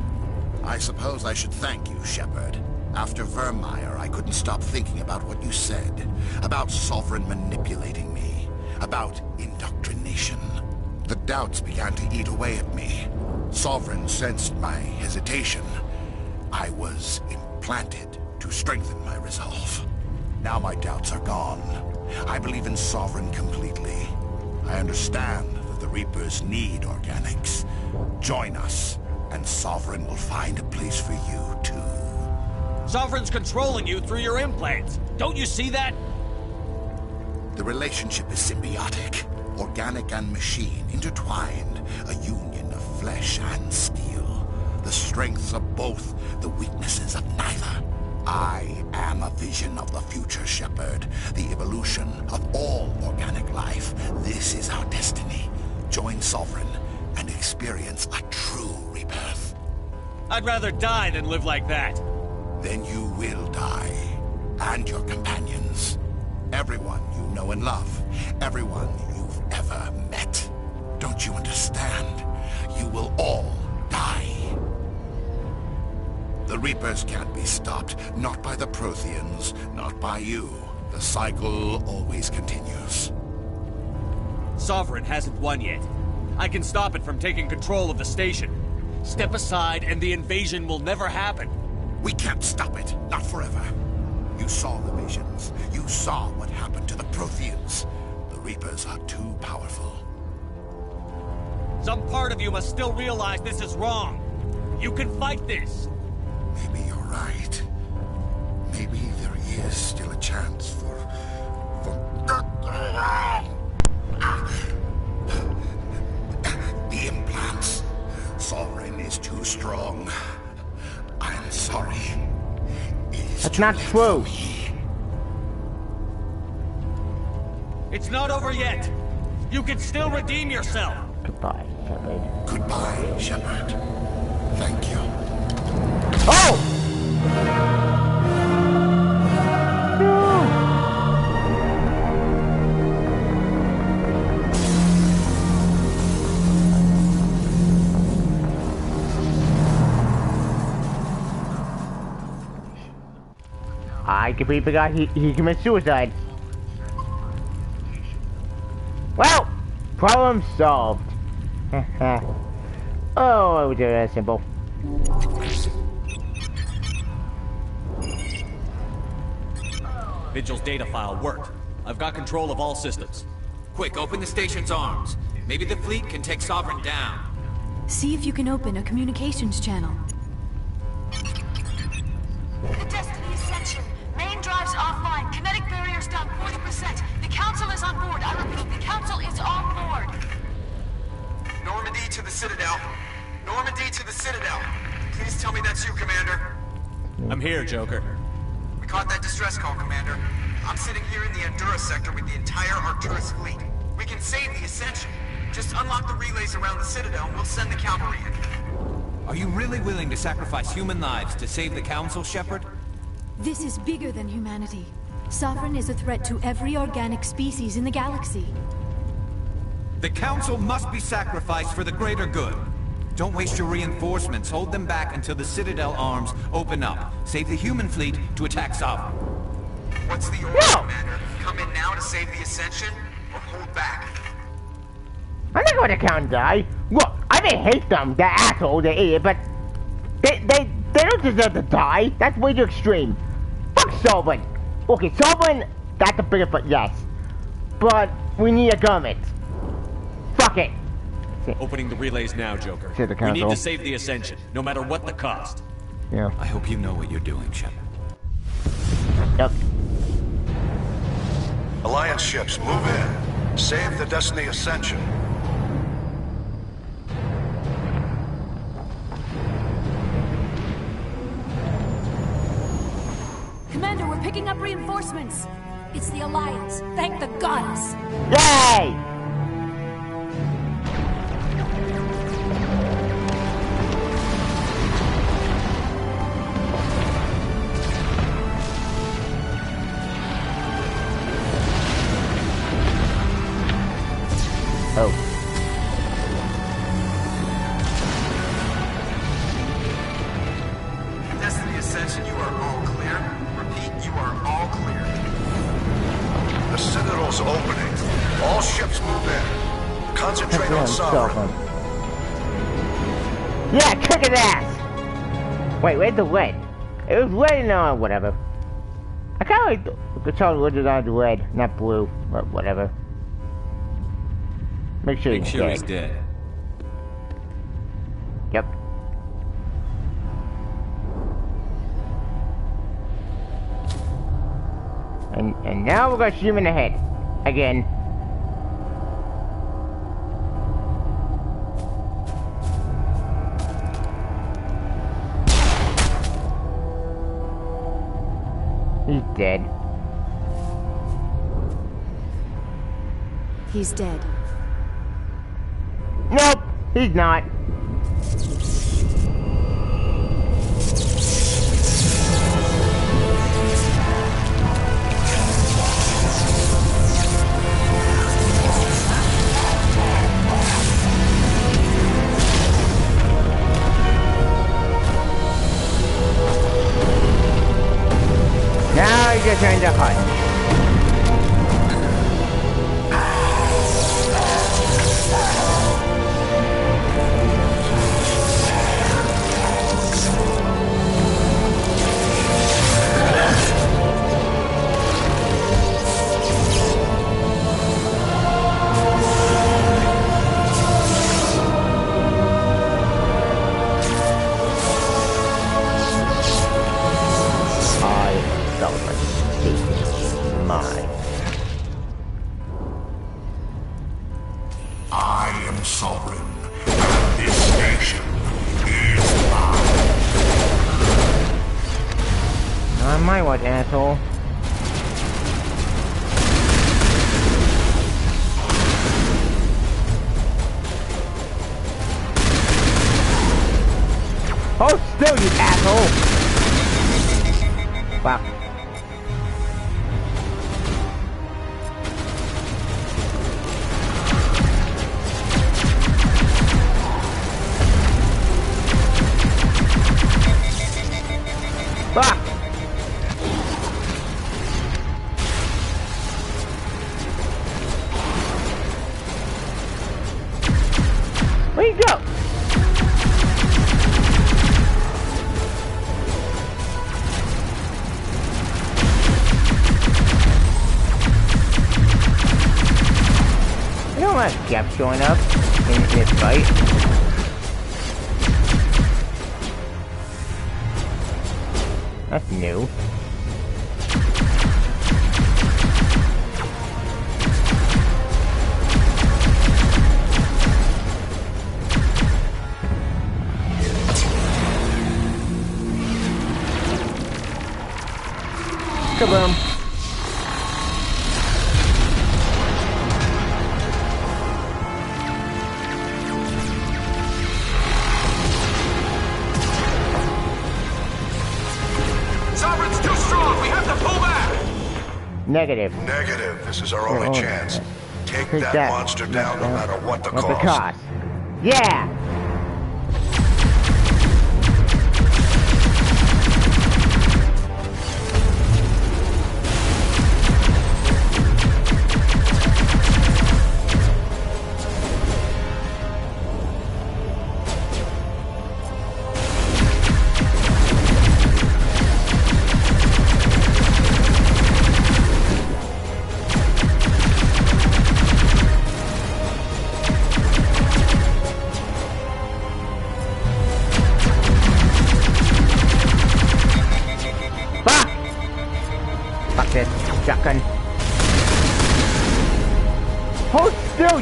I suppose I should thank you, Shepard. After Vermeer, I couldn't stop thinking about what you said. About Sovereign manipulating me. About indoctrination. The doubts began to eat away at me. Sovereign sensed my hesitation. I was implanted to strengthen my resolve. Now my doubts are gone. I believe in Sovereign completely. I understand that the Reapers need organics. Join us, and Sovereign will find a place for you, too. Sovereign's controlling you through your implants. Don't you see that? The relationship is symbiotic. Organic and machine, intertwined. A union of flesh and steel. The strengths of both, the weaknesses of neither. I am a vision of the future, Shepard. The evolution of all organic life. This is our destiny. Join Sovereign and experience a true rebirth. I'd rather die than live like that. Then you will die. And your companions. Everyone you know and love. Everyone you've ever met. Don't you understand? You will all die. The Reapers can't be stopped. Not by the Protheans. Not by you. The cycle always continues. Sovereign hasn't won yet. I can stop it from taking control of the station. Step aside and the invasion will never happen. We can't stop it. Not forever. You saw the visions. You saw what happened to the Protheans. The Reapers are too powerful. Some part of you must still realize this is wrong. You can fight this. Maybe you're right. Maybe there is still a chance for... The implants. Sovereign is too strong. I'm sorry. That's not true. It's not over yet. You can still redeem yourself. Goodbye, Shepard. Goodbye, Shepard. Thank you. Oh! I completely forgot he committed suicide. Well, problem solved. Oh, it was that simple. Vigil's data file worked. I've got control of all systems. Quick, open the station's arms. Maybe the fleet can take Sovereign down. See if you can open a communications channel. The Destiny Ascension. Main drives offline. Kinetic barriers down 40%. The Council is on board. I repeat, the Council is on board. Normandy to the Citadel. Normandy to the Citadel. Please tell me that's you, Commander. I'm here, Joker. We caught that distress call, Commander. I'm sitting here in the Endura sector with the entire Arcturus fleet. We can save the Ascension. Just unlock the relays around the Citadel and we'll send the cavalry in. Are you really willing to sacrifice human lives to save the Council, Shepard? This is bigger than humanity. Sovereign is a threat to every organic species in the galaxy. The Council must be sacrificed for the greater good. Don't waste your reinforcements. Hold them back until the Citadel arms open up. Save the human fleet to attack Sovereign. What's the order, Commander? Come in now to save the Ascension, or hold back? I'm not going to count die. Look, I may hate them, the asshole, the idiot, but they don't deserve to die. That's way too extreme. Fuck Sovereign. Okay, Sovereign, that's a bigger but yes. But we need a government. Fuck it. Opening the relays now, Joker. To the we Council. need to save the Ascension, no matter what the cost. Yeah. I hope you know what you're doing, Shepard. Yep. Alliance ships, move in. Save the Destiny Ascension. Commander, we're picking up reinforcements. It's the Alliance. Thank the gods. Yay! Oh. Destiny Ascension, you are all clear. Repeat, you are all clear. The Citadel's opening. All ships move in. Concentrate on Sovereign. Yeah, kick his ass! Wait, where's the red? It was red and whatever. I kinda like the control was on red, not blue, but whatever. Make sure he's dead. Yep. And now we're gonna shoot him in the head. Again. He's dead. He's dead. Nope, he's not. Now he's just trying to hunt. I am sovereign, and this nation is mine. Not my watch, asshole. Oh, still, you asshole! Wow. Fuck! Where you go? You don't want Cap showing up in this fight. That's new. Kaboom. Sovereign's too strong. We have to pull back. Negative. Negative. This is our only chance. Take that monster down no matter what the cost. Yeah!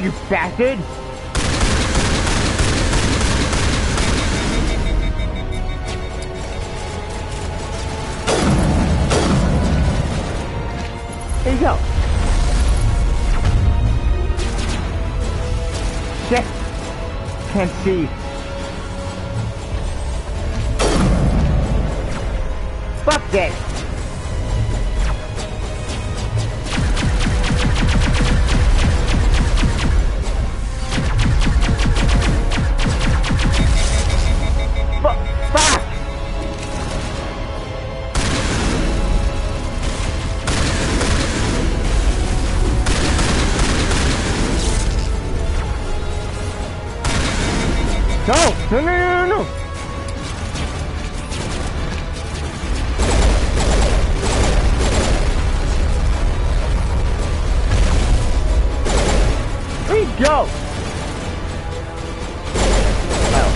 you bastard! There you go. Shit. Can't see. Fuck this. Fuck. No! Where you go? Oh.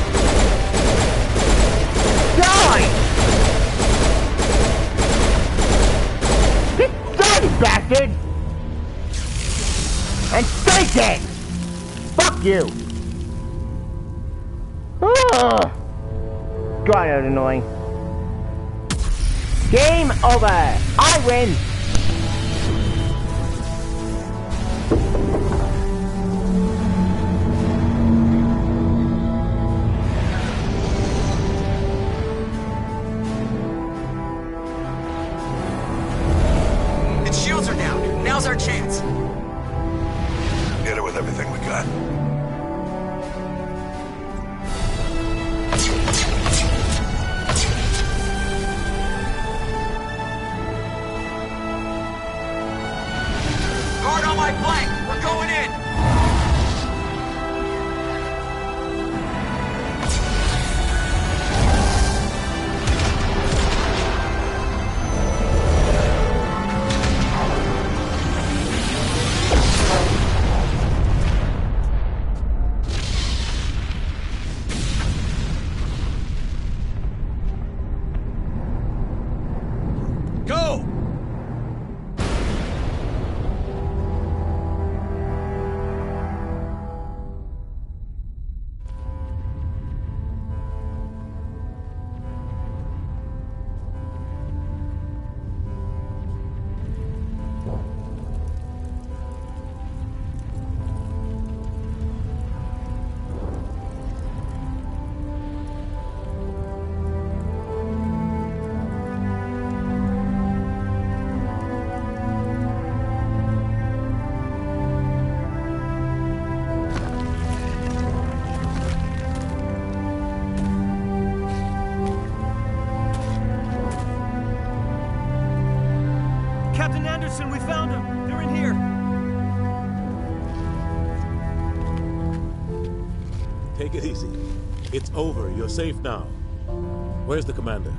Die! Get done, bastard! And stay dead! Fuck you! God, that was annoying. Game over! I win! Its shields are down. Now's our chance. Hit it with everything we got. Guard on my flank! We're going in! Go! Captain Anderson, we found them. They're in here. Take it easy. It's over. You're safe now. Where's the commander?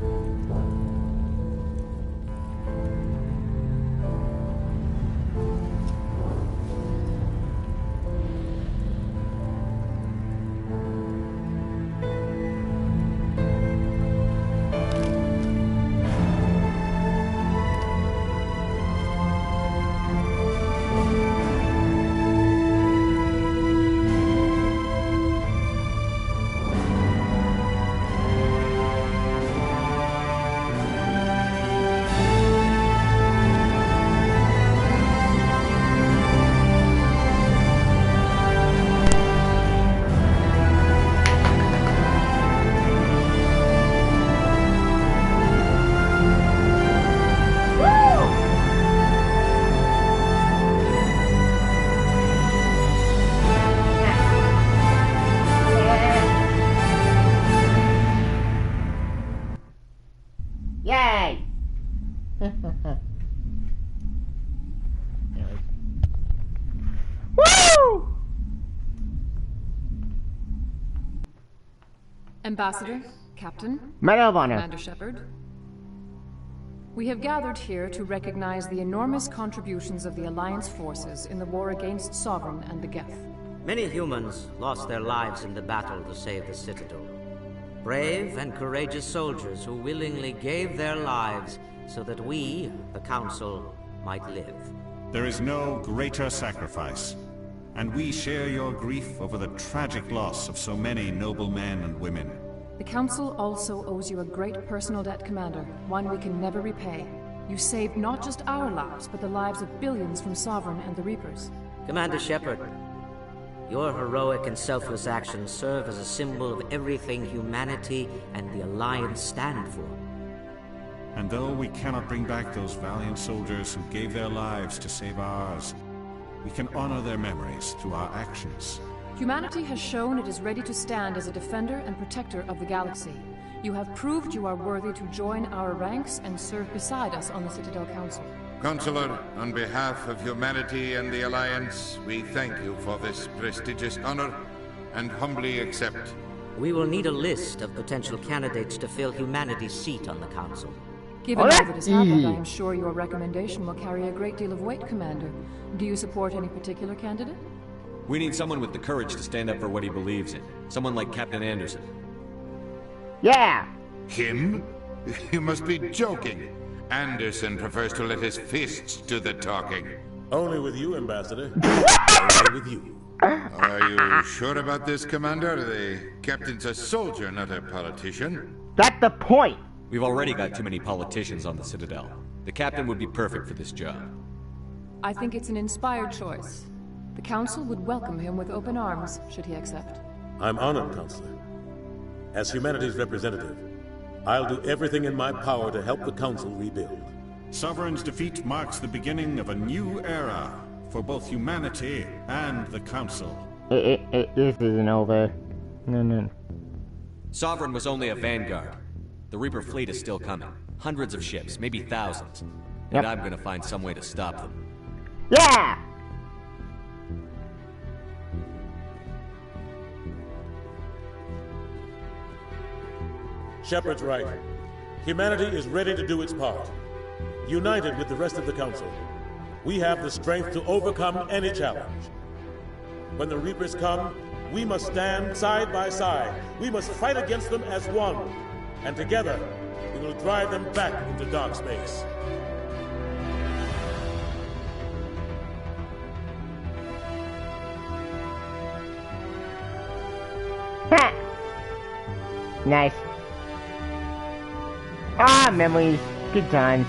Ambassador, Captain, Medal of Honor. Commander Shepard. We have gathered here to recognize the enormous contributions of the Alliance forces in the war against Sovereign and the Geth. Many humans lost their lives in the battle to save the Citadel. Brave and courageous soldiers who willingly gave their lives so that we, the Council, might live. There is no greater sacrifice. and we share your grief over the tragic loss of so many noble men and women. The Council also owes you a great personal debt, Commander, one we can never repay. You saved not just our lives, but the lives of billions from Sovereign and the Reapers. Commander Shepard, your heroic and selfless actions serve as a symbol of everything humanity and the Alliance stand for. And though we cannot bring back those valiant soldiers who gave their lives to save ours, we can honor their memories through our actions. Humanity has shown it is ready to stand as a defender and protector of the galaxy. You have proved you are worthy to join our ranks and serve beside us on the Citadel Council. Consular, on behalf of humanity and the Alliance, we thank you for this prestigious honor and humbly accept. We will need a list of potential candidates to fill humanity's seat on the Council. Given all that has happened, I am sure your recommendation will carry a great deal of weight, Commander. Do you support any particular candidate? We need someone with the courage to stand up for what he believes in. Someone like Captain Anderson. Yeah! Him? You must be joking. Anderson prefers to let his fists do the talking. Only with you, Ambassador. Only with you. Are you sure about this, Commander? The captain's a soldier, not a politician. That's the point! We've already got too many politicians on the Citadel. The captain would be perfect for this job. I think it's an inspired choice. The Council would welcome him with open arms, should he accept. I'm honored, Counselor. As humanity's representative, I'll do everything in my power to help the Council rebuild. Sovereign's defeat marks the beginning of a new era for both humanity and the Council. This isn't over. No. Sovereign was only a vanguard. The Reaper fleet is still coming. Hundreds of ships, maybe thousands. And I'm gonna find some way to stop them. Yeah! Shepard's right. Humanity is ready to do its part. United with the rest of the Council, we have the strength to overcome any challenge. When the Reapers come, we must stand side by side. We must fight against them as one. And together, we will drive them back into dark space. Ha! Nice. Ah, memories. Good times.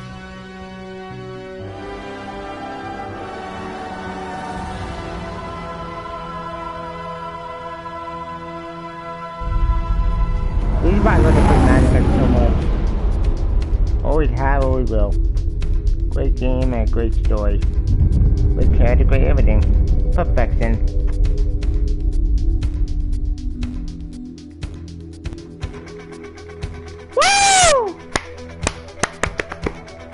This is why I love the Mass Effect so much. Always have, always will. Great game and a great story. Great character, great everything. Perfection.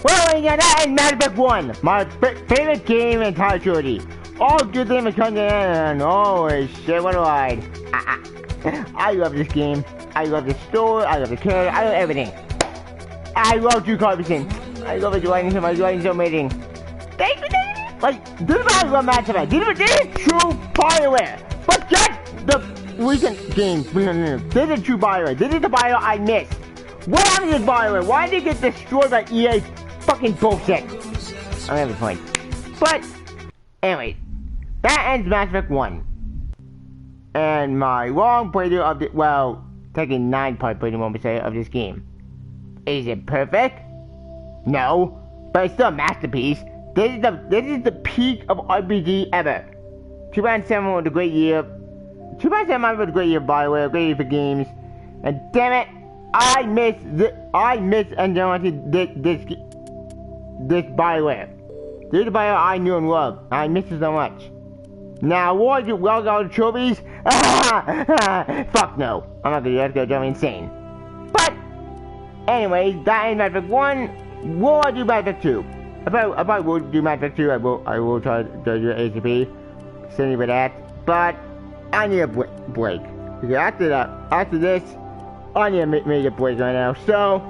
Well, yeah, that is Mass Effect 1, my favorite game in entire trilogy. All good things are coming to an end. Holy shit, what a ride. I love this game. I love the story, I love the character, I love everything. I love Drew Carpenter. I love his writing, my writing's so amazing. Thank you, like, this is why I love Mass Effect. This is true BioWare. Forget the recent games. No. This is true BioWare. This is the BioWare I missed. What happened to this BioWare? Why did it get destroyed by EA fucking bullshit? I don't have a point. But, anyway, that ends Mass Effect 1. And my long playthrough of the, well, taking 9-part playthrough, 1% of this game. Is it perfect? No, but it's still a masterpiece. This is the peak of RPG ever. 2007 was a great year. 2007 was a great year for BioWare, a great year for games. And damn it, I miss and this BioWare. This is the BioWare I knew and loved. I miss it so much. Now, awards you well got the trophies? Fuck no. I'm not gonna do that, it's gonna drive me insane. But, anyways, that ends Mass Effect 1. Will I do Mass Effect 2? If I will do Mass Effect 2, I will try to do ACP. Sorry for that. But, I need a break. Because after this, I need a major break right now. So,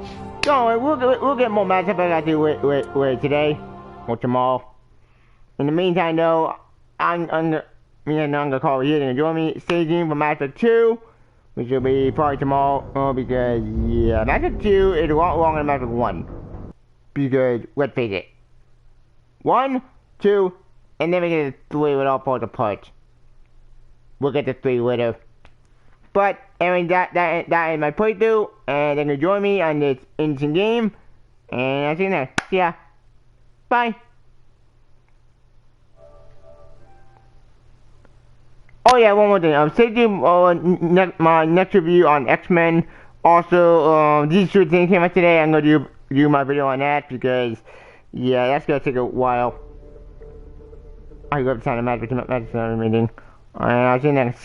don't worry, we'll get more Mass Effect after later today. Or tomorrow. In the meantime, though, I'm gonna call it here to join me. Stay tuned for Mass Effect 2, which will be probably tomorrow, because, yeah, Mass Effect 2 is a lot longer than Mass Effect 1. Because, let's face it, 1, 2, and then we get 3 with all falls apart. we'll get to 3 later. But anyway, that is my playthrough, and they're gonna join me on this instant game. And I'll see you next. See ya. Bye. Oh yeah, one more thing. Stay tuned my next review on X-Men. Also, these 2 things came out today. I'm gonna do my video on that because, yeah, that's gonna take a while. I love the sound of magic meeting. And I'll see you next.